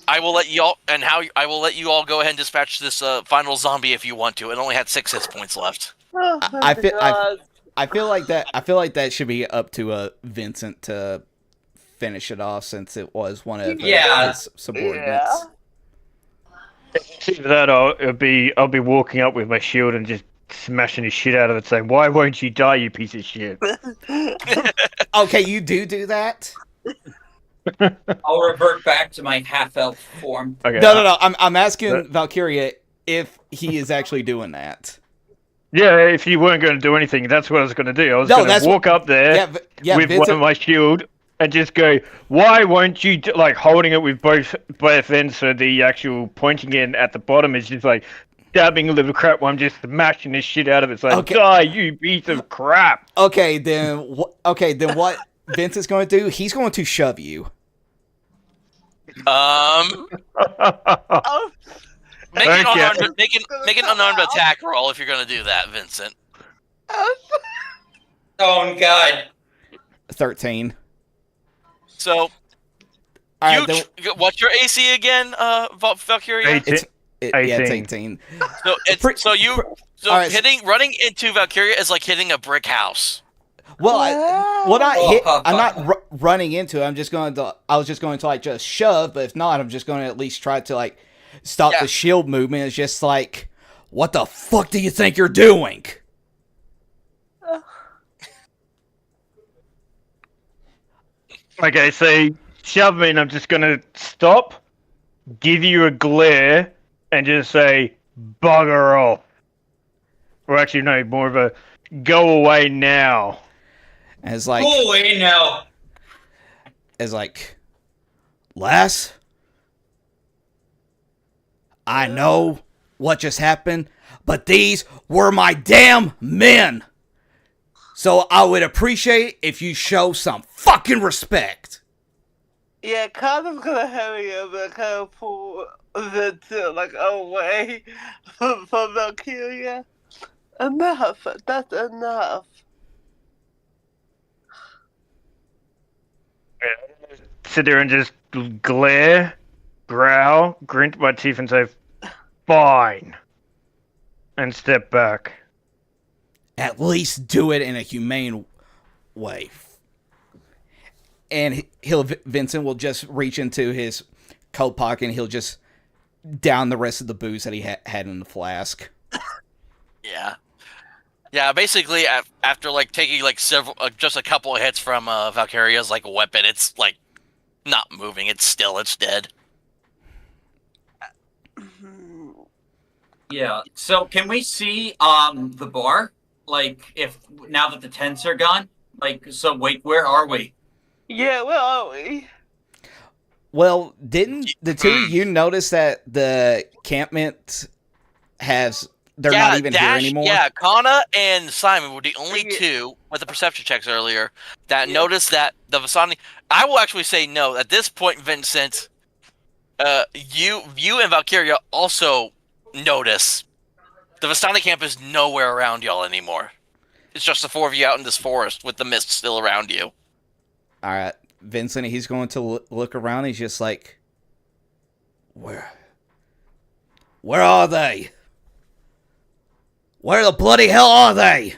I will let you all go ahead and dispatch this final zombie if you want to. It only had 6 hit points left. I feel like that should be up to Vincent to finish it off, since it was one of his subordinates. See that I'll be walking up with my shield and just smashing the shit out of it, saying, "Why won't you die, you piece of shit?" Okay, you do that. I'll revert back to my half-elf form. Okay. No. I'm asking Valkiria if he is actually doing that. Yeah, if you weren't going to do anything, that's what I was going to do. I was going to walk up there with Vincent, one of my shield and just go, "Why won't you?" Like holding it with both ends, so the actual pointing in at the bottom is just like stabbing a little crap while I'm just smashing this shit out of it. It's like, die, you piece of crap. Okay, then what Vincent's going to do? He's going to shove you. Make an unarmed attack roll if you're going to do that, Vincent. Oh God. 13. So, what's your AC again, Valkiria? 18. It's 18. So running into Valkiria is like hitting a brick house. Well, I'm not running into it. I was just going to like just shove, but if not, I'm just going to at least try to like stop the shield movement. It's just like, what the fuck do you think you're doing? Okay, so shove me, and I'm just going to stop, give you a glare, and just say, "Bugger off." Or actually, no, more of a, "Go away now." As like, "Go away now." As like, "Lass, I know what just happened, but these were my damn men. So I would appreciate if you show some fucking respect." Yeah, Kannah's gonna hurry up and kind of pull Vincent like away from Valkiria. Enough. That's enough. Sit there and just glare, growl, grit my teeth, and say, "Fine," and step back. At least do it in a humane way. And Vincent will just reach into his coat pocket and he'll just down the rest of the booze that he had in the flask. Yeah. Basically, after like taking like just a couple of hits from Valkyria's like weapon, it's like not moving. It's dead. Yeah. So can we see the bar? Like, if now that the tents are gone? Like, so wait, where are we? Yeah, where are we? Well, didn't the two of you notice that the encampment has they're not even here Dash, anymore? yeah, Kannah and Simon were the only Yeah. two with the perception checks earlier that Yeah. noticed that the Vasani. I will actually say no. At this point, Vincent, you and Valkiria also notice the Vistani camp is nowhere around y'all anymore. It's just the four of you out in this forest with the mist still around you. All right, Vincent, he's going to look around. He's just like, where are they? Where the bloody hell are they?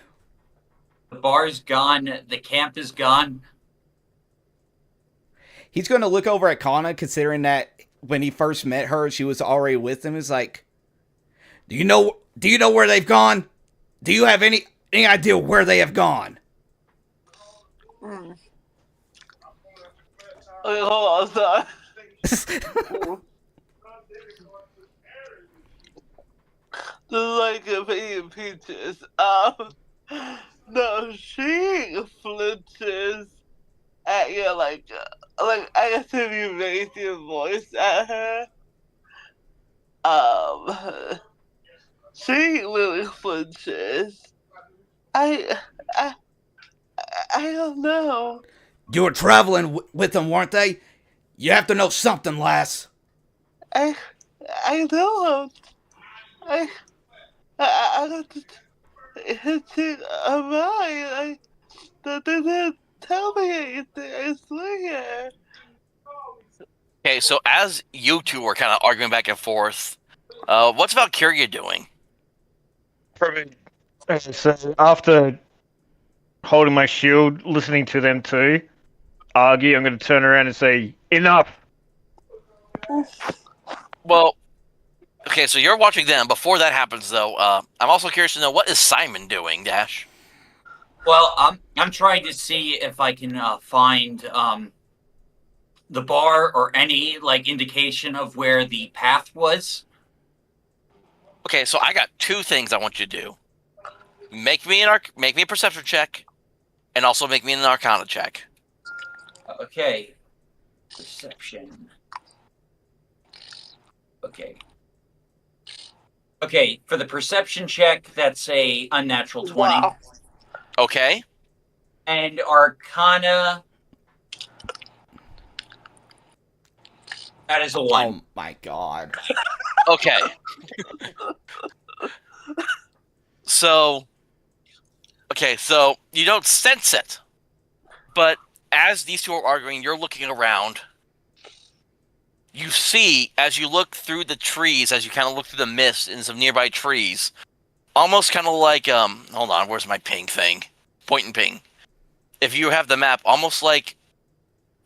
The bar's gone. The camp is gone. He's going to look over at Kannah, considering that when he first met her, she was already with him. He's like, do you know where they've gone? Do you have any idea where they have gone? Okay, hold on, sorry. Just like a picking peaches. No, she flinches at you like I guess if you raise your voice at her. She really flinches. I don't know. You were traveling with them, weren't they? You have to know something, lass. I don't. I got to hit a mine. They didn't tell me anything. I swear. Okay, so as you two were kind of arguing back and forth, what's Valkyria doing? Probably. So after holding my shield, listening to them two argue, I'm going to turn around and say, enough! Well, okay, so you're watching them. Before that happens, though, I'm also curious to know, what is Simon doing, Dash? Well, I'm trying to see if I can find the bar or any indication of where the path was. Okay, so I got two things I want you to do. Make me a perception check, and also make me an Arcana check. Okay. Perception. Okay. Okay, for the perception check, that's a unnatural 20. Wow. Okay. And Arcana, that is a 1. Oh my god. Okay. So you don't sense it, but as these two are arguing, you're looking around. You see, as you look through the trees, as you kind of look through the mist in some nearby trees, almost kind of like, hold on, where's my ping thing? Point and ping. If you have the map, almost like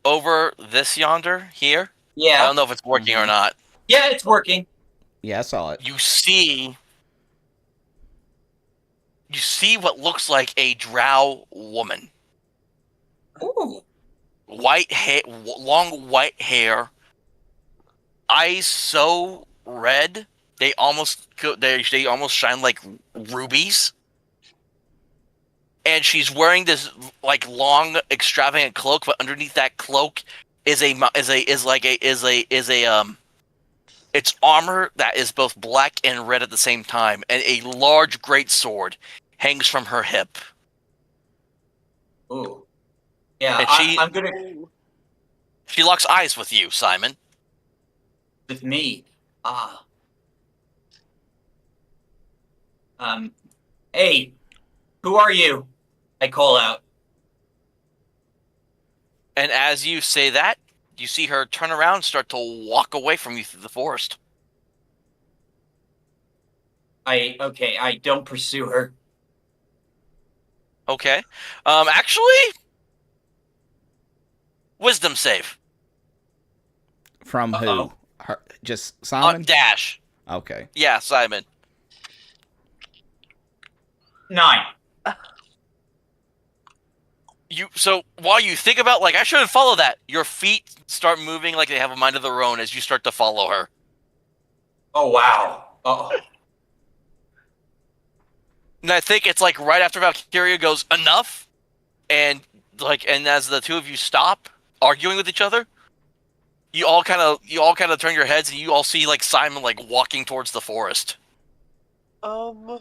over this yonder here. Yeah. I don't know if it's working or not. Yeah, it's working. Yeah, I saw it. You see what looks like a drow woman. Ooh. White hair, long white hair, eyes so red they almost shine like rubies. And she's wearing this long extravagant cloak, but underneath that cloak is it's armor that is both black and red at the same time, and a large great sword hangs from her hip. Ooh. Yeah, And I'm gonna she locks eyes with you, Simon. with me. Hey, who are you? I call out. And as you say that, you see her turn around and start to walk away from you through the forest. I don't pursue her. Okay. Actually, wisdom save. From Uh-oh. who? Her, just Simon? Dash. Okay. Yeah, Simon. 9. So while you think about, I shouldn't follow that, your feet start moving like they have a mind of their own as you start to follow her. Oh, wow. Oh. And I think it's right after Valkyria goes, enough, and as the two of you stop arguing with each other, you all kind of turn your heads and you all see Simon walking towards the forest. Um,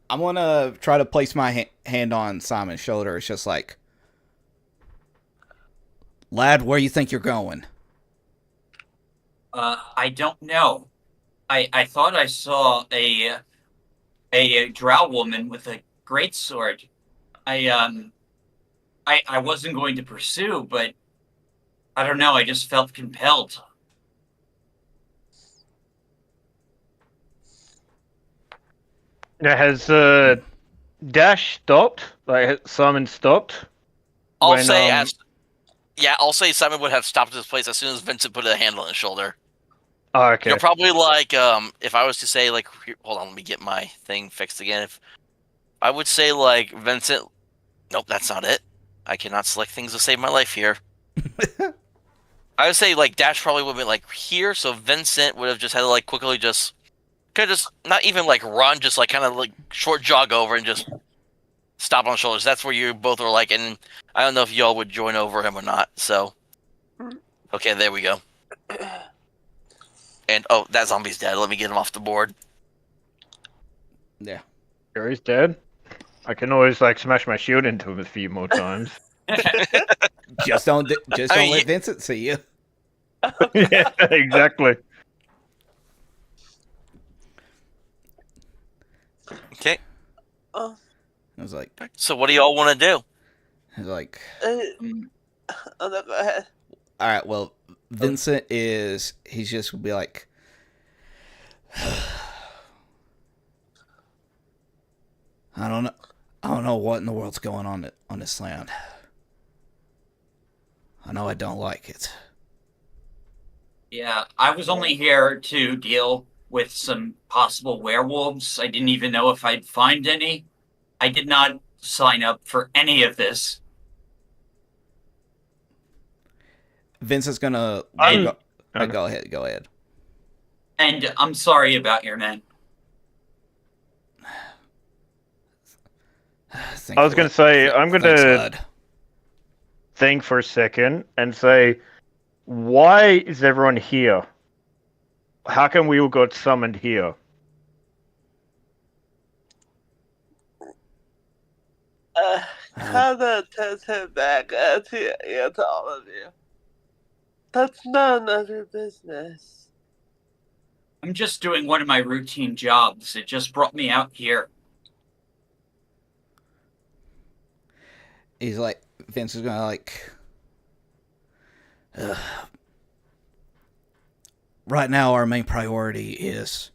I'm gonna try to place my hand on Simon's shoulder. It's just like, lad, where you think you're going? I don't know. I thought I saw a drow woman with a greatsword. I wasn't going to pursue, but I don't know. I just felt compelled. Now, has Dash stopped? Like, has Simon stopped? I'll When, say um, I'll say Simon would have stopped at this place as soon as Vincent put a hand on his shoulder. Oh, okay. You're probably like, if I was to say like, hold on, let me get my thing fixed again. If I would say like Vincent, nope, that's not it. I cannot select things to save my life here. I would say like Dash probably would have been like here, so Vincent would have just had to like quickly just could just not even like run, just like kind of like short jog over and just stop on the shoulders. That's where you both are like, and I don't know if y'all would join over him or not. So, okay, there we go. And oh, that zombie's dead. Let me get him off the board. Yeah. Sure, he's dead. I can always like smash my shield into him a few more times. Just don't I mean, let Vincent see you. Yeah, exactly. Okay. oh, I was like, So what do y'all want to do? I was like, oh no, go ahead. all right. Well, Vincent he's just gonna be like, I don't know what in the world's going on this land. I know I don't like it. Yeah, I was only here to deal with some possible werewolves. I didn't even know if I'd find any. I did not sign up for any of this. Vincent's gonna I'm- go ahead. And I'm sorry about your men. I was going to say, I'm going Thanks, to lad. think for a second and say, why is everyone here? How come we all got summoned here? Kannah turns him back to all of you. That's none of your business. I'm just doing one of my routine jobs. It just brought me out here. He's like, Vince is gonna like, right now our main priority is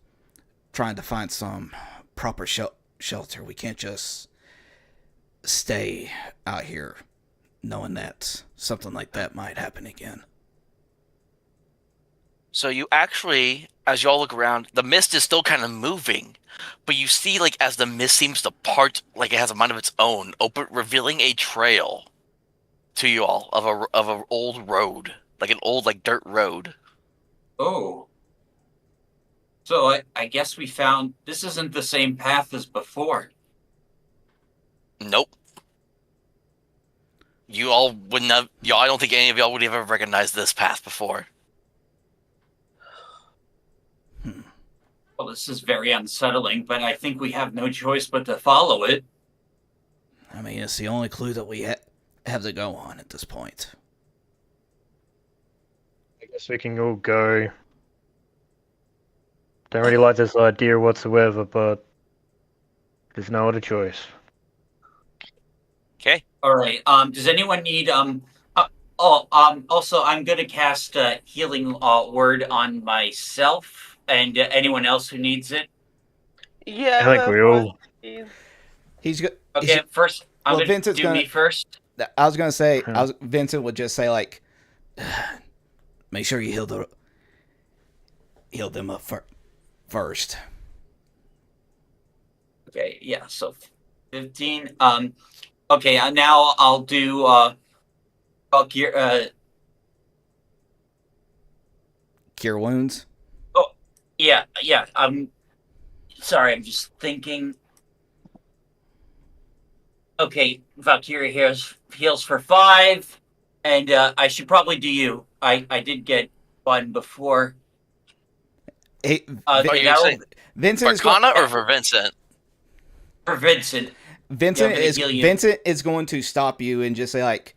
trying to find some proper shelter. We can't just stay out here knowing that something like that might happen again. So you actually, as y'all look around, the mist is still kind of moving, but you see, like, as the mist seems to part, like it has a mind of its own, revealing a trail to you all of a old road, like an old like dirt road. Oh. So I guess we found this isn't the same path as before. Nope. You all wouldn't have. Y'all, I don't think any of y'all would have ever recognized this path before. Well, this is very unsettling, but I think we have no choice but to follow it. I mean, it's the only clue that we have to go on at this point. I guess we can all go. Don't really like this idea whatsoever, but there's no other choice. Okay. All right. Does anyone need also, I'm gonna cast a healing word on myself and anyone else who needs it. Yeah, I think we all. He's good. Okay, first I'm gonna Vincent's do me first. I was gonna say, Vincent would just say like, make sure you heal them up first. Okay, yeah. So 15. Okay. Now I'll do Cure wounds. yeah. Sorry, I'm just thinking. Okay, Valkiria heals for 5, and I should probably do you. I did get one before. Hey, Are you that'll- saying Vincent for is going. Kannah or for Vincent? For Vincent. Vincent I'm gonna is heal you. Vincent is going to stop you and just say like,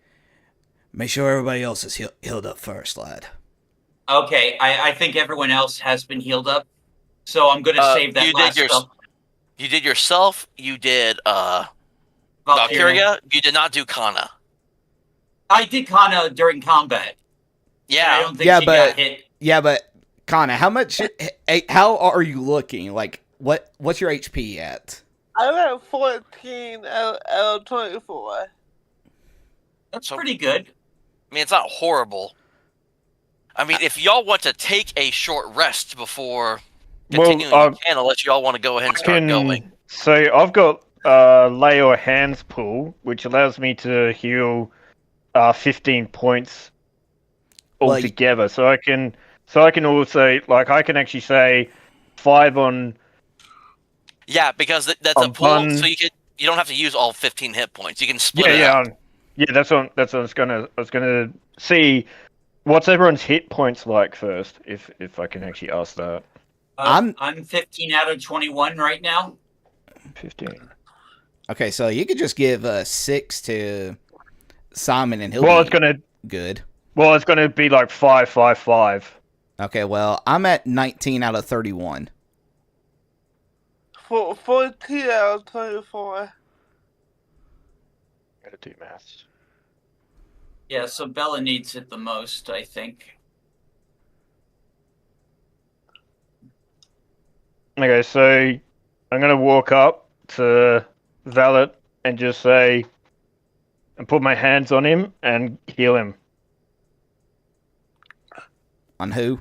"Make sure everybody else is healed up first, lad." Okay, I think everyone else has been healed up, so I'm gonna save that you last did spell. You did yourself. You did Valkyria. Valkiria. You did not do Kannah. I did Kannah during combat. I Yeah. don't think Yeah, she but- got hit. Yeah, but Kannah, how much? How are you looking? Like, what's your HP at? I'm at 14 out of 24. That's So- pretty good. I mean, it's not horrible. I mean, if y'all want to take a short rest before continuing, you can, unless y'all want to go ahead and start going. So I've got lay or hands pull, which allows me to heal 15 points Well, altogether. So I can also I can actually say 5 on. Yeah, because that's a On pool, one- so you don't have to use all 15 hit points. You can split Yeah, it yeah, up. yeah. That's what I was gonna see. What's everyone's hit points like first? If I can actually ask that. I'm- I'm 15 out of 21 right now. 15. Okay, so you could just give 6 to Simon, and he'll Well, be good. it's gonna be like 5, 5, 5. Okay, well, I'm at 19 out of 31. 14 out of 24. Gotta do maths. Yeah, so Bella needs it the most, I think. Okay, so I'm gonna walk up to Valet and just say, and put my hands on him and heal him. On who?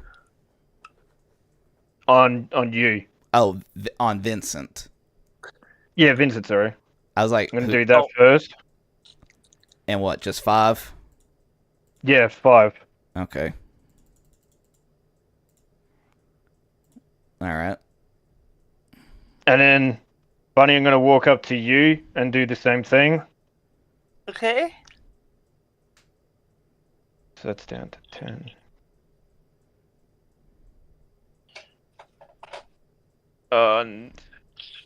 On you. Oh, on Vincent. Yeah, Vincent, sorry. I was like, I'm gonna who- do that first. and what? Just 5? Yeah, 5. Okay. All right. And then, Bunny, I'm gonna walk up to you and do the same thing. Okay? So that's down to 10.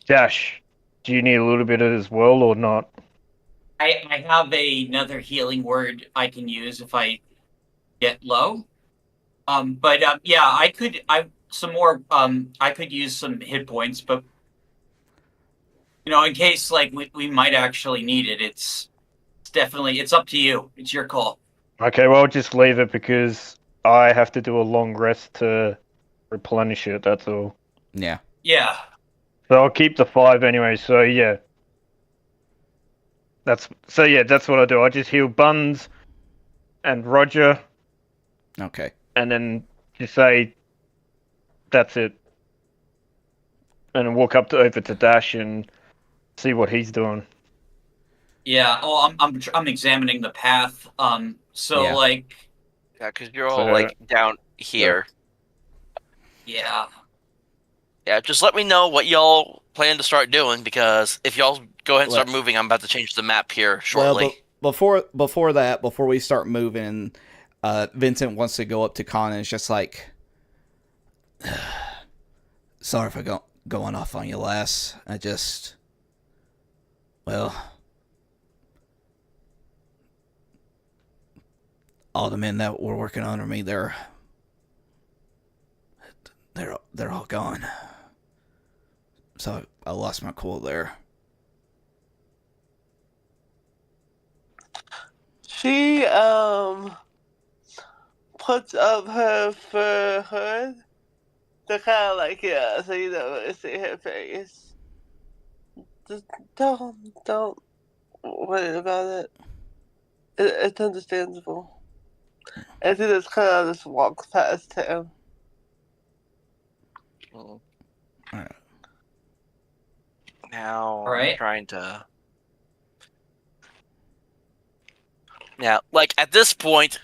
Dash, do you need a little bit of it as well or not? I have another healing word I can use if I get low. Yeah, I could use some hit points, but in case like we might actually need it, it's up to you. It's your call. Okay, well, I'll just leave it because I have to do a long rest to replenish it, that's all. Yeah. Yeah. So I'll keep the 5 anyway, so yeah. That's what I do. I just heal Buns and Roger, Okay. and then just say that's it. And then walk over to Dash and see what he's doing. Yeah. Oh, I'm examining the path. So Yeah. like, Yeah, because you're all So- like down here. yeah. Yeah, just let me know what y'all plan to start doing, because if y'all go ahead and start Well- moving, I'm about to change the map here shortly. Well, before we start moving, Vincent wants to go up to Con and it's just like, sorry for going off on you, lass. All the men that were working under me, they're all gone. So I lost my cool there. She, puts up her fur hood to kind of like, yeah, so you don't really see her face. Just don't worry about it. It's understandable. And she just kind of just walks past him. Mm. Alright. Now Alright. I'm trying to. Yeah, like at this point,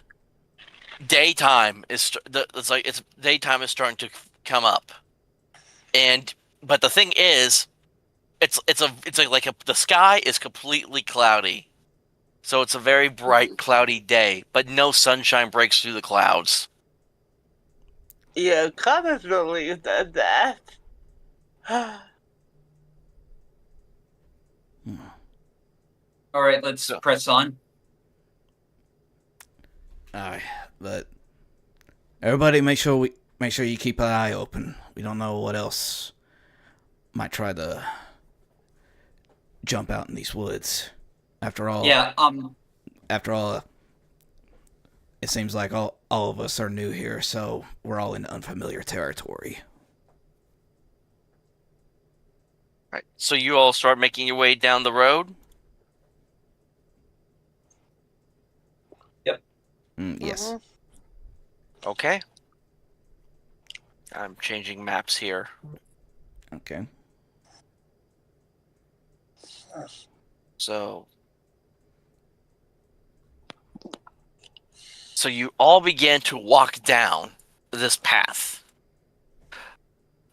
daytime is daytime is starting to come up, but the thing is, the sky is completely cloudy, so it's a very bright cloudy day, but no sunshine breaks through the clouds. Yeah, Kannah's believed in that. All right, let's So- press on. Alright, but everybody, make sure you keep an eye open. We don't know what else might try to jump out in these woods. After all, Yeah. it seems like all of us are new here, so we're all in unfamiliar territory. Right. So you all start making your way down the road. Yes. Okay. I'm changing maps here. Okay. So you all began to walk down this path.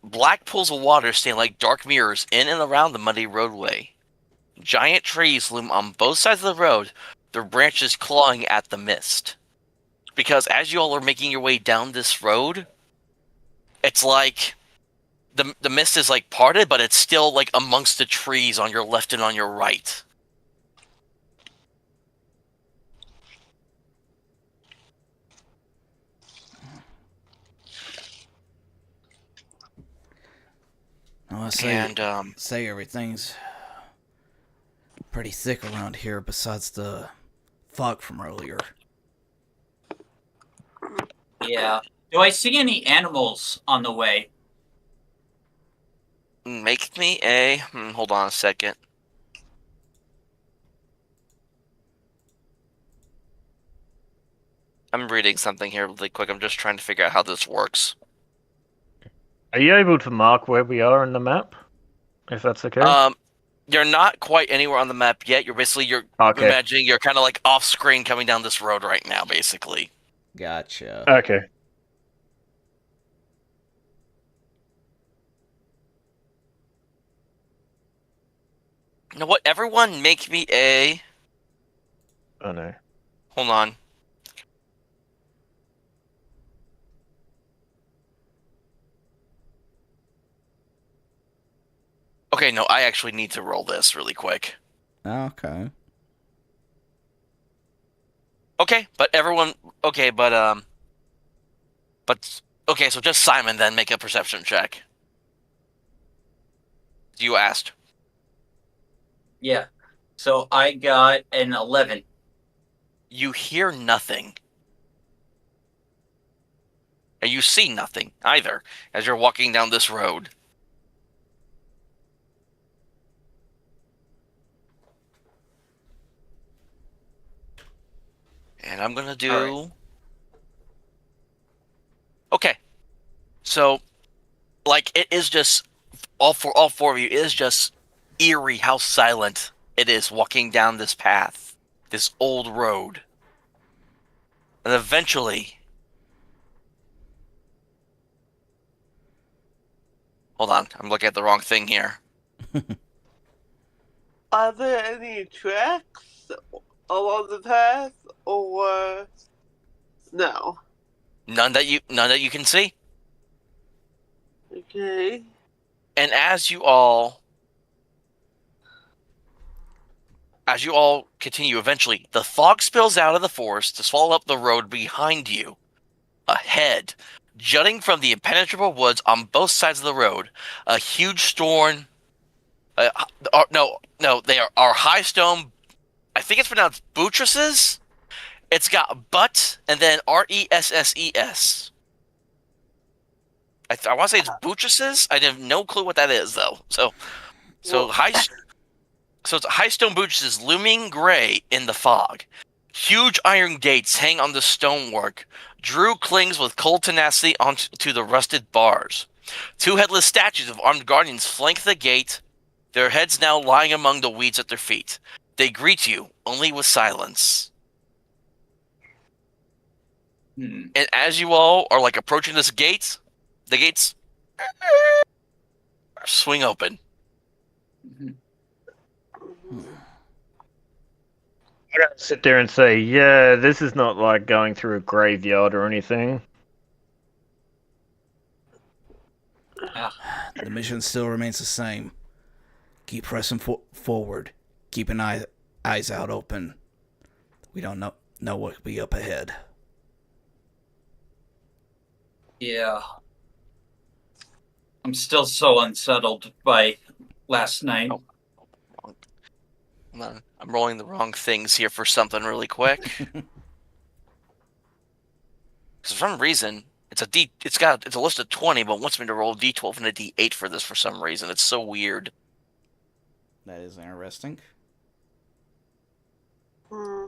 Black pools of water stand like dark mirrors in and around the muddy roadway. Giant trees loom on both sides of the road, their branches clawing at the mist. Because as you all are making your way down this road, it's like the mist is like parted, but it's still like amongst the trees on your left and on your right. I And say everything's pretty thick around here besides the fog from earlier. Yeah. Do I see any animals on the way? make me a hold on a second. I'm reading something here really quick. I'm just trying to figure out how this works. Are you able to mark where we are on the map? If that's okay. You're not quite anywhere on the map yet. You're Okay. imagining you're kind of like off screen coming down this road right now, basically. Gotcha. Okay. You know what? Everyone make me a... Oh no. Hold on. Okay, no, I actually need to roll this really quick. Okay. Okay, but everyone... Okay, okay, so just Simon then make a perception check. You asked. Yeah. So I got an 11. You hear nothing. And you see nothing either as you're walking down this road. And I'm gonna do... All right. Okay. So, like, it is just... all four of you, it is just eerie how silent it is walking down this path. This old road. And eventually... Hold on, I'm looking at the wrong thing here. Are there any tracks along the path, or no? None that you can see. Okay. And as you all continue, eventually the fog spills out of the forest to swallow up the road behind you. Ahead, jutting from the impenetrable woods on both sides of the road, a huge stone. No, they are high stone. I think it's pronounced buttresses. It's got butt and then RESSES. I want to say it's buttresses. I have no clue what that is though. So it's high stone buttresses looming gray in the fog. Huge iron gates hang on the stonework. Drew clings with cold tenacity onto the rusted bars. Two headless statues of armed guardians flank the gate, their heads now lying among the weeds at their feet. They greet you, only with silence. And as you all are like approaching this gate, the gates swing open. I don't sit there and say, yeah, this is not like going through a graveyard or anything. Yeah. The mission still remains the same. Keep pressing forward. Keep eyes out open. We don't know what could be up ahead. Yeah. I'm still so unsettled by last night. Oh. Hold on. I'm rolling the wrong things here for something really quick. For some reason, it's a list of 20, but wants me to roll a D12 and a D8 for this for some reason. It's so weird. That is interesting. 3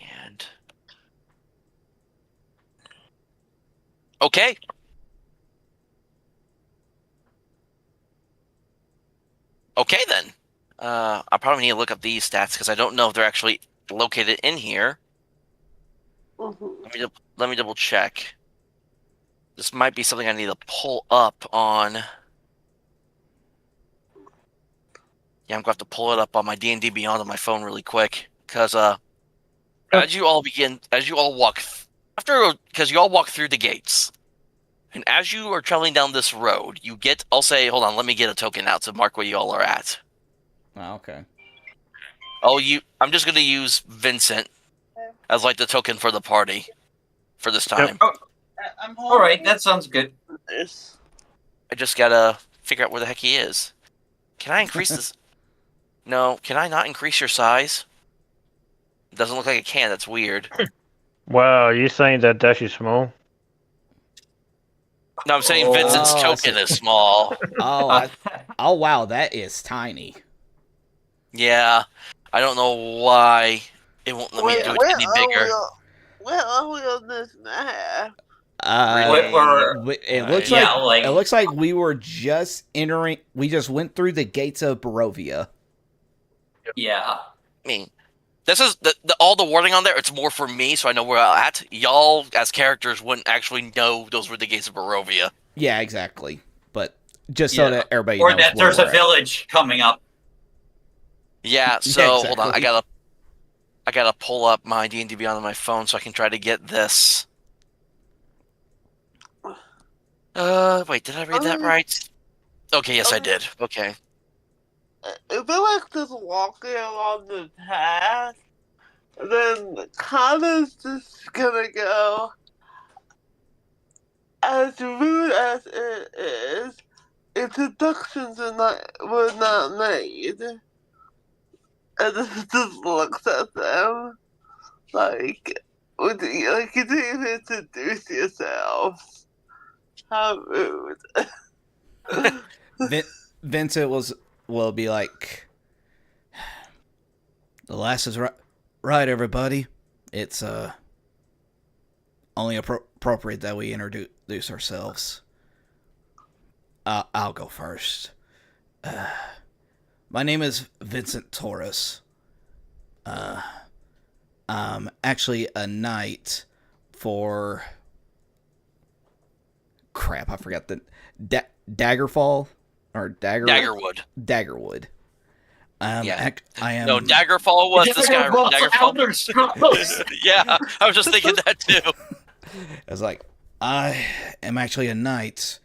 and okay. Okay then. I probably need to look up these stats because I don't know if they're actually located in here. Let me double check. This might be something I need to pull up on. Yeah, I'm going to have to pull it up on my D&D Beyond on my phone really quick because as you all walk through the gates, and as you are traveling down this road, you get. I'll say, hold on, let me get a token out to mark where you all are at. Oh, okay. I'm just going to use Vincent as like the token for the party for this time. Oh, all right, that sounds good. I just gotta figure out where the heck he is. Can I increase this? No, can I not increase your size? It doesn't look like it can. That's weird. Wow, you're saying that Dash is small? No, I'm saying Vincent's token is small. Oh, wow, that is tiny. Yeah, I don't know why it won't let me do it any bigger. Where are we on this map? It looks like we were just entering. We just went through the gates of Barovia. Yeah. I mean, this is all the wording on there. It's more for me, so I know where I'm at. Y'all, as characters, wouldn't actually know those were the gates of Barovia. Yeah, exactly. But just so that everybody or knows that where there's a we're village coming up. Yeah. So Yeah, exactly. hold on, I gotta pull up my D&D Beyond on my phone so I can try to get this. Wait, did I read that right? Okay, yes, I did. Okay. If I like just walking along the path, then Kannah's just gonna go, as rude as it is, introductions were not made. And just looks at them like, you didn't even introduce yourselves. How rude. Vincent will be like, the last is right, everybody. It's only appropriate that we introduce ourselves. I'll go first. My name is Vincent Taurus. I'm actually a knight for... Crap, I forgot the... Daggerfall? Or Daggerwood. Daggerwood. Yeah. I am... No, Daggerfall was this guy. Daggerfall. Elder Scrolls. Yeah, I was just thinking that too. I was like, I am actually a knight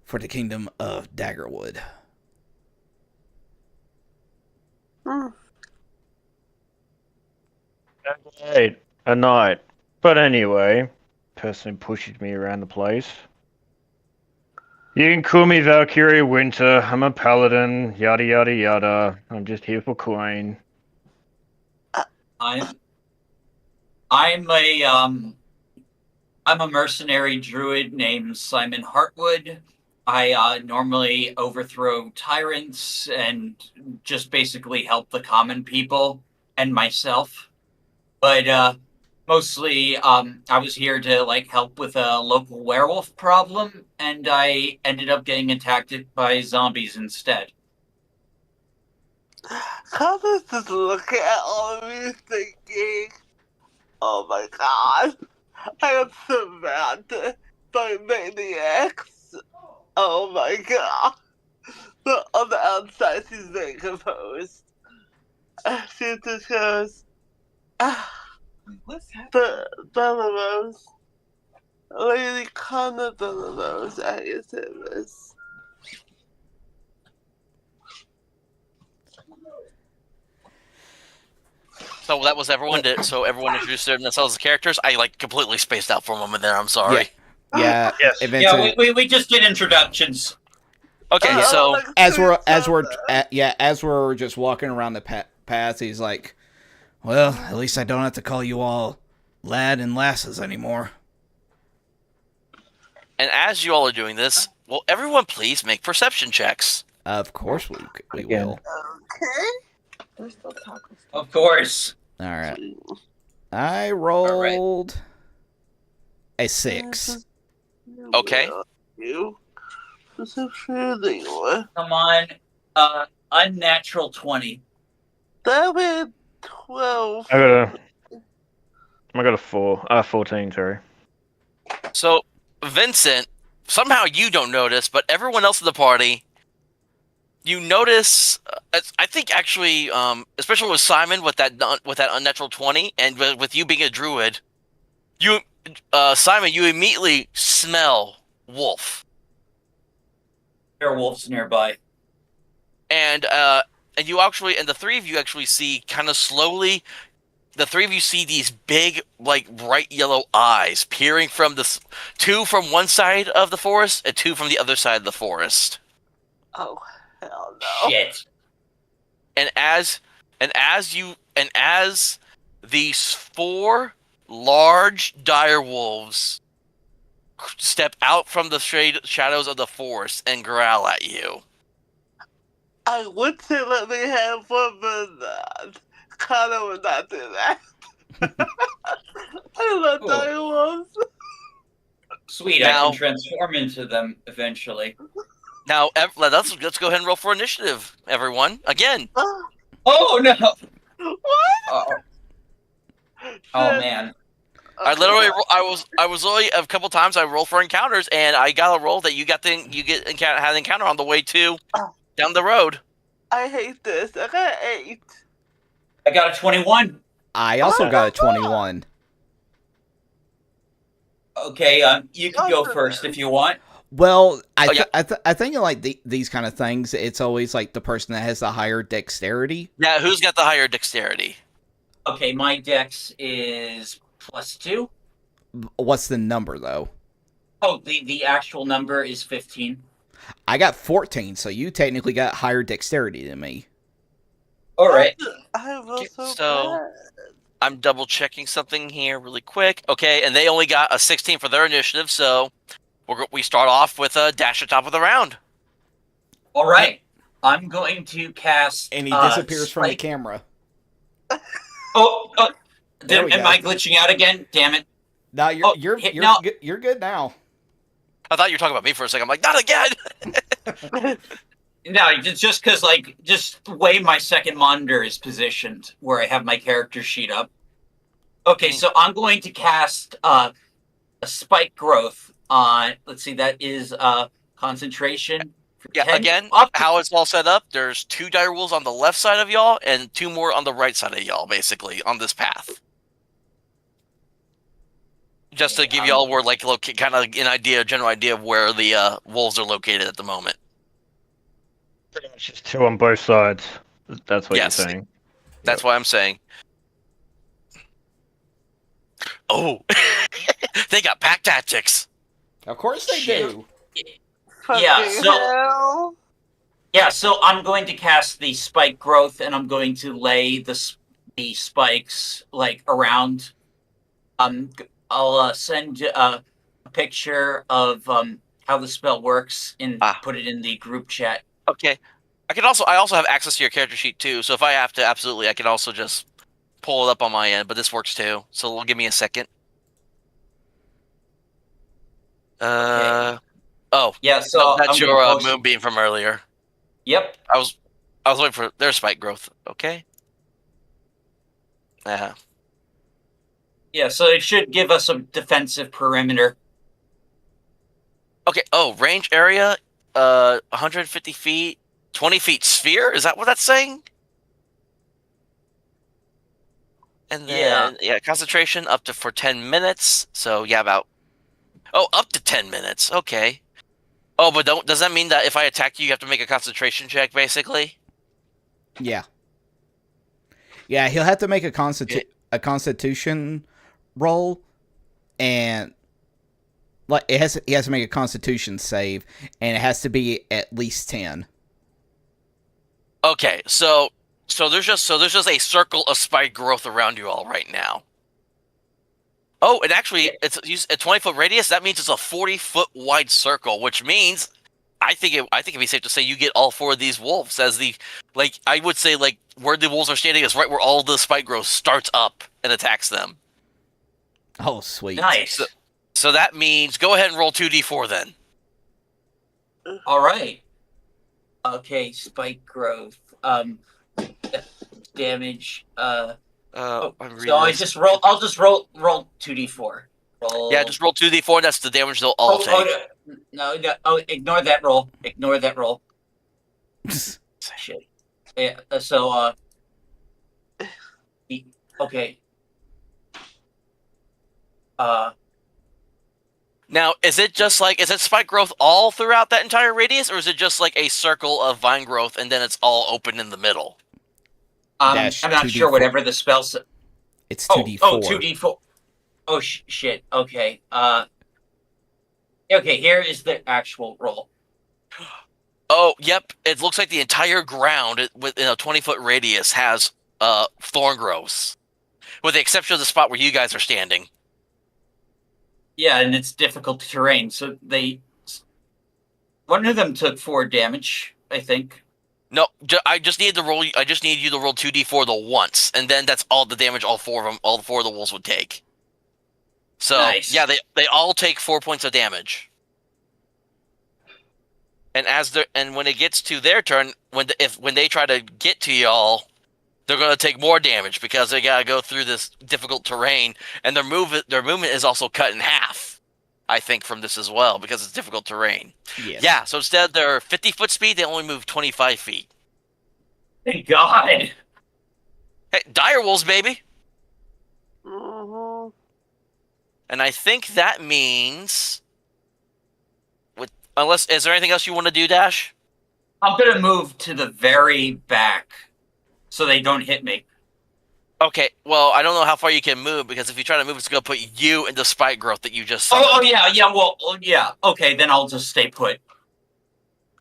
for the kingdom of Daggerwood. Right, a night. But anyway, person pushes me around the place. You can call me Valkiria Winter. I'm a paladin. Yada yada yada. I'm just here for coin. I'm a mercenary druid named Simon Heartwood. I normally overthrow tyrants and just basically help the common people and myself. But mostly I was here to help with a local werewolf problem, and I ended up getting attacked by zombies instead. Kannah's just looking at all of you thinking, oh my god, I am surrounded by maniacs. Oh my god. But on the outside, she's very composed. She just goes, What's happening? BellaRose, Lady Kannah BellaRose, I guess it was. So that was everyone. So everyone introduced themselves as characters. I like completely spaced out for a moment there. I'm sorry. Yeah. Yes. Vincent, we just did introductions. Okay, so Like, as we're Susanna. as we're just walking around the path, he's like, "Well, at least I don't have to call you all lad and lasses anymore." and as you all are doing this, will everyone please make perception checks? Of course we Again. will. Okay. There's no tacos. Of course. All right. I rolled a 6. Okay. You. What's a feeling? Come on. Unnatural 20. That made 12. I got a 14, sorry. So Vincent, somehow you don't notice, but everyone else in the party, you notice. I think actually, especially with Simon with that unnatural 20, and with you being a druid, Simon, you immediately smell wolf. There are wolves nearby. And you actually, and the three of you actually see kind of slowly, the three of you see these big, like bright yellow eyes peering from two from one side of the forest and two from the other side of the forest. Oh, hell no. Shit. And as these 4 large dire wolves step out from the shadows of the forest and growl at you. I would say let me have one, but Kannah would not do that. I love Cool. direwolves. Sweet, Now- I can transform into them eventually. Now, let's go ahead and roll for initiative, everyone. Again. Oh no! What? Oh, oh man. I literally, I was only a couple times I rolled for encounters, and I got a roll that had an encounter on the way to down the road. I hate this. I got 8. I got a 21. I also got a 21. Okay, you can go first if you want. Well, Oh, yeah. I think like these kind of things, it's always like the person that has the higher dexterity. Now, who's got the higher dexterity? Okay, my dex is +2. What's the number though? Oh, the actual number is 15. I got 14, so you technically got higher dexterity than me. All right. I roll so So- bad. I'm double checking something here really quick. Okay, and they only got a 16 for their initiative, so we start off with a dash at top of the round. All right. I'm going to cast. And he disappears from the Spike. camera. Oh, There we am go. I glitching out again? Damn it! No, you're no. good, you're good now. I thought you were talking about me for a second. I'm like, not again. No, it's just because just the way my second monitor is positioned, where I have my character sheet up. Okay, so I'm going to cast a spike growth on. Let's see, that is concentration. For Yeah, 10. again, Up to- how it's all set up, there's 2 dire wolves on the left side of y'all and 2 more on the right side of y'all, basically, on this path. Just to give y'all where, like, kind of an general idea of where the wolves are located at the moment. Pretty much just 2 on both sides. That's what Yes. you're saying. That's what I'm saying. Oh, they got pack tactics. Of course they Shit. do. Yeah, Fucking so- hell. Yeah, so I'm going to cast the spike growth, and I'm going to lay the spikes like around. I'll send a picture of how the spell works and put it in the group chat. Okay. I also have access to your character sheet too, so if I have to, absolutely, I can also just pull it up on my end, but this works too. So give me a second. Okay. Oh, Yeah, so that's I'm your gonna post- moonbeam from earlier. Yep. I was waiting for their spike growth. Okay. Yeah. Yeah, so it should give us a defensive perimeter. Okay. Oh, range area, 150 feet, 20 feet sphere. Is that what that's saying? And then concentration up to for 10 minutes. So yeah, about Oh, up to 10 minutes. Okay. Oh, but does that mean that if I attack you, you have to make a concentration check, basically? Yeah. Yeah, he'll have to make a constitution roll, and like he has to make a constitution save, and it has to be at least 10. Okay, so there's just a circle of spike growth around you all right now. Oh, and actually, it's a 20-foot radius. That means it's a 40-foot wide circle, which means I think it'd be safe to say you get all 4 of these wolves as I would say where the wolves are standing is right where all the spike growth starts up and attacks them. Oh, sweet. Nice. So that means go ahead and roll 2d4 then. All right. Okay, spike growth. Damage. So I'll just roll 2d4. Roll. Yeah, just roll 2d4. That's the damage they'll all take. No. Ignore that roll. Shit. Yeah. Okay. Now, is it spike growth all throughout that entire radius, or is it just like a circle of vine growth and then it's all open in the middle? I'm not 2d4. sure. Whatever the spell says. It's 2d4. 2d4. Oh shit. Okay. Okay. Here is the actual roll. Oh, yep. It looks like the entire ground within a 20-foot radius has thorn growths, with the exception of the spot where you guys are standing. Yeah, and it's difficult terrain. So one of them took 4 damage, I think. No, I just need you to roll 2d4 the once, and then that's all the damage all 4 of the wolves would take. So nice. Yeah, they all take 4 points of damage. And when it gets to their turn, when they try to get to y'all, they're going to take more damage because they got to go through this difficult terrain, and their movement is also cut in half, I think, from this as well, because it's difficult terrain. Yes. Yeah, so instead of their 50-foot speed, they only move 25 feet. Thank God. Hey, dire wolves, baby. Mm-hmm. And I think that means, is there anything else you want to do, Dash? I'm going to move to the very back so they don't hit me. Okay, well, I don't know how far you can move, because if you try to move, it's going to put you in the spike growth that you just saw. Oh, yeah. Okay, then I'll just stay put.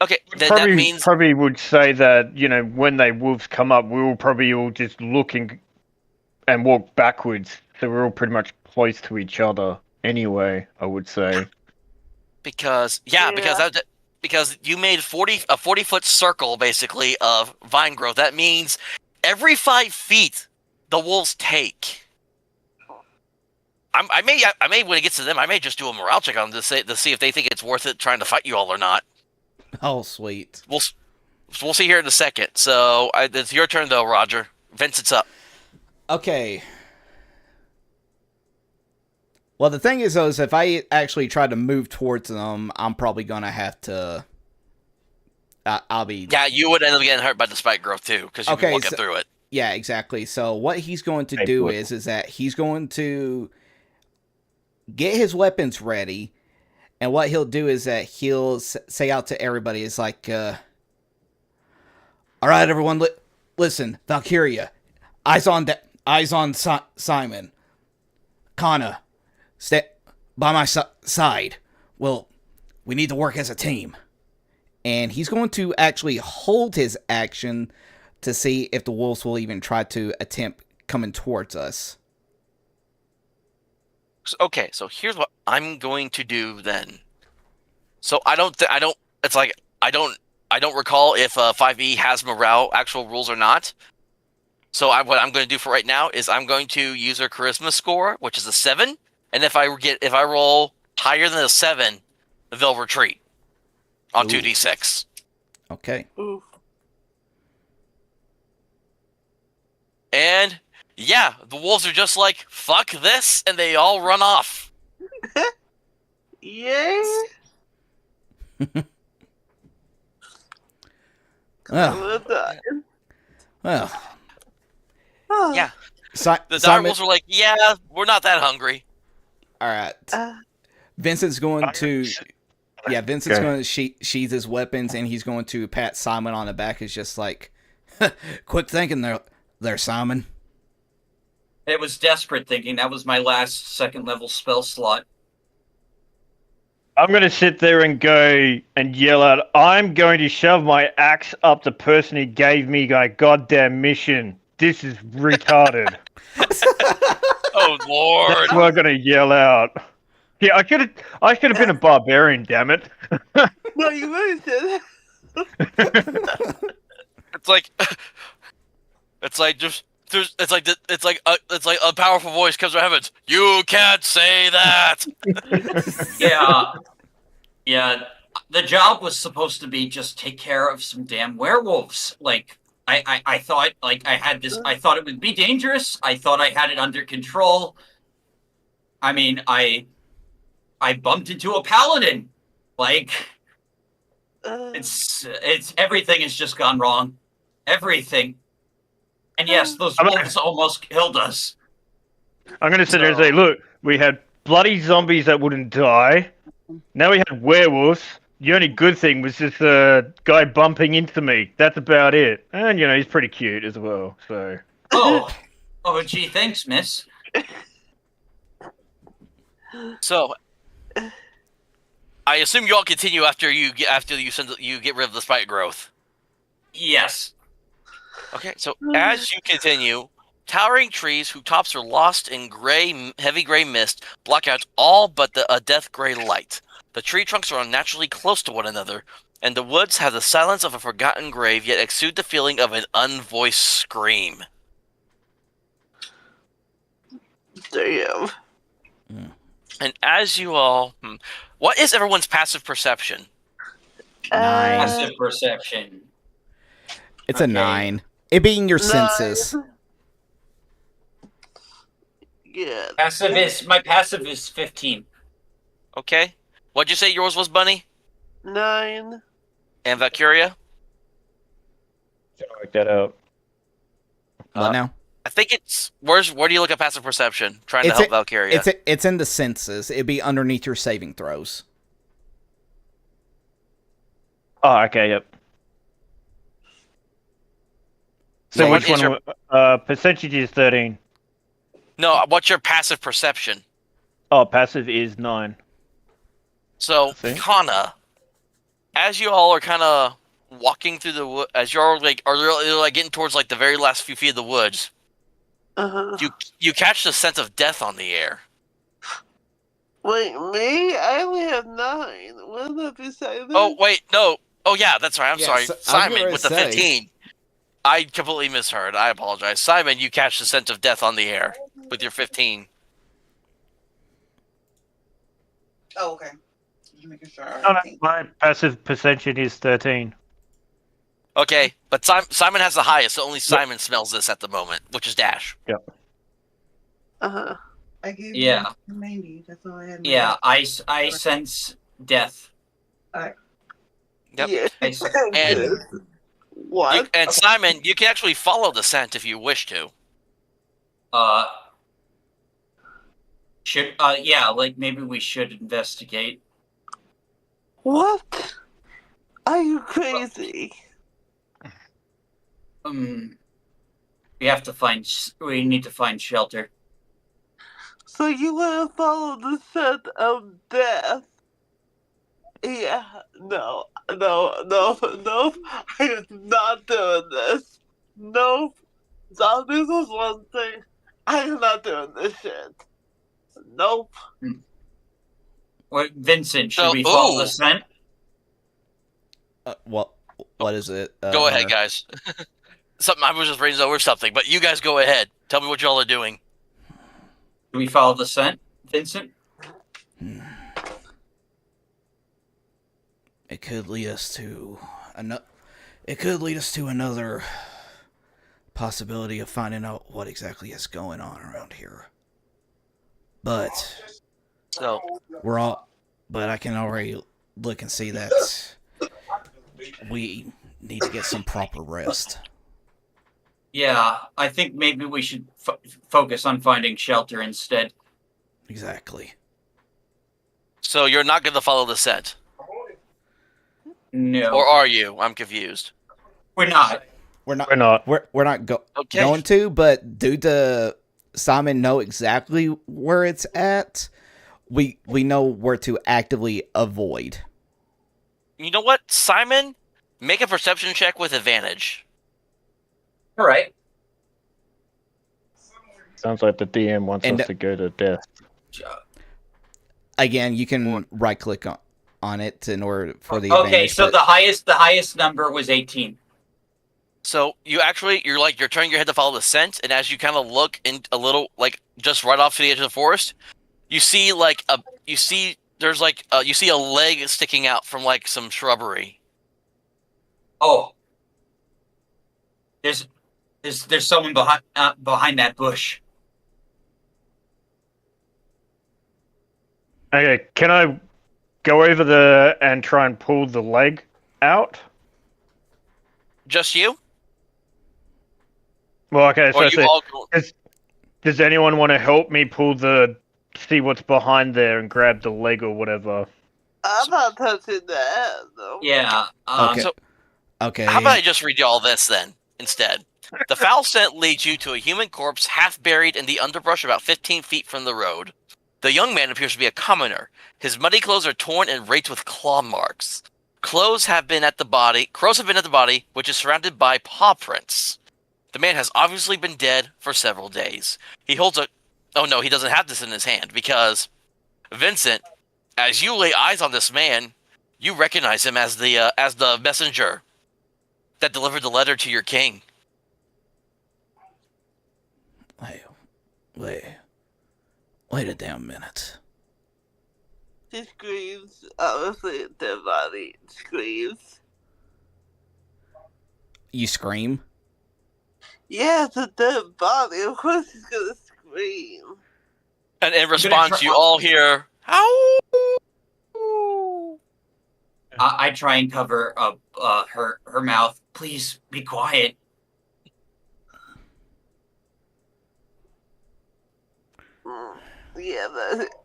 Okay, then that means... Probably would say that, when they wolves come up, we will probably all just look and walk backwards, so we're all pretty much close to each other anyway, I would say. Because you made a 40-foot circle, basically, of vine growth. That means every 5 feet the wolves take. I may when it gets to them, I may just do a morale check on them to see if they think it's worth it trying to fight you all or not. Oh, sweet. We'll see here in a second. So it's your turn though, Roger. Vincent's up. Okay. Well, the thing is, though, is if I actually try to move towards them, I'm probably going to have to... I'll be... Yeah, you would end up getting hurt by the spike growth, too, because you'd be walking through it. Yeah, exactly. So what he's going to do is that he's going to get his weapons ready, and what he'll do is that he'll say out to everybody, it's like, all right, everyone, listen, Valkiria, eyes on Simon. Kannah, stay by my side. Well, we need to work as a team. And he's going to actually hold his action to see if the wolves will even try to attempt coming towards us. Okay, so here's what I'm going to do then. So I don't recall if 5e has morale actual rules or not. So what I'm going to do for right now is I'm going to use her charisma score, which is a 7, and if I roll higher than a 7, they'll retreat on 2d6. Okay. Ooh. And yeah, the wolves are just like, fuck this, and they all run off. Yay! Well, Yeah. The dire wolves were like, yeah, we're not that hungry. All right. Vincent's going to. Yeah, Vincent's Okay. going to sheath his weapons, and he's going to pat Simon on the back. It's just like, quick thinking there, Simon. It was desperate thinking. That was my last second level spell slot. I'm going to sit there and go and yell out, I'm going to shove my axe up the person who gave me my goddamn mission. This is retarded. Oh Lord! That's what I'm going to yell out. Yeah, I could have been a barbarian, damn it. No, you really did. It's like, it's like just. It's like a powerful voice comes from heavens. You can't say that. Yeah. The job was supposed to be just take care of some damn werewolves. Like I thought, like I had this. I thought it would be dangerous. I thought I had it under control. I mean, I bumped into a paladin. Like it's everything has just gone wrong. Everything. And yes, those wolves almost killed us. I'm going to sit there and say, look, we had bloody zombies that wouldn't die. Now we had werewolves. The only good thing was this guy bumping into me. That's about it. And, he's pretty cute as well, so... Oh, gee, thanks, miss. So, I assume you all continue after you get rid of the spike growth. Yes. Okay, so as you continue, towering trees whose tops are lost in heavy gray mist block out all but a death gray light. The tree trunks are unnaturally close to one another, and the woods have the silence of a forgotten grave, yet exude the feeling of an unvoiced scream. Damn. And as you all... what is everyone's passive perception? 9. Passive perception. It's a 9. It being your senses. Yeah. My passive is 15. Okay. What'd you say yours was, Bunny? 9. And Valkiria? Trying to work that out. What now? I think it's... where do you look at passive perception? Trying to help Valkiria. It's in the senses. It'd be underneath your saving throws. Oh, okay, yep. So So which what is one? Percentage is 13. No, what's your passive perception? Oh, passive is 9. So, See? Kannah, as you all are kind of walking through the wood, as you're like getting towards like the very last few feet of the woods, you catch the scent of death on the air. Wait, me? I only have 9. Wouldn't that be Simon? Oh wait, no. Oh yeah, that's right. I'm Yeah, sorry, so- I was Simon gonna with the say. 15. I completely misheard. I apologize, Simon. You catch the scent of death on the air with your 15. Oh, okay. You making sure? No, my passive percentage is 13. Okay, but Simon has the highest, so only Simon smells this at the moment, which is Dash. Yep. Uh-huh. I gave Yeah. you 90. That's all I had. Yeah, I sense death. Yep. Yeah. And What? and Simon, you can actually follow the scent if you wish to. Like maybe we should investigate. What? Are you crazy? We need to find shelter. So you want to follow the scent of death? Yeah, no. I am not doing this. Nope. Zombies was one thing. I am not doing this shit. Nope. What, Vincent? Should So- we follow ooh. the scent? What is it? Go ahead, Hunter? guys. I was just reading over something, but you guys go ahead. Tell me what y'all are doing. Do we follow the scent, Vincent? It could lead us to another possibility of finding out what exactly is going on around here. But So, I can already look and see that we need to get some proper rest. Yeah, I think maybe we should focus on finding shelter instead. Exactly. So you're not going to follow the scent, No, or are you? I'm confused. we're not. We're not. We're not. We're not Okay. going to. But due to Simon know exactly where it's at, we know where to actively avoid. You know what, Simon? Make a perception check with advantage. All right. Sounds like the DM wants And- us to go to death. Again, you can right click on it in order for the Okay, advantage. so but- the highest number was 18. So you're turning your head to follow the scent, and as you kind of look in a little, like just right off to the edge of the forest, you see you see a leg sticking out from like some shrubbery. Oh, there's someone behind that bush. Okay, can I go over there and try and pull the leg out? Just you? Well, okay, so Or I you say, all go- does anyone want to help me see what's behind there and grab the leg or whatever? I'm not touching that, though. Yeah. Okay. so- Okay. How about I just read you all this then instead? The foul scent leads you to a human corpse half buried in the underbrush about 15 feet from the road. The young man appears to be a commoner. His muddy clothes are torn and raked with claw marks. Crows have been at the body, which is surrounded by paw prints. The man has obviously been dead for several days. He holds a... Oh no, he doesn't have this in his hand, because... Vincent, as you lay eyes on this man, you recognize him as the messenger that delivered the letter to your king. Wait a damn minute. She screams. Obviously, dead body screams. You scream. Yeah, it's a dead body. Of course he's gonna scream. And in response, you all hear, "Ow!" I try and cover up her mouth. Please be quiet. Yeah,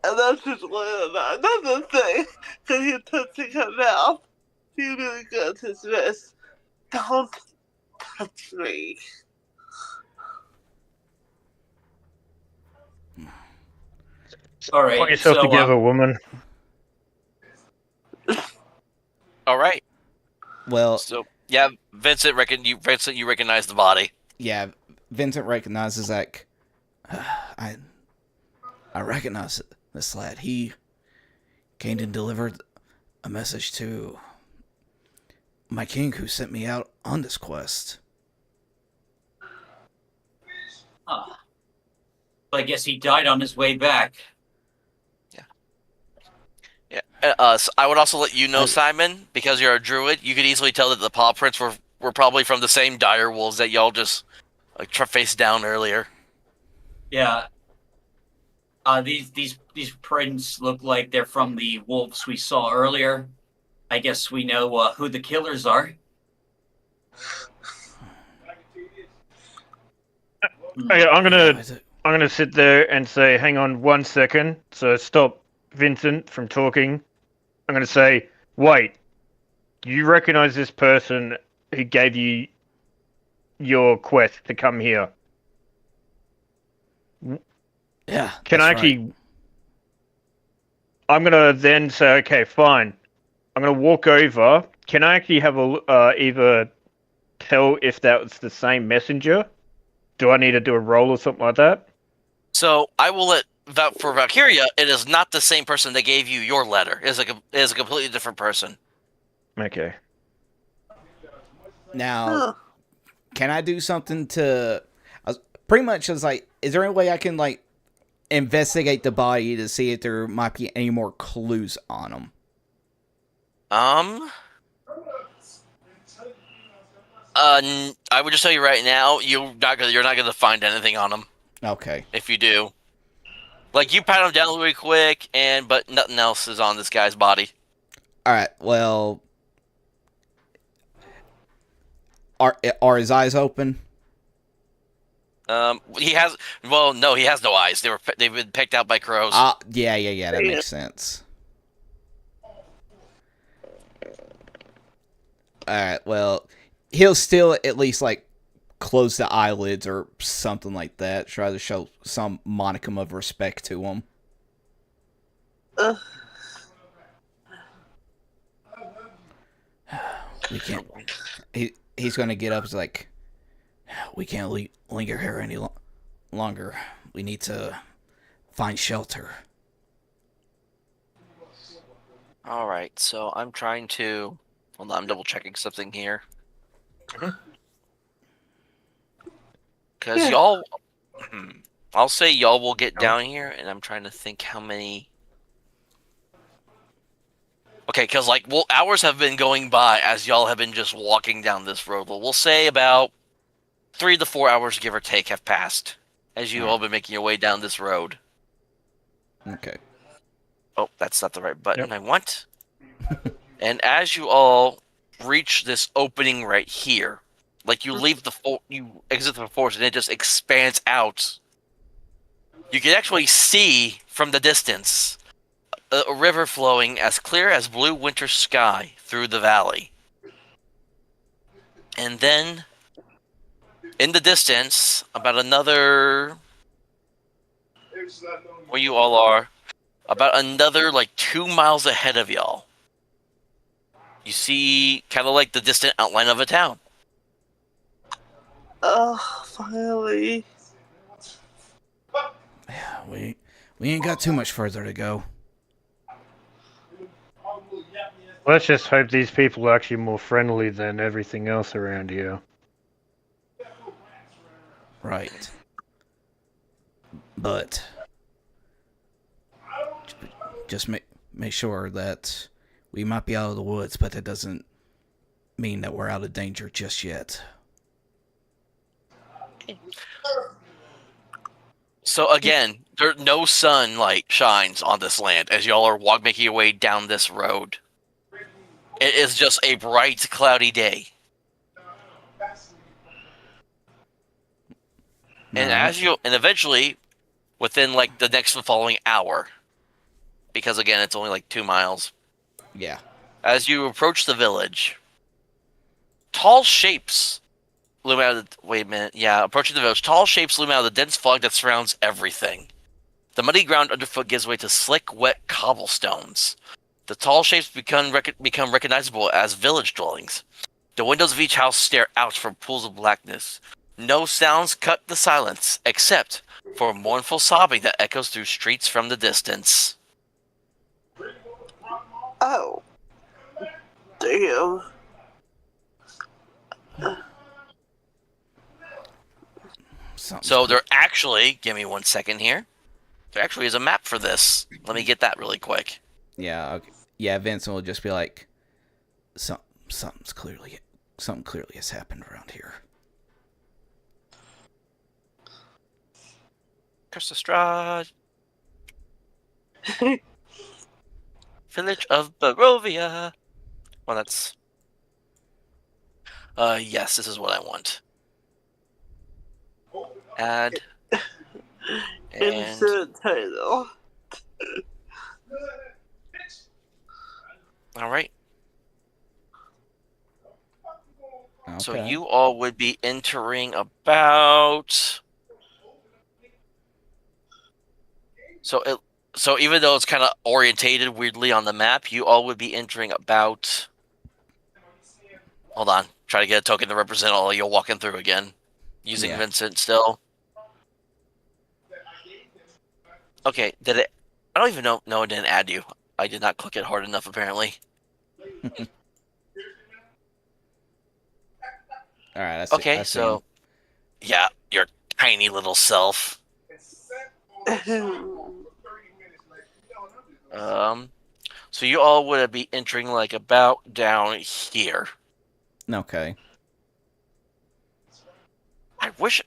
that's just one of that. Another thing, because you're touching her mouth. You really got his wrist. Don't touch me. All right. Put yourself so, together, woman. All right. Well, So yeah, Vincent, you recognize the body. yeah. Vincent recognizes that. I recognize this lad. He came and delivered a message to my king, who sent me out on this quest. I guess he died on his way back. Yeah. So I would also let you know, Simon, because you're a druid, you could easily tell that the paw prints were probably from the same dire wolves that y'all just faced down earlier. Yeah. These prints look like they're from the wolves we saw earlier. I guess we know who the killers are. Okay, I'm gonna sit there and say, hang on 1 second. So stop Vincent from talking. I'm gonna say, wait, you recognize this person who gave you your quest to come here? Yeah. Can that's I right. actually... I'm gonna then say, okay, fine. I'm gonna walk over. Can I actually have either tell if that was the same messenger? Do I need to do a roll or something like that? So I will for Valkiria, it is not the same person that gave you your letter. It is a completely different person. Okay. Now, can I do something to... pretty much, it's like, is there any way I can, like, investigate the body to see if there might be any more clues on him? I would just tell you right now, you're not gonna find anything on him. Okay. If you do, like, you pat him down really quick, but nothing else is on this guy's body. All right. Well, are his eyes open? He has. Well, no, he has no eyes. They've been picked out by crows. Yeah. That makes sense. Alright, well, he'll still at least, like, close the eyelids or something like that. Try to show some monicum of respect to him. Ugh. We can't. He's gonna get up. He's like, we can't linger here any longer. We need to find shelter. All right, so I'm trying to. Hold on, I'm double checking something here. Because Yeah. y'all. I'll say y'all will get down here, and I'm trying to think how many. Okay, because like, well, hours have been going by as y'all have been just walking down this road. We'll say about 3 to 4 hours, give or take, have passed as you all been making your way down this road. Okay. Oh, that's not the right button Yep. I want. And as you all reach this opening right here, like you leave you exit the forest, and it just expands out. You can actually see from the distance a river flowing as clear as blue winter sky through the valley. And then, in the distance, about another, where you all are, about another like 2 miles ahead of y'all, you see kind of like the distant outline of a town. Oh, finally. Yeah, we ain't got too much further to go. Let's just hope these people are actually more friendly than everything else around here. Right. But just make sure that we might be out of the woods, but that doesn't mean that we're out of danger just yet. So again, no sunlight shines on this land as y'all are making your way down this road. It is just a bright, cloudy day. And eventually, within like the next following hour, because again, it's only like 2 miles. Yeah. As you approach the village, tall shapes loom out of the... Wait a minute. Yeah, approaching the village, tall shapes loom out of the dense fog that surrounds everything. The muddy ground underfoot gives way to slick, wet cobblestones. The tall shapes become recognizable as village dwellings. The windows of each house stare out from pools of blackness. No sounds cut the silence, except for mournful sobbing that echoes through streets from the distance. Oh. Damn. So there actually, give me 1 second here. There actually is a map for this. Let me get that really quick. Yeah, okay. Yeah, Vincent will just be like, something clearly has happened around here. Castle Strahd. Village of Barovia. Well, that's... yes, this is what I want. Add. And... Insert title. Alright. Okay. So you all would be entering about... So even though it's kind of orientated weirdly on the map, you all would be entering about... Hold on. Try to get a token to represent all you're walking through again. Using Vincent still. Okay, did it... I don't even know. No, it didn't add you. I did not click it hard enough, apparently. Alright, Okay, so... Yeah, your tiny little self. So you all would be entering like about down here. Okay. I wish...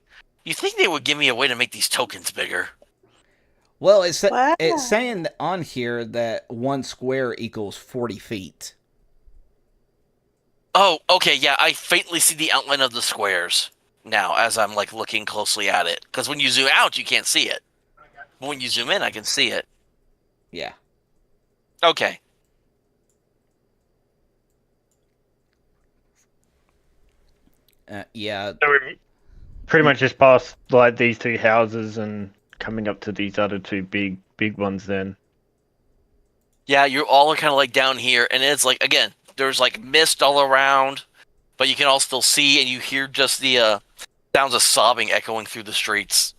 You think they would give me a way to make these tokens bigger? Well, Wow. it's saying on here that 1 square equals 40 feet. Oh, okay, yeah, I faintly see the outline of the squares now as I'm like looking closely at it. Because when you zoom out, you can't see it. But when you zoom in, I can see it. Yeah. Okay. Yeah. So we're pretty much just past like these two houses and coming up to these other two big ones. Then. Yeah, you all are kind of like down here, and it's like again, there's like mist all around, but you can all still see, and you hear just the sounds of sobbing echoing through the streets.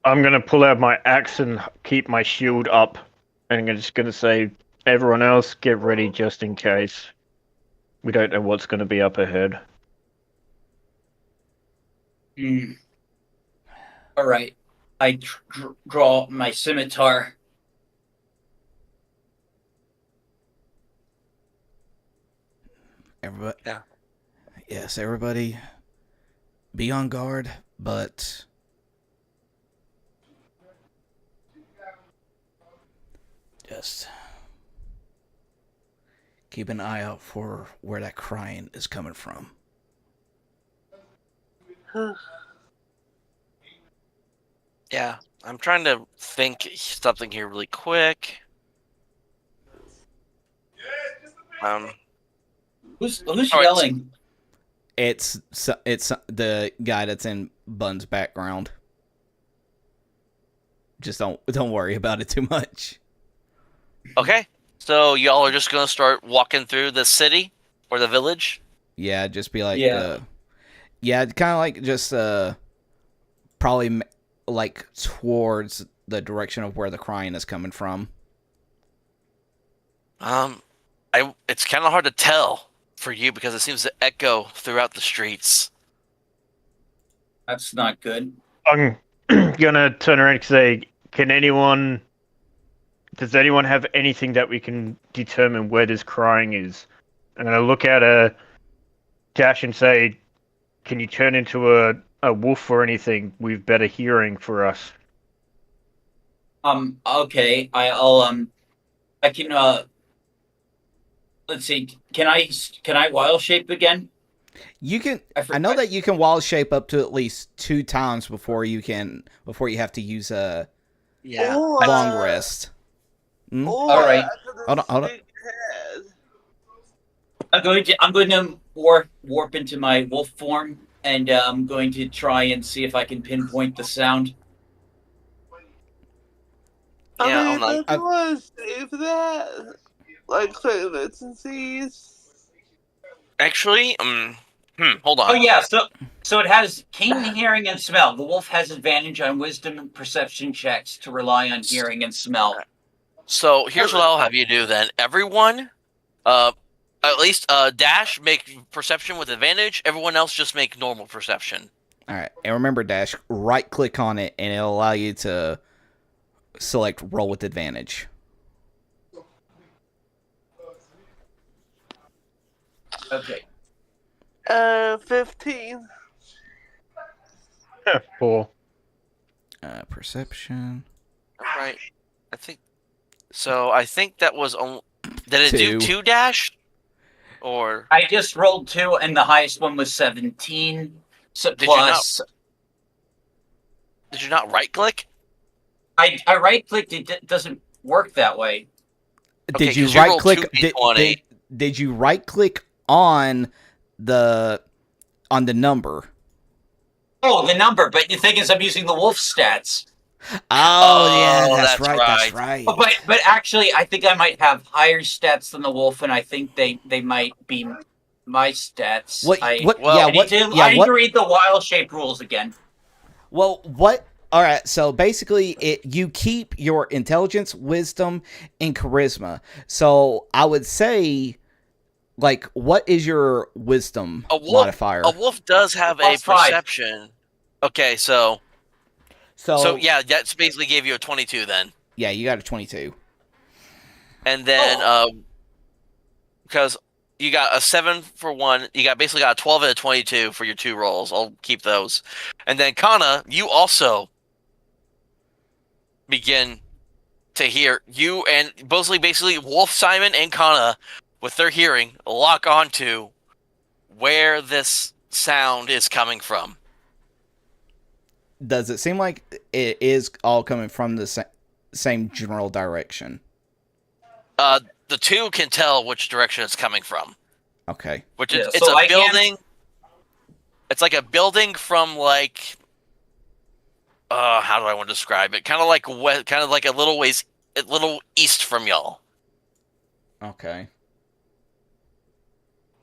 I'm gonna pull out my axe and keep my shield up, and I'm just gonna say, everyone else, get ready just in case. We don't know what's gonna be up ahead. All right. I draw my scimitar. Everybody. Yeah. Yes, everybody. Be on guard, but just keep an eye out for where that crying is coming from. Yeah, I'm trying to think something here really quick. Who's All right. yelling? It's the guy that's in Bun's background. Just don't worry about it too much. Okay, so y'all are just gonna start walking through the city or the village. Yeah, just be like, Yeah. kind of like just probably like towards the direction of where the crying is coming from. It's kind of hard to tell for you because it seems to echo throughout the streets. That's not good. I'm gonna turn around and say, does anyone have anything that we can determine where this crying is? I'm gonna look at Dash and say, can you turn into a wolf or anything with better hearing for us? Okay. I can, let's see. Can I wild shape again? You can. I I know that you can wild shape up to at least 2 times before you have to use a Yeah. long rest. All right. Hold on. I'm going to warp into my wolf form, and I'm going to try and see if I can pinpoint the sound. Yeah, I hold on. mean, if you want to save that, like, say Vincent sees. Actually, hold on. Oh yeah, so it has keen hearing and smell. The wolf has advantage on wisdom and perception checks to rely on hearing and smell. So here's what I'll have you do then. Everyone, at least Dash make perception with advantage. Everyone else just make normal perception. All right, and remember, Dash, right click on it, and it'll allow you to select roll with advantage. Okay. 15. 4. Perception. Right. I think that was only. Did it do 2. 2 Dash? Or I just rolled 2, and the highest one was 17. So Did you plus, did you not right click? I right clicked. It doesn't work that way. Okay, Did you 'cause you right rolled click? 2d20. Did you right click on the number? Oh, the number. But the thing is, I'm using the wolf stats. Oh yeah, that's that's right. right. That's right. But actually, I think I might have higher stats than the wolf, and I think they might be my stats. What? I need to read the wild shape rules again. Well, what? All right. So basically, you keep your intelligence, wisdom, and charisma. So I would say, like, what is your wisdom modifier? A wolf does have a +5. perception. Okay, so yeah, that's basically gave you a 22 then. Yeah, you got a 22. And then because you got a 7 for one, you basically got a 12 and a 22 for your 2 rolls. I'll keep those. And then Kannah, you also begin to hear you and basically Wolf, Simon, and Kannah with their hearing lock onto where this sound is coming from. Does it seem like it is all coming from the same general direction? the two can tell which direction it's coming from. Okay. Which Yeah, is it's so a I can't- building. It's like a building from like how do I want to describe it? Kind of like a little east from y'all. Okay.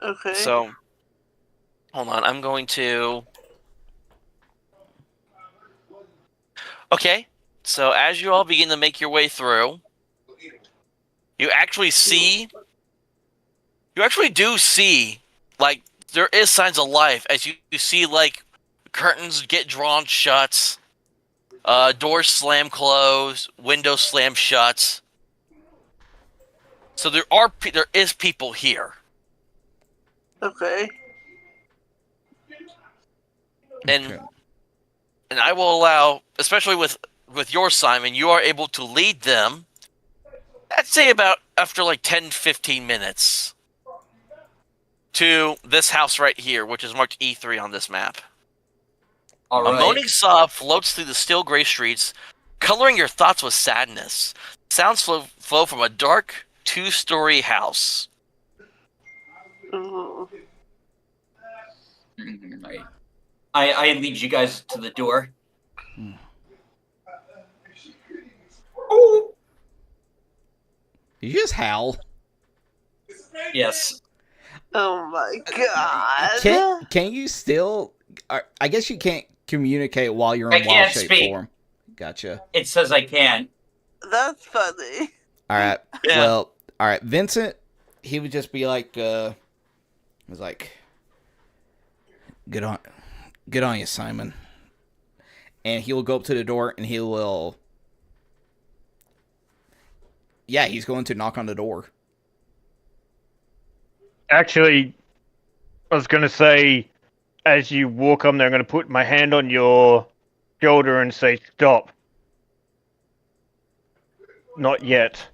Okay. So hold on, I'm going to. Okay, so as you all begin to make your way through, you actually do see, like, there is signs of life as you see, like, curtains get drawn shut, doors slam closed, windows slam shut. So there is people here, Okay. and Okay. and I will allow, especially with your Simon, you are able to lead them. I'd say about after like 10, 15 minutes to this house right here, which is marked E3 on this map. All A right. moaning sob floats through the still gray streets, coloring your thoughts with sadness. Sounds flow from a dark, 2-story house. Mhm. Right. I lead you guys to the door. Did you just howl? Yes. Oh my god. Can you still? I guess you can't communicate while you're I in wild can't shape speak. form. Gotcha. It says I can. That's funny. All right. Yeah. Well, all right. Vincent, he would just be like, was like, good on you, Simon. And he will go up to the door and he will. Yeah, he's going to knock on the door. Actually, I was going to say, as you walk up there, I'm going to put my hand on your shoulder and say, stop. Not yet.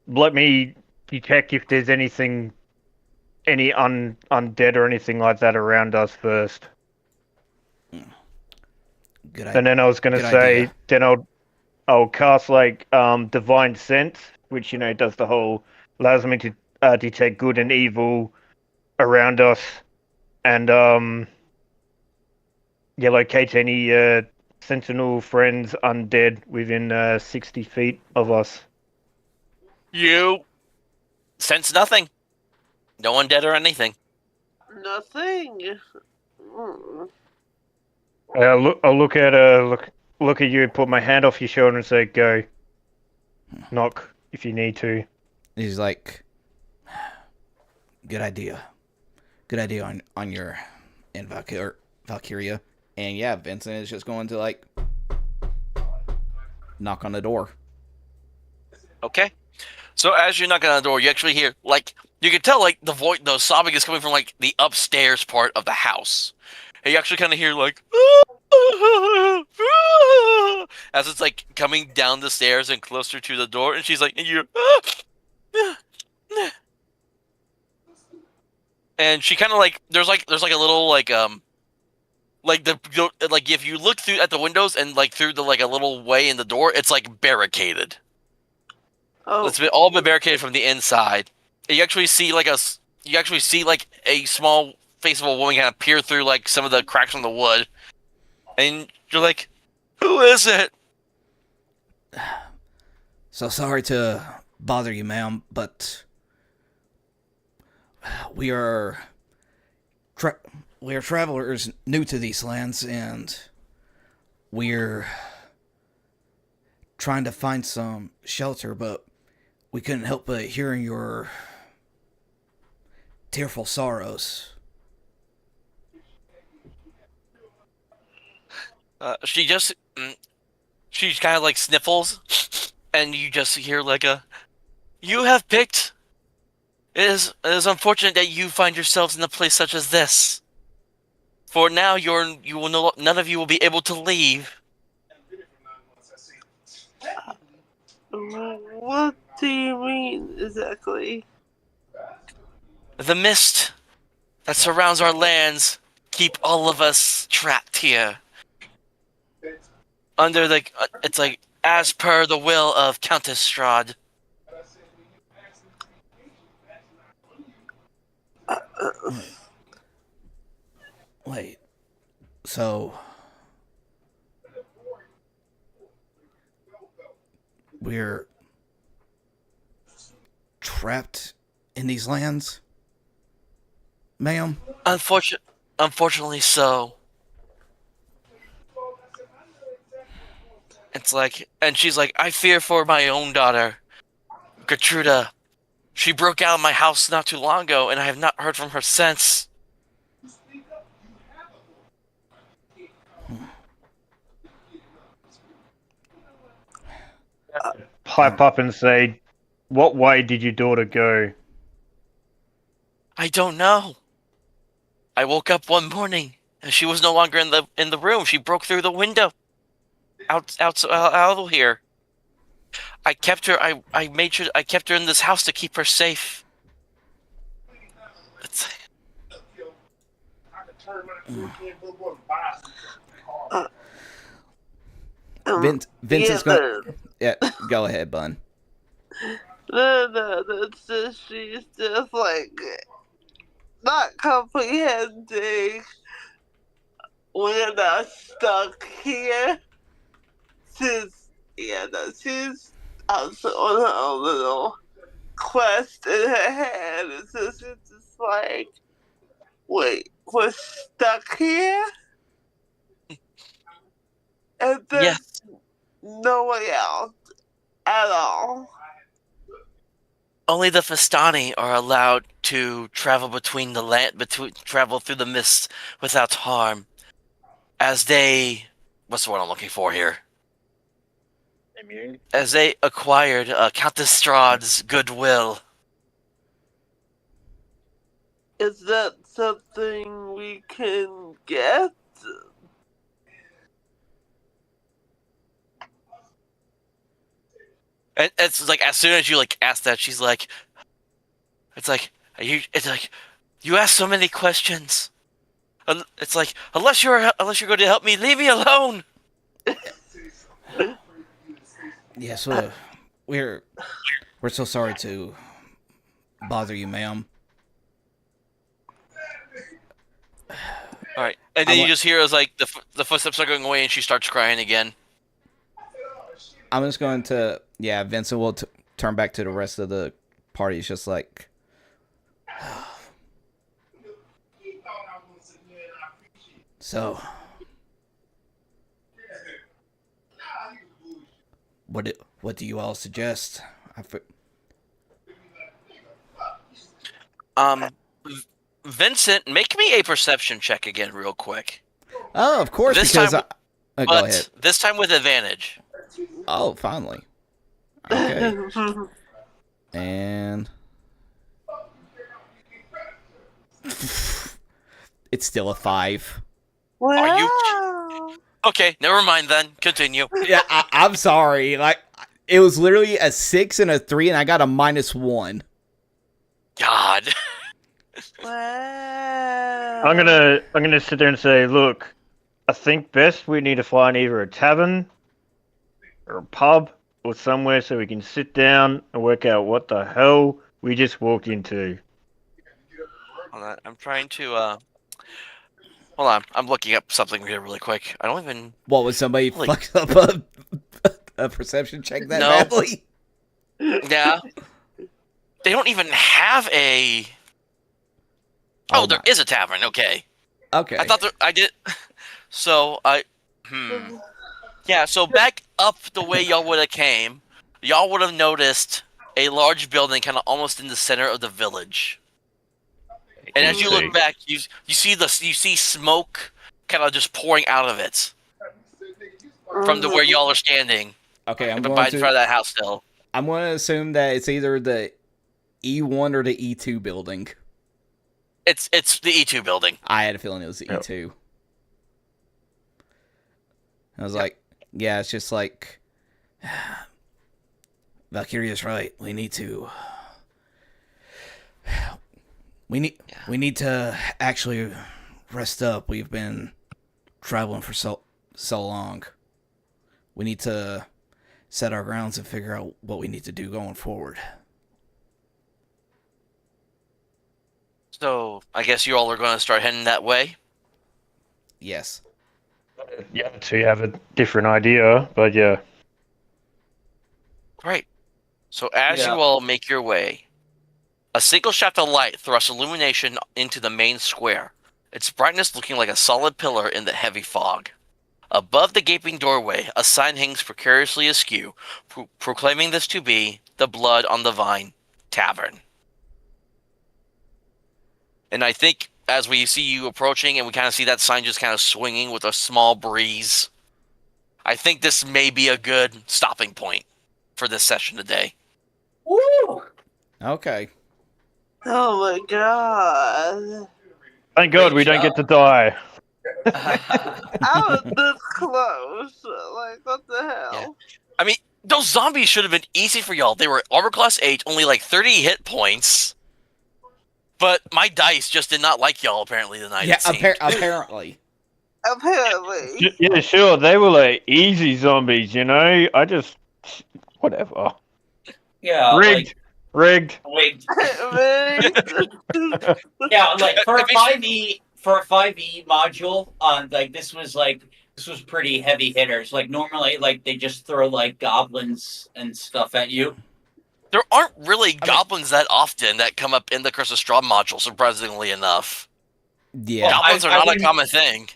Let me check if there's any undead or anything like that around us first. Good And then I was going to good say, idea. then I'll cast like divine sense, which does the whole allows me to detect good and evil around us, and locate any sentinel friends undead within 60 feet of us. You sense nothing. No one dead or anything. Nothing. Mm. I'll look at you, put my hand off your shoulder, and say, "Go." Knock if you need to. He's like, good idea. Good idea on your end, Valkiria. And yeah, Vincent is just going to like knock on the door. Okay. So as you're knocking on the door, you actually hear, like, you can tell, like, the sobbing is coming from, like, the upstairs part of the house. And you actually kind of hear, like, as it's, like, coming down the stairs and closer to the door. And she's like, and you're, and she kind of, like, there's like a little, like if you look through at the windows and, like, through the, like, a little way in the door, it's, like, barricaded. Oh. It's all been barricaded from the inside. You actually see like a small face of a woman kind of peer through like some of the cracks on the wood, and you're like, "Who is it?" So sorry to bother you, ma'am, but we are travelers new to these lands, and we're trying to find some shelter, but we couldn't help but hearing your tearful sorrows. She kind of like sniffles, and you just hear like "You have picked. It is unfortunate that you find yourselves in a place such as this. For now, none of you will be able to leave." What do you mean exactly? The mist that surrounds our lands keep all of us trapped here. Under it's like as per the will of Countess Strahd. Wait. So we're trapped in these lands, ma'am? Unfortunately, so. It's like, and she's like, I fear for my own daughter, Gertruda. She broke out of my house not too long ago, and I have not heard from her since. Pipe up and say, what way did your daughter go? I don't know. I woke up one morning, and she was no longer in the room. She broke through the window, out of here. I kept her. I made sure I kept her in this house to keep her safe. It's, Vincent's gonna. Yeah, go ahead, Bun. No, that's just, she's just like not comprehending. We're not stuck here. She's also on her own little quest in her head. And so she's just like, wait, we're stuck here? And there's yes. no way out at all. Only the Festani are allowed to travel travel through the mist without harm, as they, what's the word I'm looking for here? Immune. As they acquired Countess Strahd's goodwill. Is that something we can get? And it's like as soon as you like ask that, she's like, it's like you ask so many questions. It's like unless you're going to help me, leave me alone. Yes, we're so sorry to bother you, ma'am. All right, and then you just hear as like the footsteps are going away, and she starts crying again. I'm just going to, Vincent will turn back to the rest of the party. It's just like, so, what do you all suggest? Vincent, make me a perception check again, real quick. Oh, of course, This because time, go ahead. this time with advantage. Oh, finally. Okay. And it's still a 5. Wow. Are you okay? Never mind then. Continue. Yeah, I'm sorry. Like, it was literally a 6 and a 3, and I got a -1. God. Wow. I'm gonna sit there and say, look, I think best we need to find either a tavern or a pub or somewhere so we can sit down and work out what the hell we just walked into. Hold on, I'm trying to hold on. I'm looking up something here really quick. I don't even. What, was somebody Holy- fucked up a perception check that No. badly? Yeah. They don't even have a. Oh, there is a tavern. Okay. Okay. I thought I did. So Yeah. So back up the way y'all would have came, y'all would have noticed a large building, kind of almost in the center of the village. And as you look back, you see smoke, kind of just pouring out of it from where y'all are standing. Okay, in front of that house still. I'm going to assume that it's either the E1 or the E2 building. It's the E2 building. I had a feeling it was the Yep. E2. I was like, yeah, it's just like Valkyria's right. We need to actually rest up. We've been traveling for so long. We need to set our grounds and figure out what we need to do going forward. So I guess you all are going to start heading that way. Yes. Yeah, so you have a different idea, but yeah. Great. So as Yeah. you all make your way, a single shaft of light thrusts illumination into the main square, its brightness looking like a solid pillar in the heavy fog. Above the gaping doorway, a sign hangs precariously askew, proclaiming this to be the Blood on the Vine Tavern. And I think as we see you approaching and we kind of see that sign just kind of swinging with a small breeze, I think this may be a good stopping point for this session today. Woo! Okay. Oh my god. Thank God we don't get to die. I was this close. Like, what the hell? I mean, those zombies should have been easy for y'all. They were armor class 8, only like 30 hit points. But my dice just did not like y'all apparently tonight. Yeah, it seemed. apparently. Apparently. Yeah, sure, they were like easy zombies, you know? Whatever. Yeah, Rigged. Rigged. wait. Really? Yeah, like for a 5e module, this was pretty heavy hitters. Like normally, like they just throw like goblins and stuff at you. There aren't really goblins that often that come up in the Curse of Strahd module, surprisingly enough. Yeah. Well, Goblins are I not a wouldn't- common thing.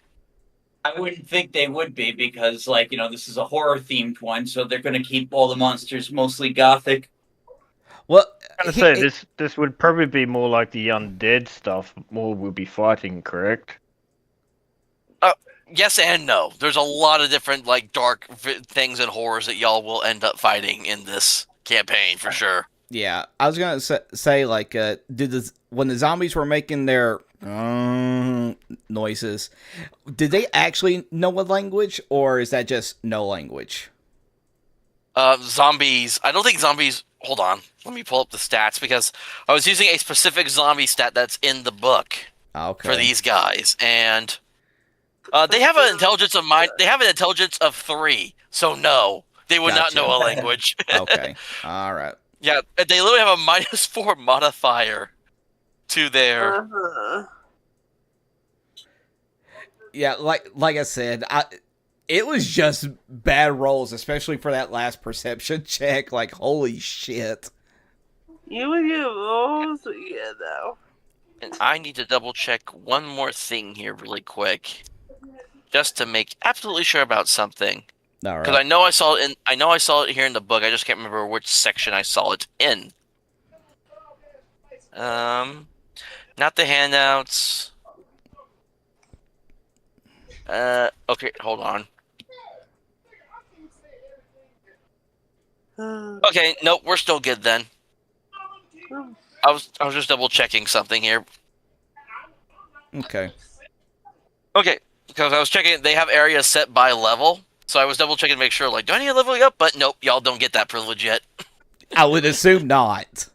I wouldn't think they would be because, like, this is a horror themed one, so they're going to keep all the monsters mostly gothic. Well, I'm gonna say this would probably be more like the undead stuff. More we'll be fighting, correct? Yes and no. There's a lot of different like dark things and horrors that y'all will end up fighting in this campaign for sure. yeah. I was gonna say like, when the zombies were making their noises, did they actually know a language, or is that just no language? Zombies. I don't think zombies. Hold on. Let me pull up the stats because I was using a specific zombie stat that's in the book Okay. for these guys, and they have an intelligence of mind. They have an intelligence of 3, so no, they would not Gotcha. know a language. Okay. All right. Yeah, they literally have a -4 modifier to their. Uh-huh. Yeah, like I said, it was just bad rolls, especially for that last perception check. Like, holy shit. You and your rolls? Yeah, no. And I need to double check one more thing here really quick, just to make absolutely sure about something. All Because right. I know I saw it here in the book. I just can't remember which section I saw it in. Not the handouts. Okay, hold on. Okay, nope, we're still good then. I was just double checking something here. Okay. Okay, because I was checking, they have areas set by level, so I was double checking to make sure, like, do I need to level up? But nope, y'all don't get that privilege yet. I would assume not.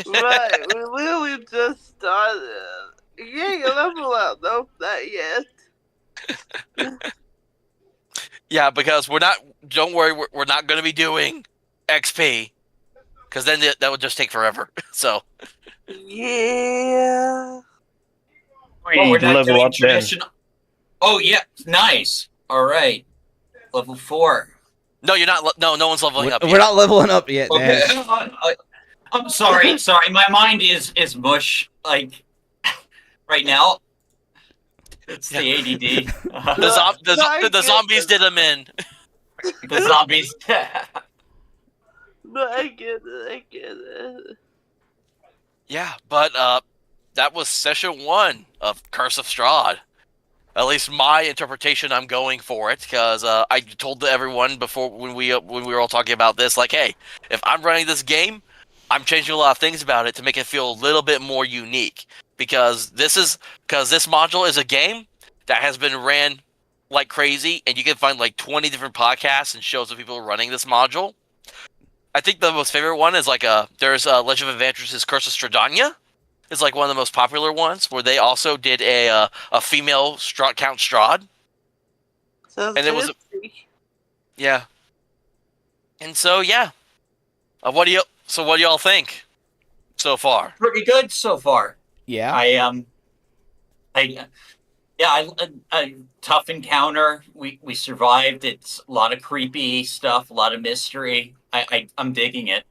Right, we literally just started. Yeah, you level up. Nope, not yet. Yeah, because we're not. Don't worry, we're not going to be doing XP, because then that would just take forever. So Yeah. Oh, we're not level doing up then. traditional. Oh yeah, nice. All right, level 4. no, you're not. No one's leveling up We're yet. not leveling up yet, Okay. Nash. I'm sorry. My mind is mush. Like right now, it's the ADD. The zombies did them in. The zombies. No, I get it. Yeah, but that was session 1 of Curse of Strahd. At least my interpretation, I'm going for it because I told everyone before when we were all talking about this, like, hey, if I'm running this game, I'm changing a lot of things about it to make it feel a little bit more unique because this module is a game that has been ran like crazy, and you can find like 20 different podcasts and shows of people running this module. I think the most favorite one is like there's Legend of Adventure's Curse of Strahdanya. It's like one of the most popular ones where they also did a female Count Strahd. Sounds And it was tasty. Yeah. And so yeah. What do y'all think so far? Pretty good so far. Yeah. A tough encounter. We survived. It's a lot of creepy stuff, a lot of mystery. I'm digging it.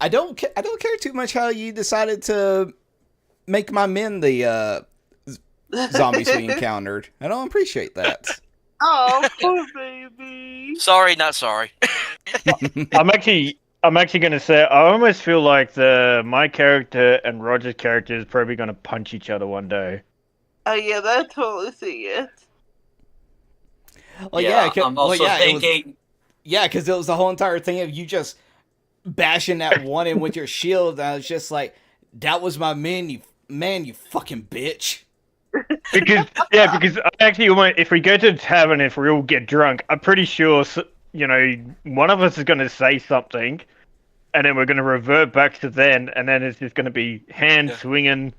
I don't care too much how you decided to make my men the zombies we encountered. I don't appreciate that. Oh, poor baby. Sorry, not sorry. I'm actually gonna say I almost feel like my character and Roger's character is probably gonna punch each other one day. Oh yeah, I totally see it. Well, yeah, I'm also thinking. because it was the whole entire thing of you just bashing that one in with your shield. And I was just like, that was my man, you fucking bitch. Because I actually want, if we go to the tavern, if we all get drunk, I'm pretty sure one of us is gonna say something, and then we're gonna revert back to then, and then it's just gonna be hand swinging,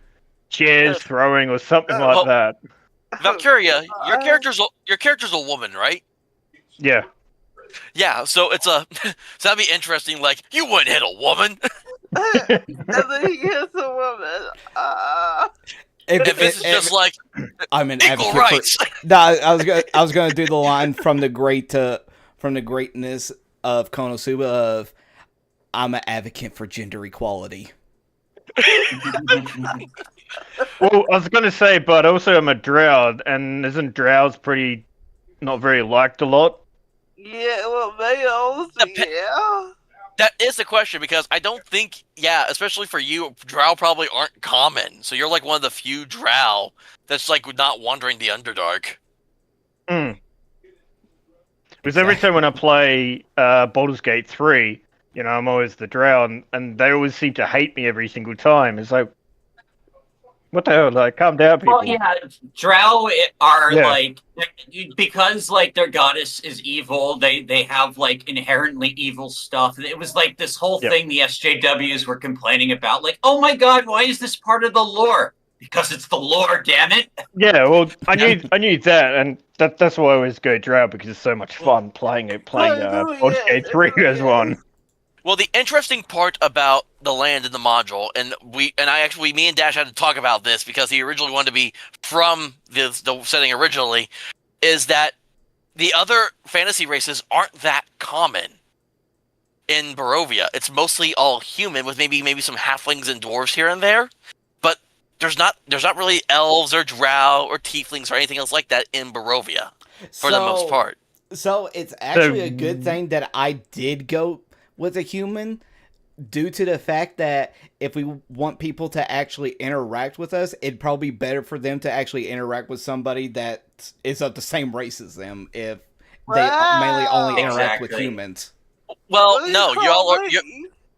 chairs throwing, or something like that. Valkiria, your character's a woman, right? Yeah. Yeah, so so that'd be interesting. Like, you wouldn't hit a woman. And then he hits a woman. If this is just like I'm an equal advocate rights. No, I was gonna do the line from the greatness of Konosuba of I'm an advocate for gender equality. Well, I was gonna say, but also I'm a drow, and isn't drows pretty not very liked a lot? Yeah, well, males, yeah. That is the question, because I don't think, especially for you, drow probably aren't common. So you're like one of the few drow that's like not wandering the Underdark. Because every time when I play Baldur's Gate 3, I'm always the drow, and they always seem to hate me every single time. It's like, what the hell? Like, calm down, people. Well, yeah, drow are like, because like their goddess is evil. They have like inherently evil stuff. It was like this whole thing the SJWs were complaining about. Like, oh my god, why is this part of the lore? Because it's the lore, damn it. Yeah, well, I knew that, and that's why I always go drow, because it's so much fun playing Baldur's Gate 3 as one. Well, the interesting part about the land in the module, and me and Dash had to talk about this because he originally wanted to be from the setting originally, is that the other fantasy races aren't that common in Barovia. It's mostly all human, with maybe some halflings and dwarves here and there, but there's not really elves or drow or tieflings or anything else like that in Barovia for the most part. So it's actually a good thing that I did go with a human, due to the fact that if we want people to actually interact with us, it'd probably be better for them to actually interact with somebody that is of the same race as them if they mainly only interact with humans. Well, no,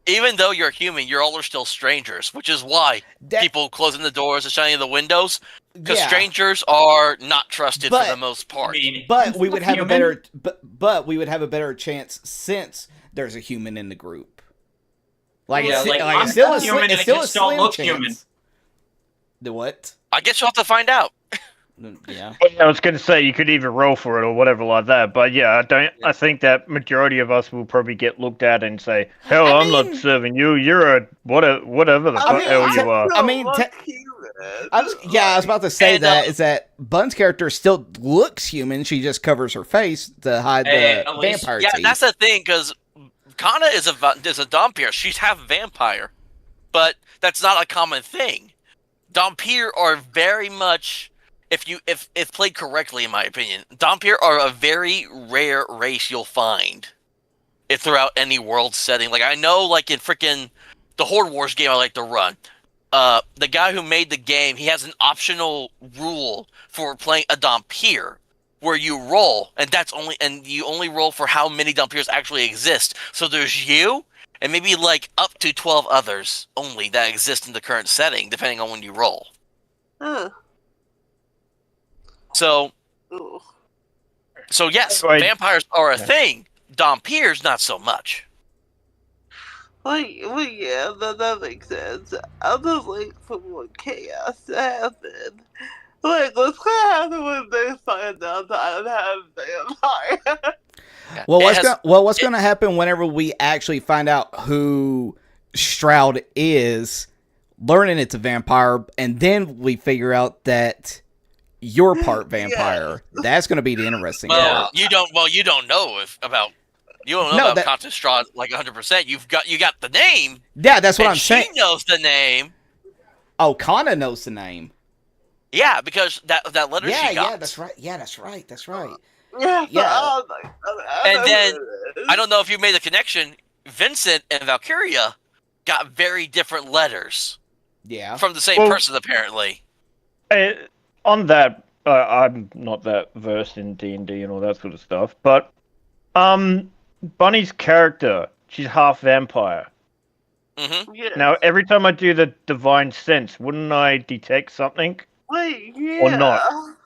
even though you're human, you all are still strangers, which is why people closing the doors and shining the windows, because strangers are not trusted for the most part. But we would have we would have a better chance since there's a human in the group. I'm still human. I just don't look human. The what? I guess you'll have to find out. Yeah. I was going to say you could either roll for it or whatever like that, but I think that majority of us will probably get looked at and say, "Hell, I'm not serving you. You're a whatever the hell you are." I mean, I was about to say is that Bun's character still looks human. She just covers her face to hide the vampire teeth. Yeah, that's the thing, because Kannah is a Dhampir. She's half vampire, but that's not a common thing. Dhampir are very much, if played correctly, in my opinion, Dhampir are a very rare race you'll find throughout any world setting. Like, I know, like in freaking the Horde Wars game I like to run, the guy who made the game, he has an optional rule for playing a Dhampir, where you roll, and you only roll for how many Dhampirs actually exist. So there's you, and maybe like up to 12 others only that exist in the current setting, depending on when you roll. So yes, vampires are a thing. Dhampirs, not so much. Well, yeah, that makes sense. I'm just waiting for more chaos to happen. Like, what's gonna happen when they find out that I have vampire? Well, what's gonna happen whenever we actually find out who Strahd is learning it's a vampire, and then we figure out that you're part vampire. That's going to be the interesting Well, part. you don't know about Constance Strahd like 100%. You got the name. Yeah, that's what and I'm saying. She knows the name. Oh, Kannah knows the name. Yeah, because that letter Yeah, she got. yeah, that's right. Yeah, that's right. That's right. Yeah. Yeah. And then I don't know if you made the connection. Vincent and Valkiria got very different letters Yeah. from the same person, apparently. On that, I'm not that versed in D&D and all that sort of stuff, but Bunny's character, she's half vampire. Mm-hmm. Yes. Now, every time I do the divine sense, wouldn't I detect something? Wait, yeah. Or not?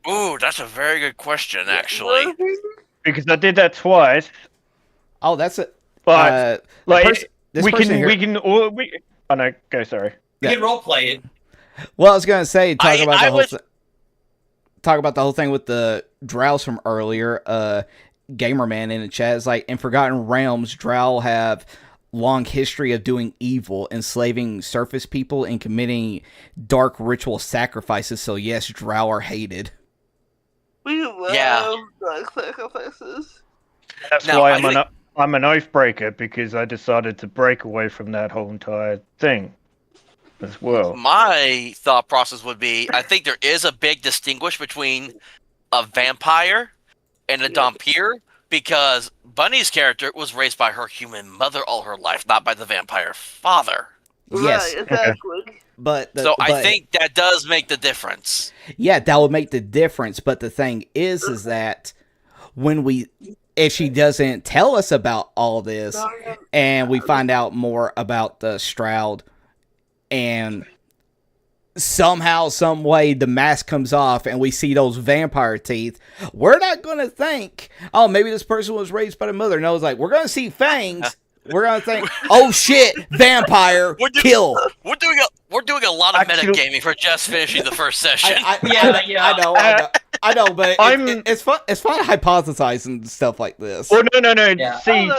Ooh, that's a very good question, actually. Because I did that twice. Oh, that's it. But like, this person here. Oh no, go. Sorry. You can role play it. Well, I was gonna say talk about the whole thing with the Drows from earlier. Gamerman in the chat is like, in Forgotten Realms, Drow have long history of doing evil, enslaving surface people, and committing dark ritual sacrifices. So yes, Drow are hated. We love dark sacrifices. That's Now, why I'm an oathbreaker, because I decided to break away from that whole entire thing as well. My thought process would be, I think there is a big distinguish between a vampire and a Dhampir, because Bunny's character was raised by her human mother all her life, not by the vampire father. Yes, Right, exactly. I think that does make the difference. Yeah, that would make the difference. But the thing is that if she doesn't tell us about all this, and we find out more about the Strahd, and somehow, some way, the mask comes off and we see those vampire teeth, we're not going to think, oh, maybe this person was raised by the mother. No, it's like, we're going to see fangs. We're going to think, oh shit, vampire, kill. We're doing a lot of metagaming for just finishing the first session. I know, but it's fun. It's fun hypothesizing stuff like this. Well, no. Yeah. See,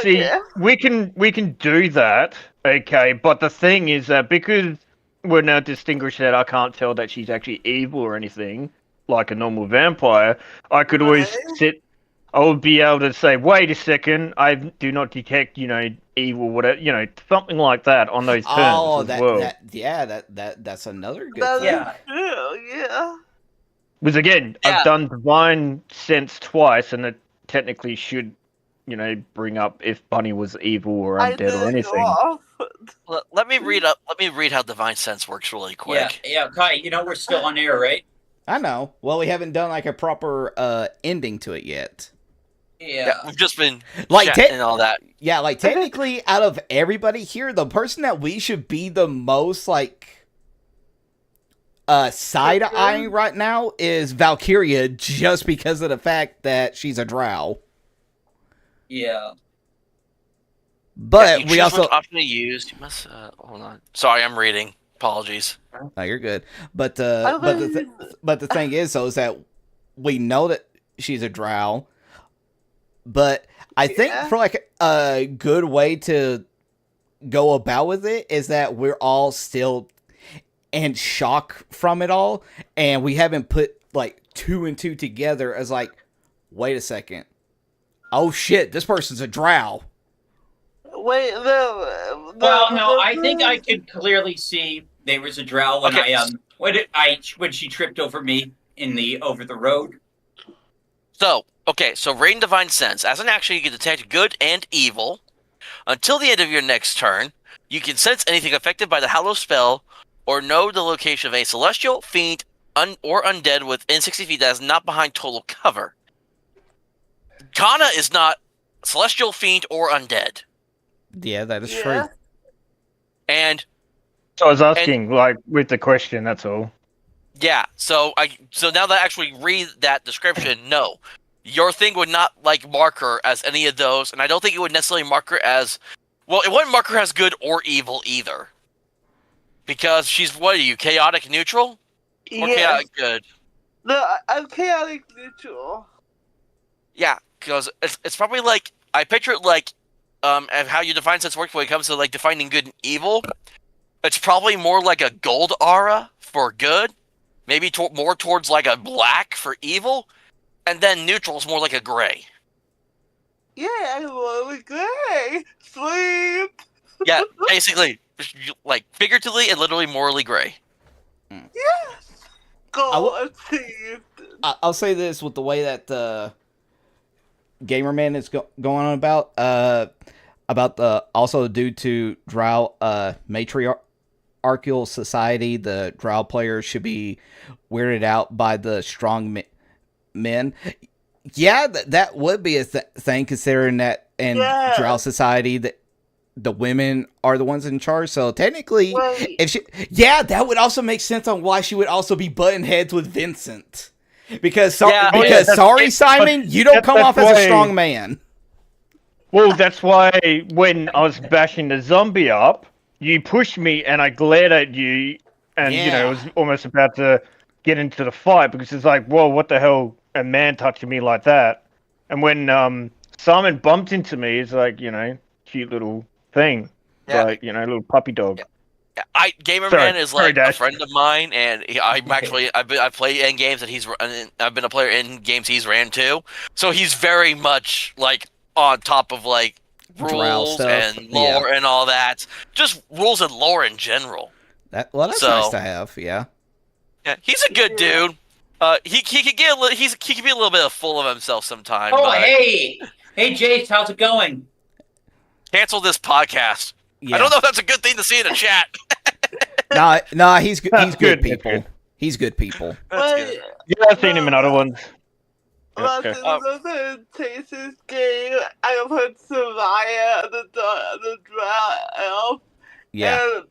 we can do that, okay. But the thing is that because we're now distinguished that I can't tell that she's actually evil or anything like a normal vampire, I could always I would be able to say, wait a second, I do not detect, evil, whatever, something like that on those terms as well. That's another good thing. That's true, yeah. Because again, I've done divine sense twice, and it technically should, bring up if Bunny was evil or undead or anything. Let me read how divine sense works really quick. Yeah, Kai, we're still on air, right? I know. Well, we haven't done like a proper ending to it yet. Yeah. We've just been like chatting and all that. Yeah, like technically, out of everybody here, the person that we should be the most like side-eyeing right now is Valkiria, just because of the fact that she's a drow. Yeah. But we also option to use. You must hold on. Sorry, I'm reading. Apologies. No, you're good. But the thing is, though, is that we know that she's a drow. But I think for like a good way to go about with it is that we're all still in shock from it all, and we haven't put like 2 and 2 together as like, wait a second, oh shit, this person's a drow. Wait, no. Well, no, I think I could clearly see there was a drow when when she tripped over me over the road. So Rain Divine Sense. As an action, you can detect good and evil. Until the end of your next turn, you can sense anything affected by the Hallow spell or know the location of a celestial, fiend, or undead within 60 feet that is not behind total cover. Kannah is not celestial, fiend, or undead. Yeah, that is true. And so I was asking, like, with the question, that's all. Yeah, so now that I actually read that description, no. Your thing would not mark her as any of those, and I don't think it would necessarily mark her as it wouldn't mark her as good or evil either. Because she's what are you, chaotic neutral? Or chaotic good? No, I'm chaotic neutral. Yeah, because it's probably like I picture it like and how you define sense works when it comes to like defining good and evil, it's probably more like a gold aura for good, maybe more towards like a black for evil, and then neutral is more like a gray. Yeah, I love it. Gray. Sleep. Yeah, basically, figuratively and literally morally gray. Yes. Goal achieved. I'll say this with the way that Gamerman is going on about the also due to Drow matriarchal society, the Drow players should be weirded out by the strong men. Yeah, that would be a thing, considering that in Drow society that the women are the ones in charge. So technically, that would also make sense on why she would also be butting heads with Vincent. Because Simon, you don't come off as a strong man. Well, that's why when I was bashing the zombie up, you pushed me and I glared at you, and I was almost about to get into the fight because it's like, whoa, what the hell, a man touching me like that? And when Simon bumped into me, it's like, cute little thing, like little puppy dog. Yeah. Gamerman is like a friend of mine, and I play in games that I've been a player in games he's ran too. So he's very much like on top of like rules and lore and all that. Just rules and lore in general. That's nice to have. Yeah. Yeah, he's a good dude. He can get he can be a little bit full of himself sometimes. Oh, hey, Jace, how's it going? Cancel this podcast. Yeah. I don't know if that's a good thing to see in the chat. Nah, he's good. He's good people. He's good people. That's good. Yeah, I've seen him in other ones. In Chase's game, I put Samaya, the Drow elf. Yeah. And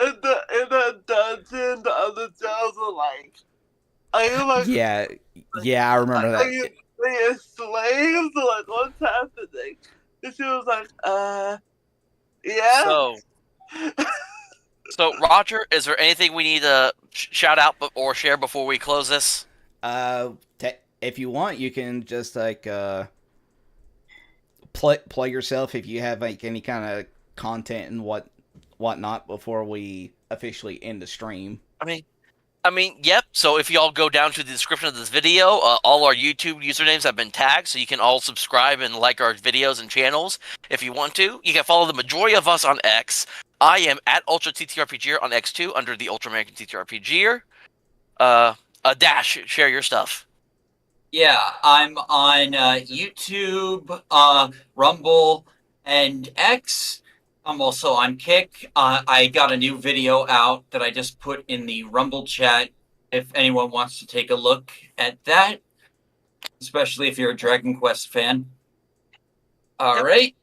in the dungeon, the other Drows are like, are you like? Yeah, I remember that. Are you slaves? Like, what's happening? And she was like, yeah. So Roger, is there anything we need to shout out or share before we close this? If you want, you can just like play yourself if you have like any kind of content and whatnot before we officially end the stream. I mean, yep. So if y'all go down to the description of this video, all our YouTube usernames have been tagged, so you can all subscribe and like our videos and channels if you want to. You can follow the majority of us on X. I am at UltraTTRPGer on X2 under the Ultra American TTRPGer. Dash, share your stuff. Yeah, I'm on YouTube, Rumble, and X. I'm also on Kick. I got a new video out that I just put in the Rumble chat if anyone wants to take a look at that, especially if you're a Dragon Quest fan. All right.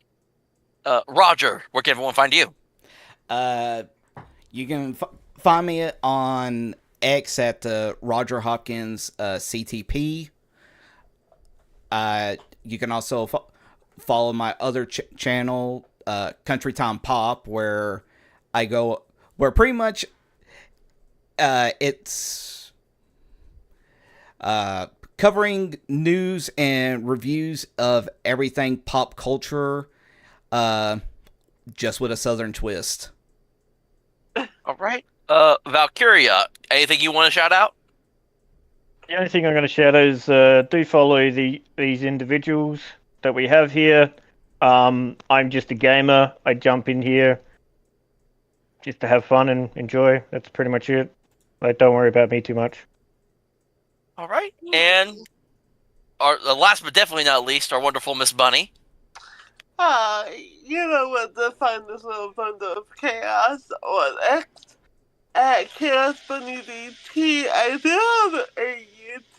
Roger, where can everyone find you? You can find me on X at Roger Hopkins CTP. You can also follow my other channel, Country Time Pop, where pretty much it's covering news and reviews of everything pop culture, just with a southern twist. All right. Valkiria, anything you want to shout out? The only thing I'm going to shout out is do follow these individuals that we have here. I'm just a gamer. I jump in here just to have fun and enjoy. That's pretty much it. Like, don't worry about me too much. All right. And last but definitely not least, our wonderful Miss Bunny. You know what to find this little bundle of chaos on X at Chaos Bunny DT. I do have a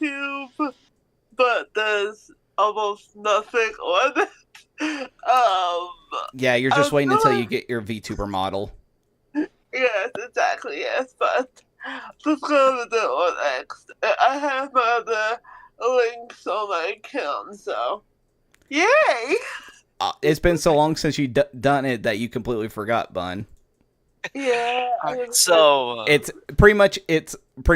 YouTube, but there's almost nothing on it. Yeah, you're just waiting until you get your VTuber model. Yes, exactly, yes, but just go to the on X. I have my other links on my account, so yay! It's been so long since you've done it that you completely forgot, Bun. Yeah. It's pretty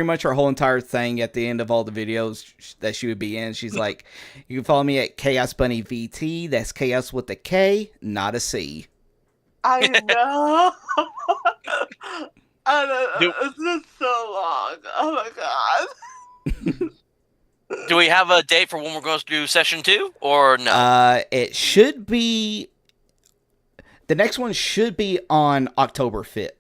much her whole entire thing at the end of all the videos that she would be in. She's like, you can follow me at Chaos Bunny VT. That's chaos with a K, not a C. I know. Do- It's been so long. Oh my god. Do we have a date for when we're going to do session 2, or no? It should be. The next one should be on October 5th,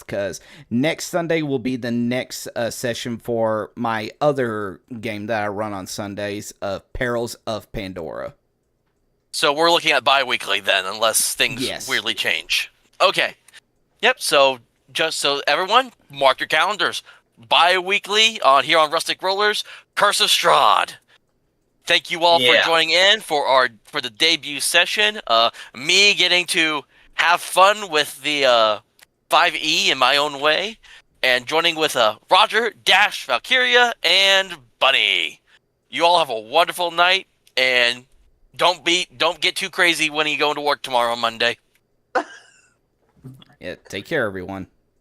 because next Sunday will be the next session for my other game that I run on Sundays of Perils of Pandora. So we're looking at bi-weekly then, unless things Yes. weirdly change. Okay. Yep, so just so everyone, mark your calendars. Bi-weekly here on Rustic Rollers, Curse of Strahd. Thank you all for joining in for the debut session. Me getting to have fun with the 5e in my own way, and joining with Roger, Dash, Valkiria, and Bunny. You all have a wonderful night, and don't get too crazy when you go into work tomorrow on Monday. Yeah, take care, everyone.